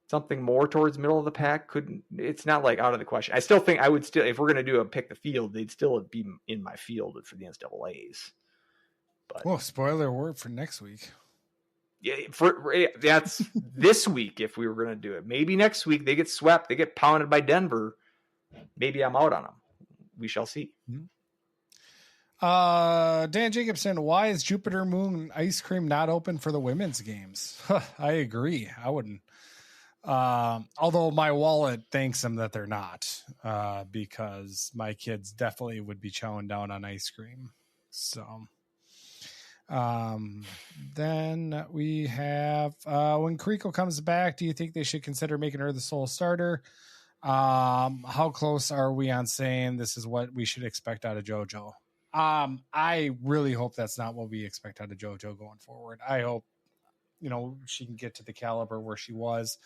something more towards middle of the pack it's not like out of the question. I still think if we're going to do a pick the field, they'd still be in my field for the NCAAs. But well, spoiler alert for next week. Yeah, that's this week if we were going to do it. Maybe next week they get swept, they get pounded by Denver. Maybe I'm out on them. We shall see. Dan Jacobson, why is Jupiter Moon Ice Cream not open for the women's games? I agree. I wouldn't. Although my wallet thanks them that they're not, because my kids definitely would be chowing down on ice cream. So, then we have, when Carrico comes back, do you think they should consider making her the sole starter? How close are we on saying this is what we should expect out of JoJo? I really hope that's not what we expect out of JoJo going forward. I hope, she can get to the caliber where she was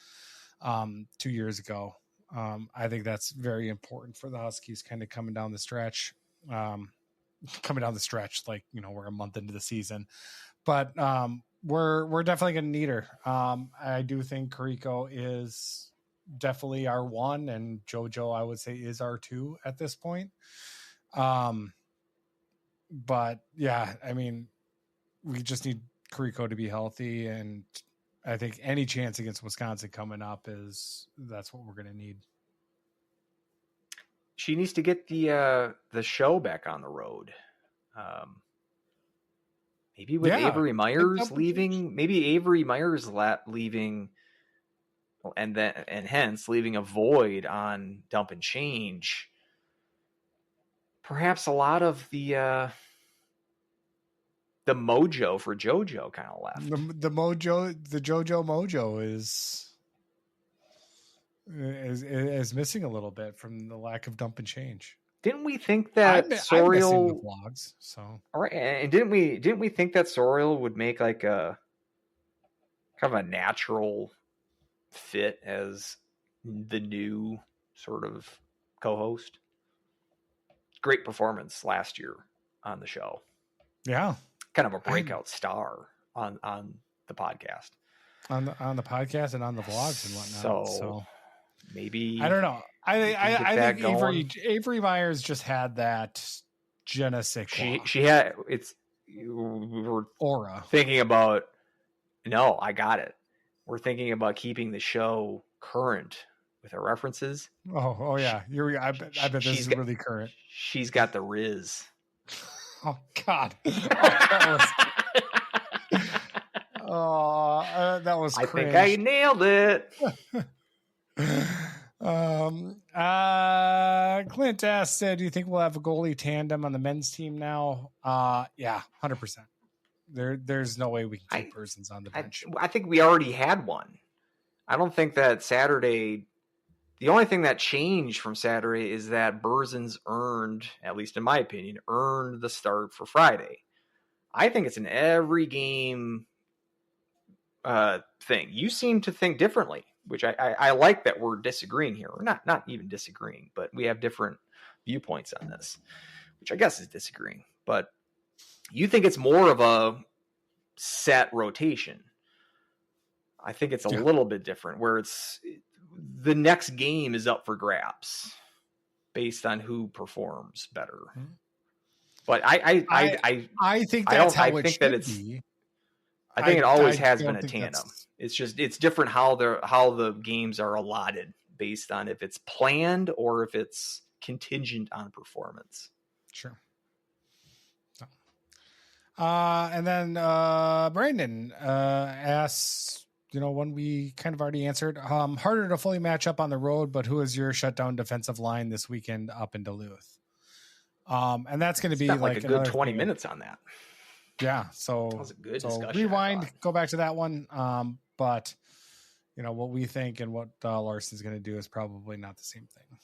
2 years ago. I think that's very important for the Huskies kind of coming down the stretch, like, we're a month into the season, but we're definitely going to need her. I do think Carrico is definitely our 1, and JoJo, I would say, is our 2 at this point. But yeah, I mean, we just need Carrico to be healthy, and I think any chance against Wisconsin coming up that's what we're going to need. She needs to get the show back on the road. Maybe with Avery Myers leaving, leaving, and hence leaving a void on Dump and Change. Perhaps a lot of the mojo for JoJo kind of left. The JoJo mojo is missing a little bit from the lack of Dump and Change. Didn't we think that Sorial the vlogs? So all right, and didn't we think that Sorial would make like a kind of a natural fit as the new sort of co-host? Great performance last year on the show. Yeah. Kind of a breakout star on the podcast. On the podcast and on the vlogs and whatnot. So maybe I don't know. I think Avery Myers just had that je ne sais quoi. She had we were aura. Thinking about I got it. We're thinking about keeping the show current with our references. Oh yeah. I bet this is really current. She's got the Riz. Oh God. That was I cringe. think I nailed it. Clint asked, do you think we'll have a goalie tandem on the men's team now? Yeah, 100%. There's no way we can keep Persons on the bench. I think we already had one. I don't think that Saturday. The only thing that changed from Saturday is that Berzins earned, at least in my opinion, the start for Friday. I think it's an every game thing. You seem to think differently, which I like that we're disagreeing here. We're not even disagreeing, but we have different viewpoints on this, which I guess is disagreeing. But you think it's more of a set rotation. I think it's a little bit different, where it's the next game is up for grabs based on who performs better. But I think that's how it should be. I think it always has been a tandem. It's different how the games are allotted based on if it's planned or if it's contingent on performance. Sure. And then Brandon asks, one we kind of already answered, harder to fully match up on the road, but who is your shutdown defensive line this weekend up in Duluth? And that's going to be like a good 20 minutes on that. Yeah. So that was a good so discussion. Rewind, go back to that one. But what we think and what Larson's going to do is probably not the same thing.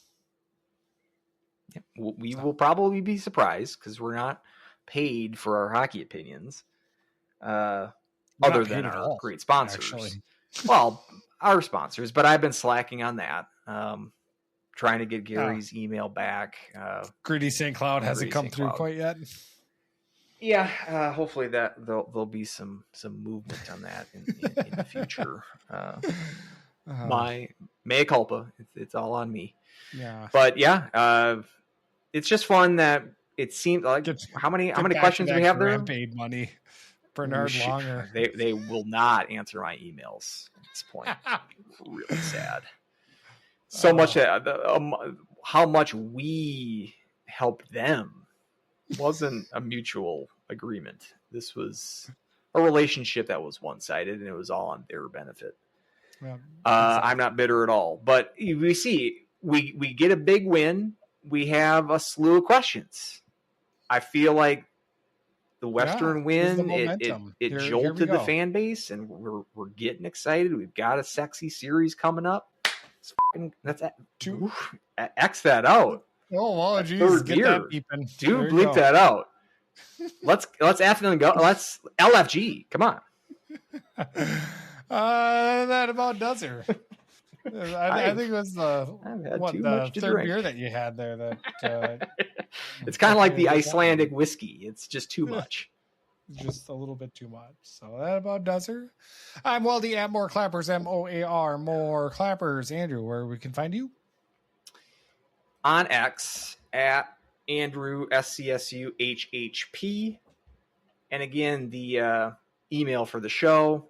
Yeah. We will probably be surprised because we're not paid for our hockey opinions. Other than our great sponsors. Actually. Well, our sponsors, but I've been slacking on that. Trying to get Gary's email back. Greedy St. Cloud hasn't come through quite yet. Yeah, hopefully that there'll be some movement on that in the future. My mea culpa. It's all on me. Yeah. But yeah, it's just fun that it seemed like how many questions we have there? Paid money. Bernard Longer. They will not answer my emails at this point. Really sad. So much how much we helped them wasn't a mutual agreement. This was a relationship that was one-sided, and it was all on their benefit. Yeah, I'm not bitter at all, but we see we get a big win. We have a slew of questions. I feel like the Western win, it jolted the fan base, and we're getting excited. We've got a sexy series coming up. X that out. Oh, well, geez, get that beeping. Dude, bleep that out. Let's Athlon go. Let's LFG. Come on. That about does her. I think it was the third beer that you had there. That it's kind of like the Icelandic whiskey. It's just too much. Just a little bit too much. So that about does her. I'm Weldie at More Clappers, MOAR, More Clappers. Andrew, where we can find you? On X at Andrew SCSUHHP. And again, the email for the show.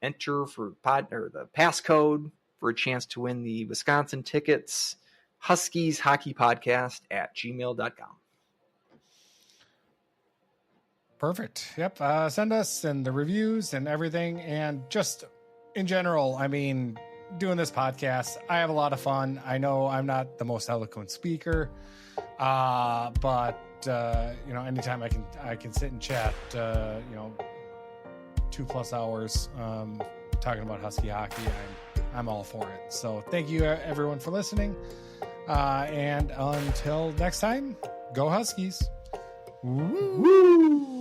Enter for the passcode for a chance to win the Wisconsin tickets. Huskies Hockey Podcast at gmail.com. Perfect. Yep. Send us and the reviews and everything. And just in general, I mean, doing this podcast, I have a lot of fun. I know I'm not the most eloquent speaker, but anytime I can sit and chat, 2+ hours talking about Husky hockey, I'm all for it. So thank you everyone for listening. And until next time, go Huskies. Woo!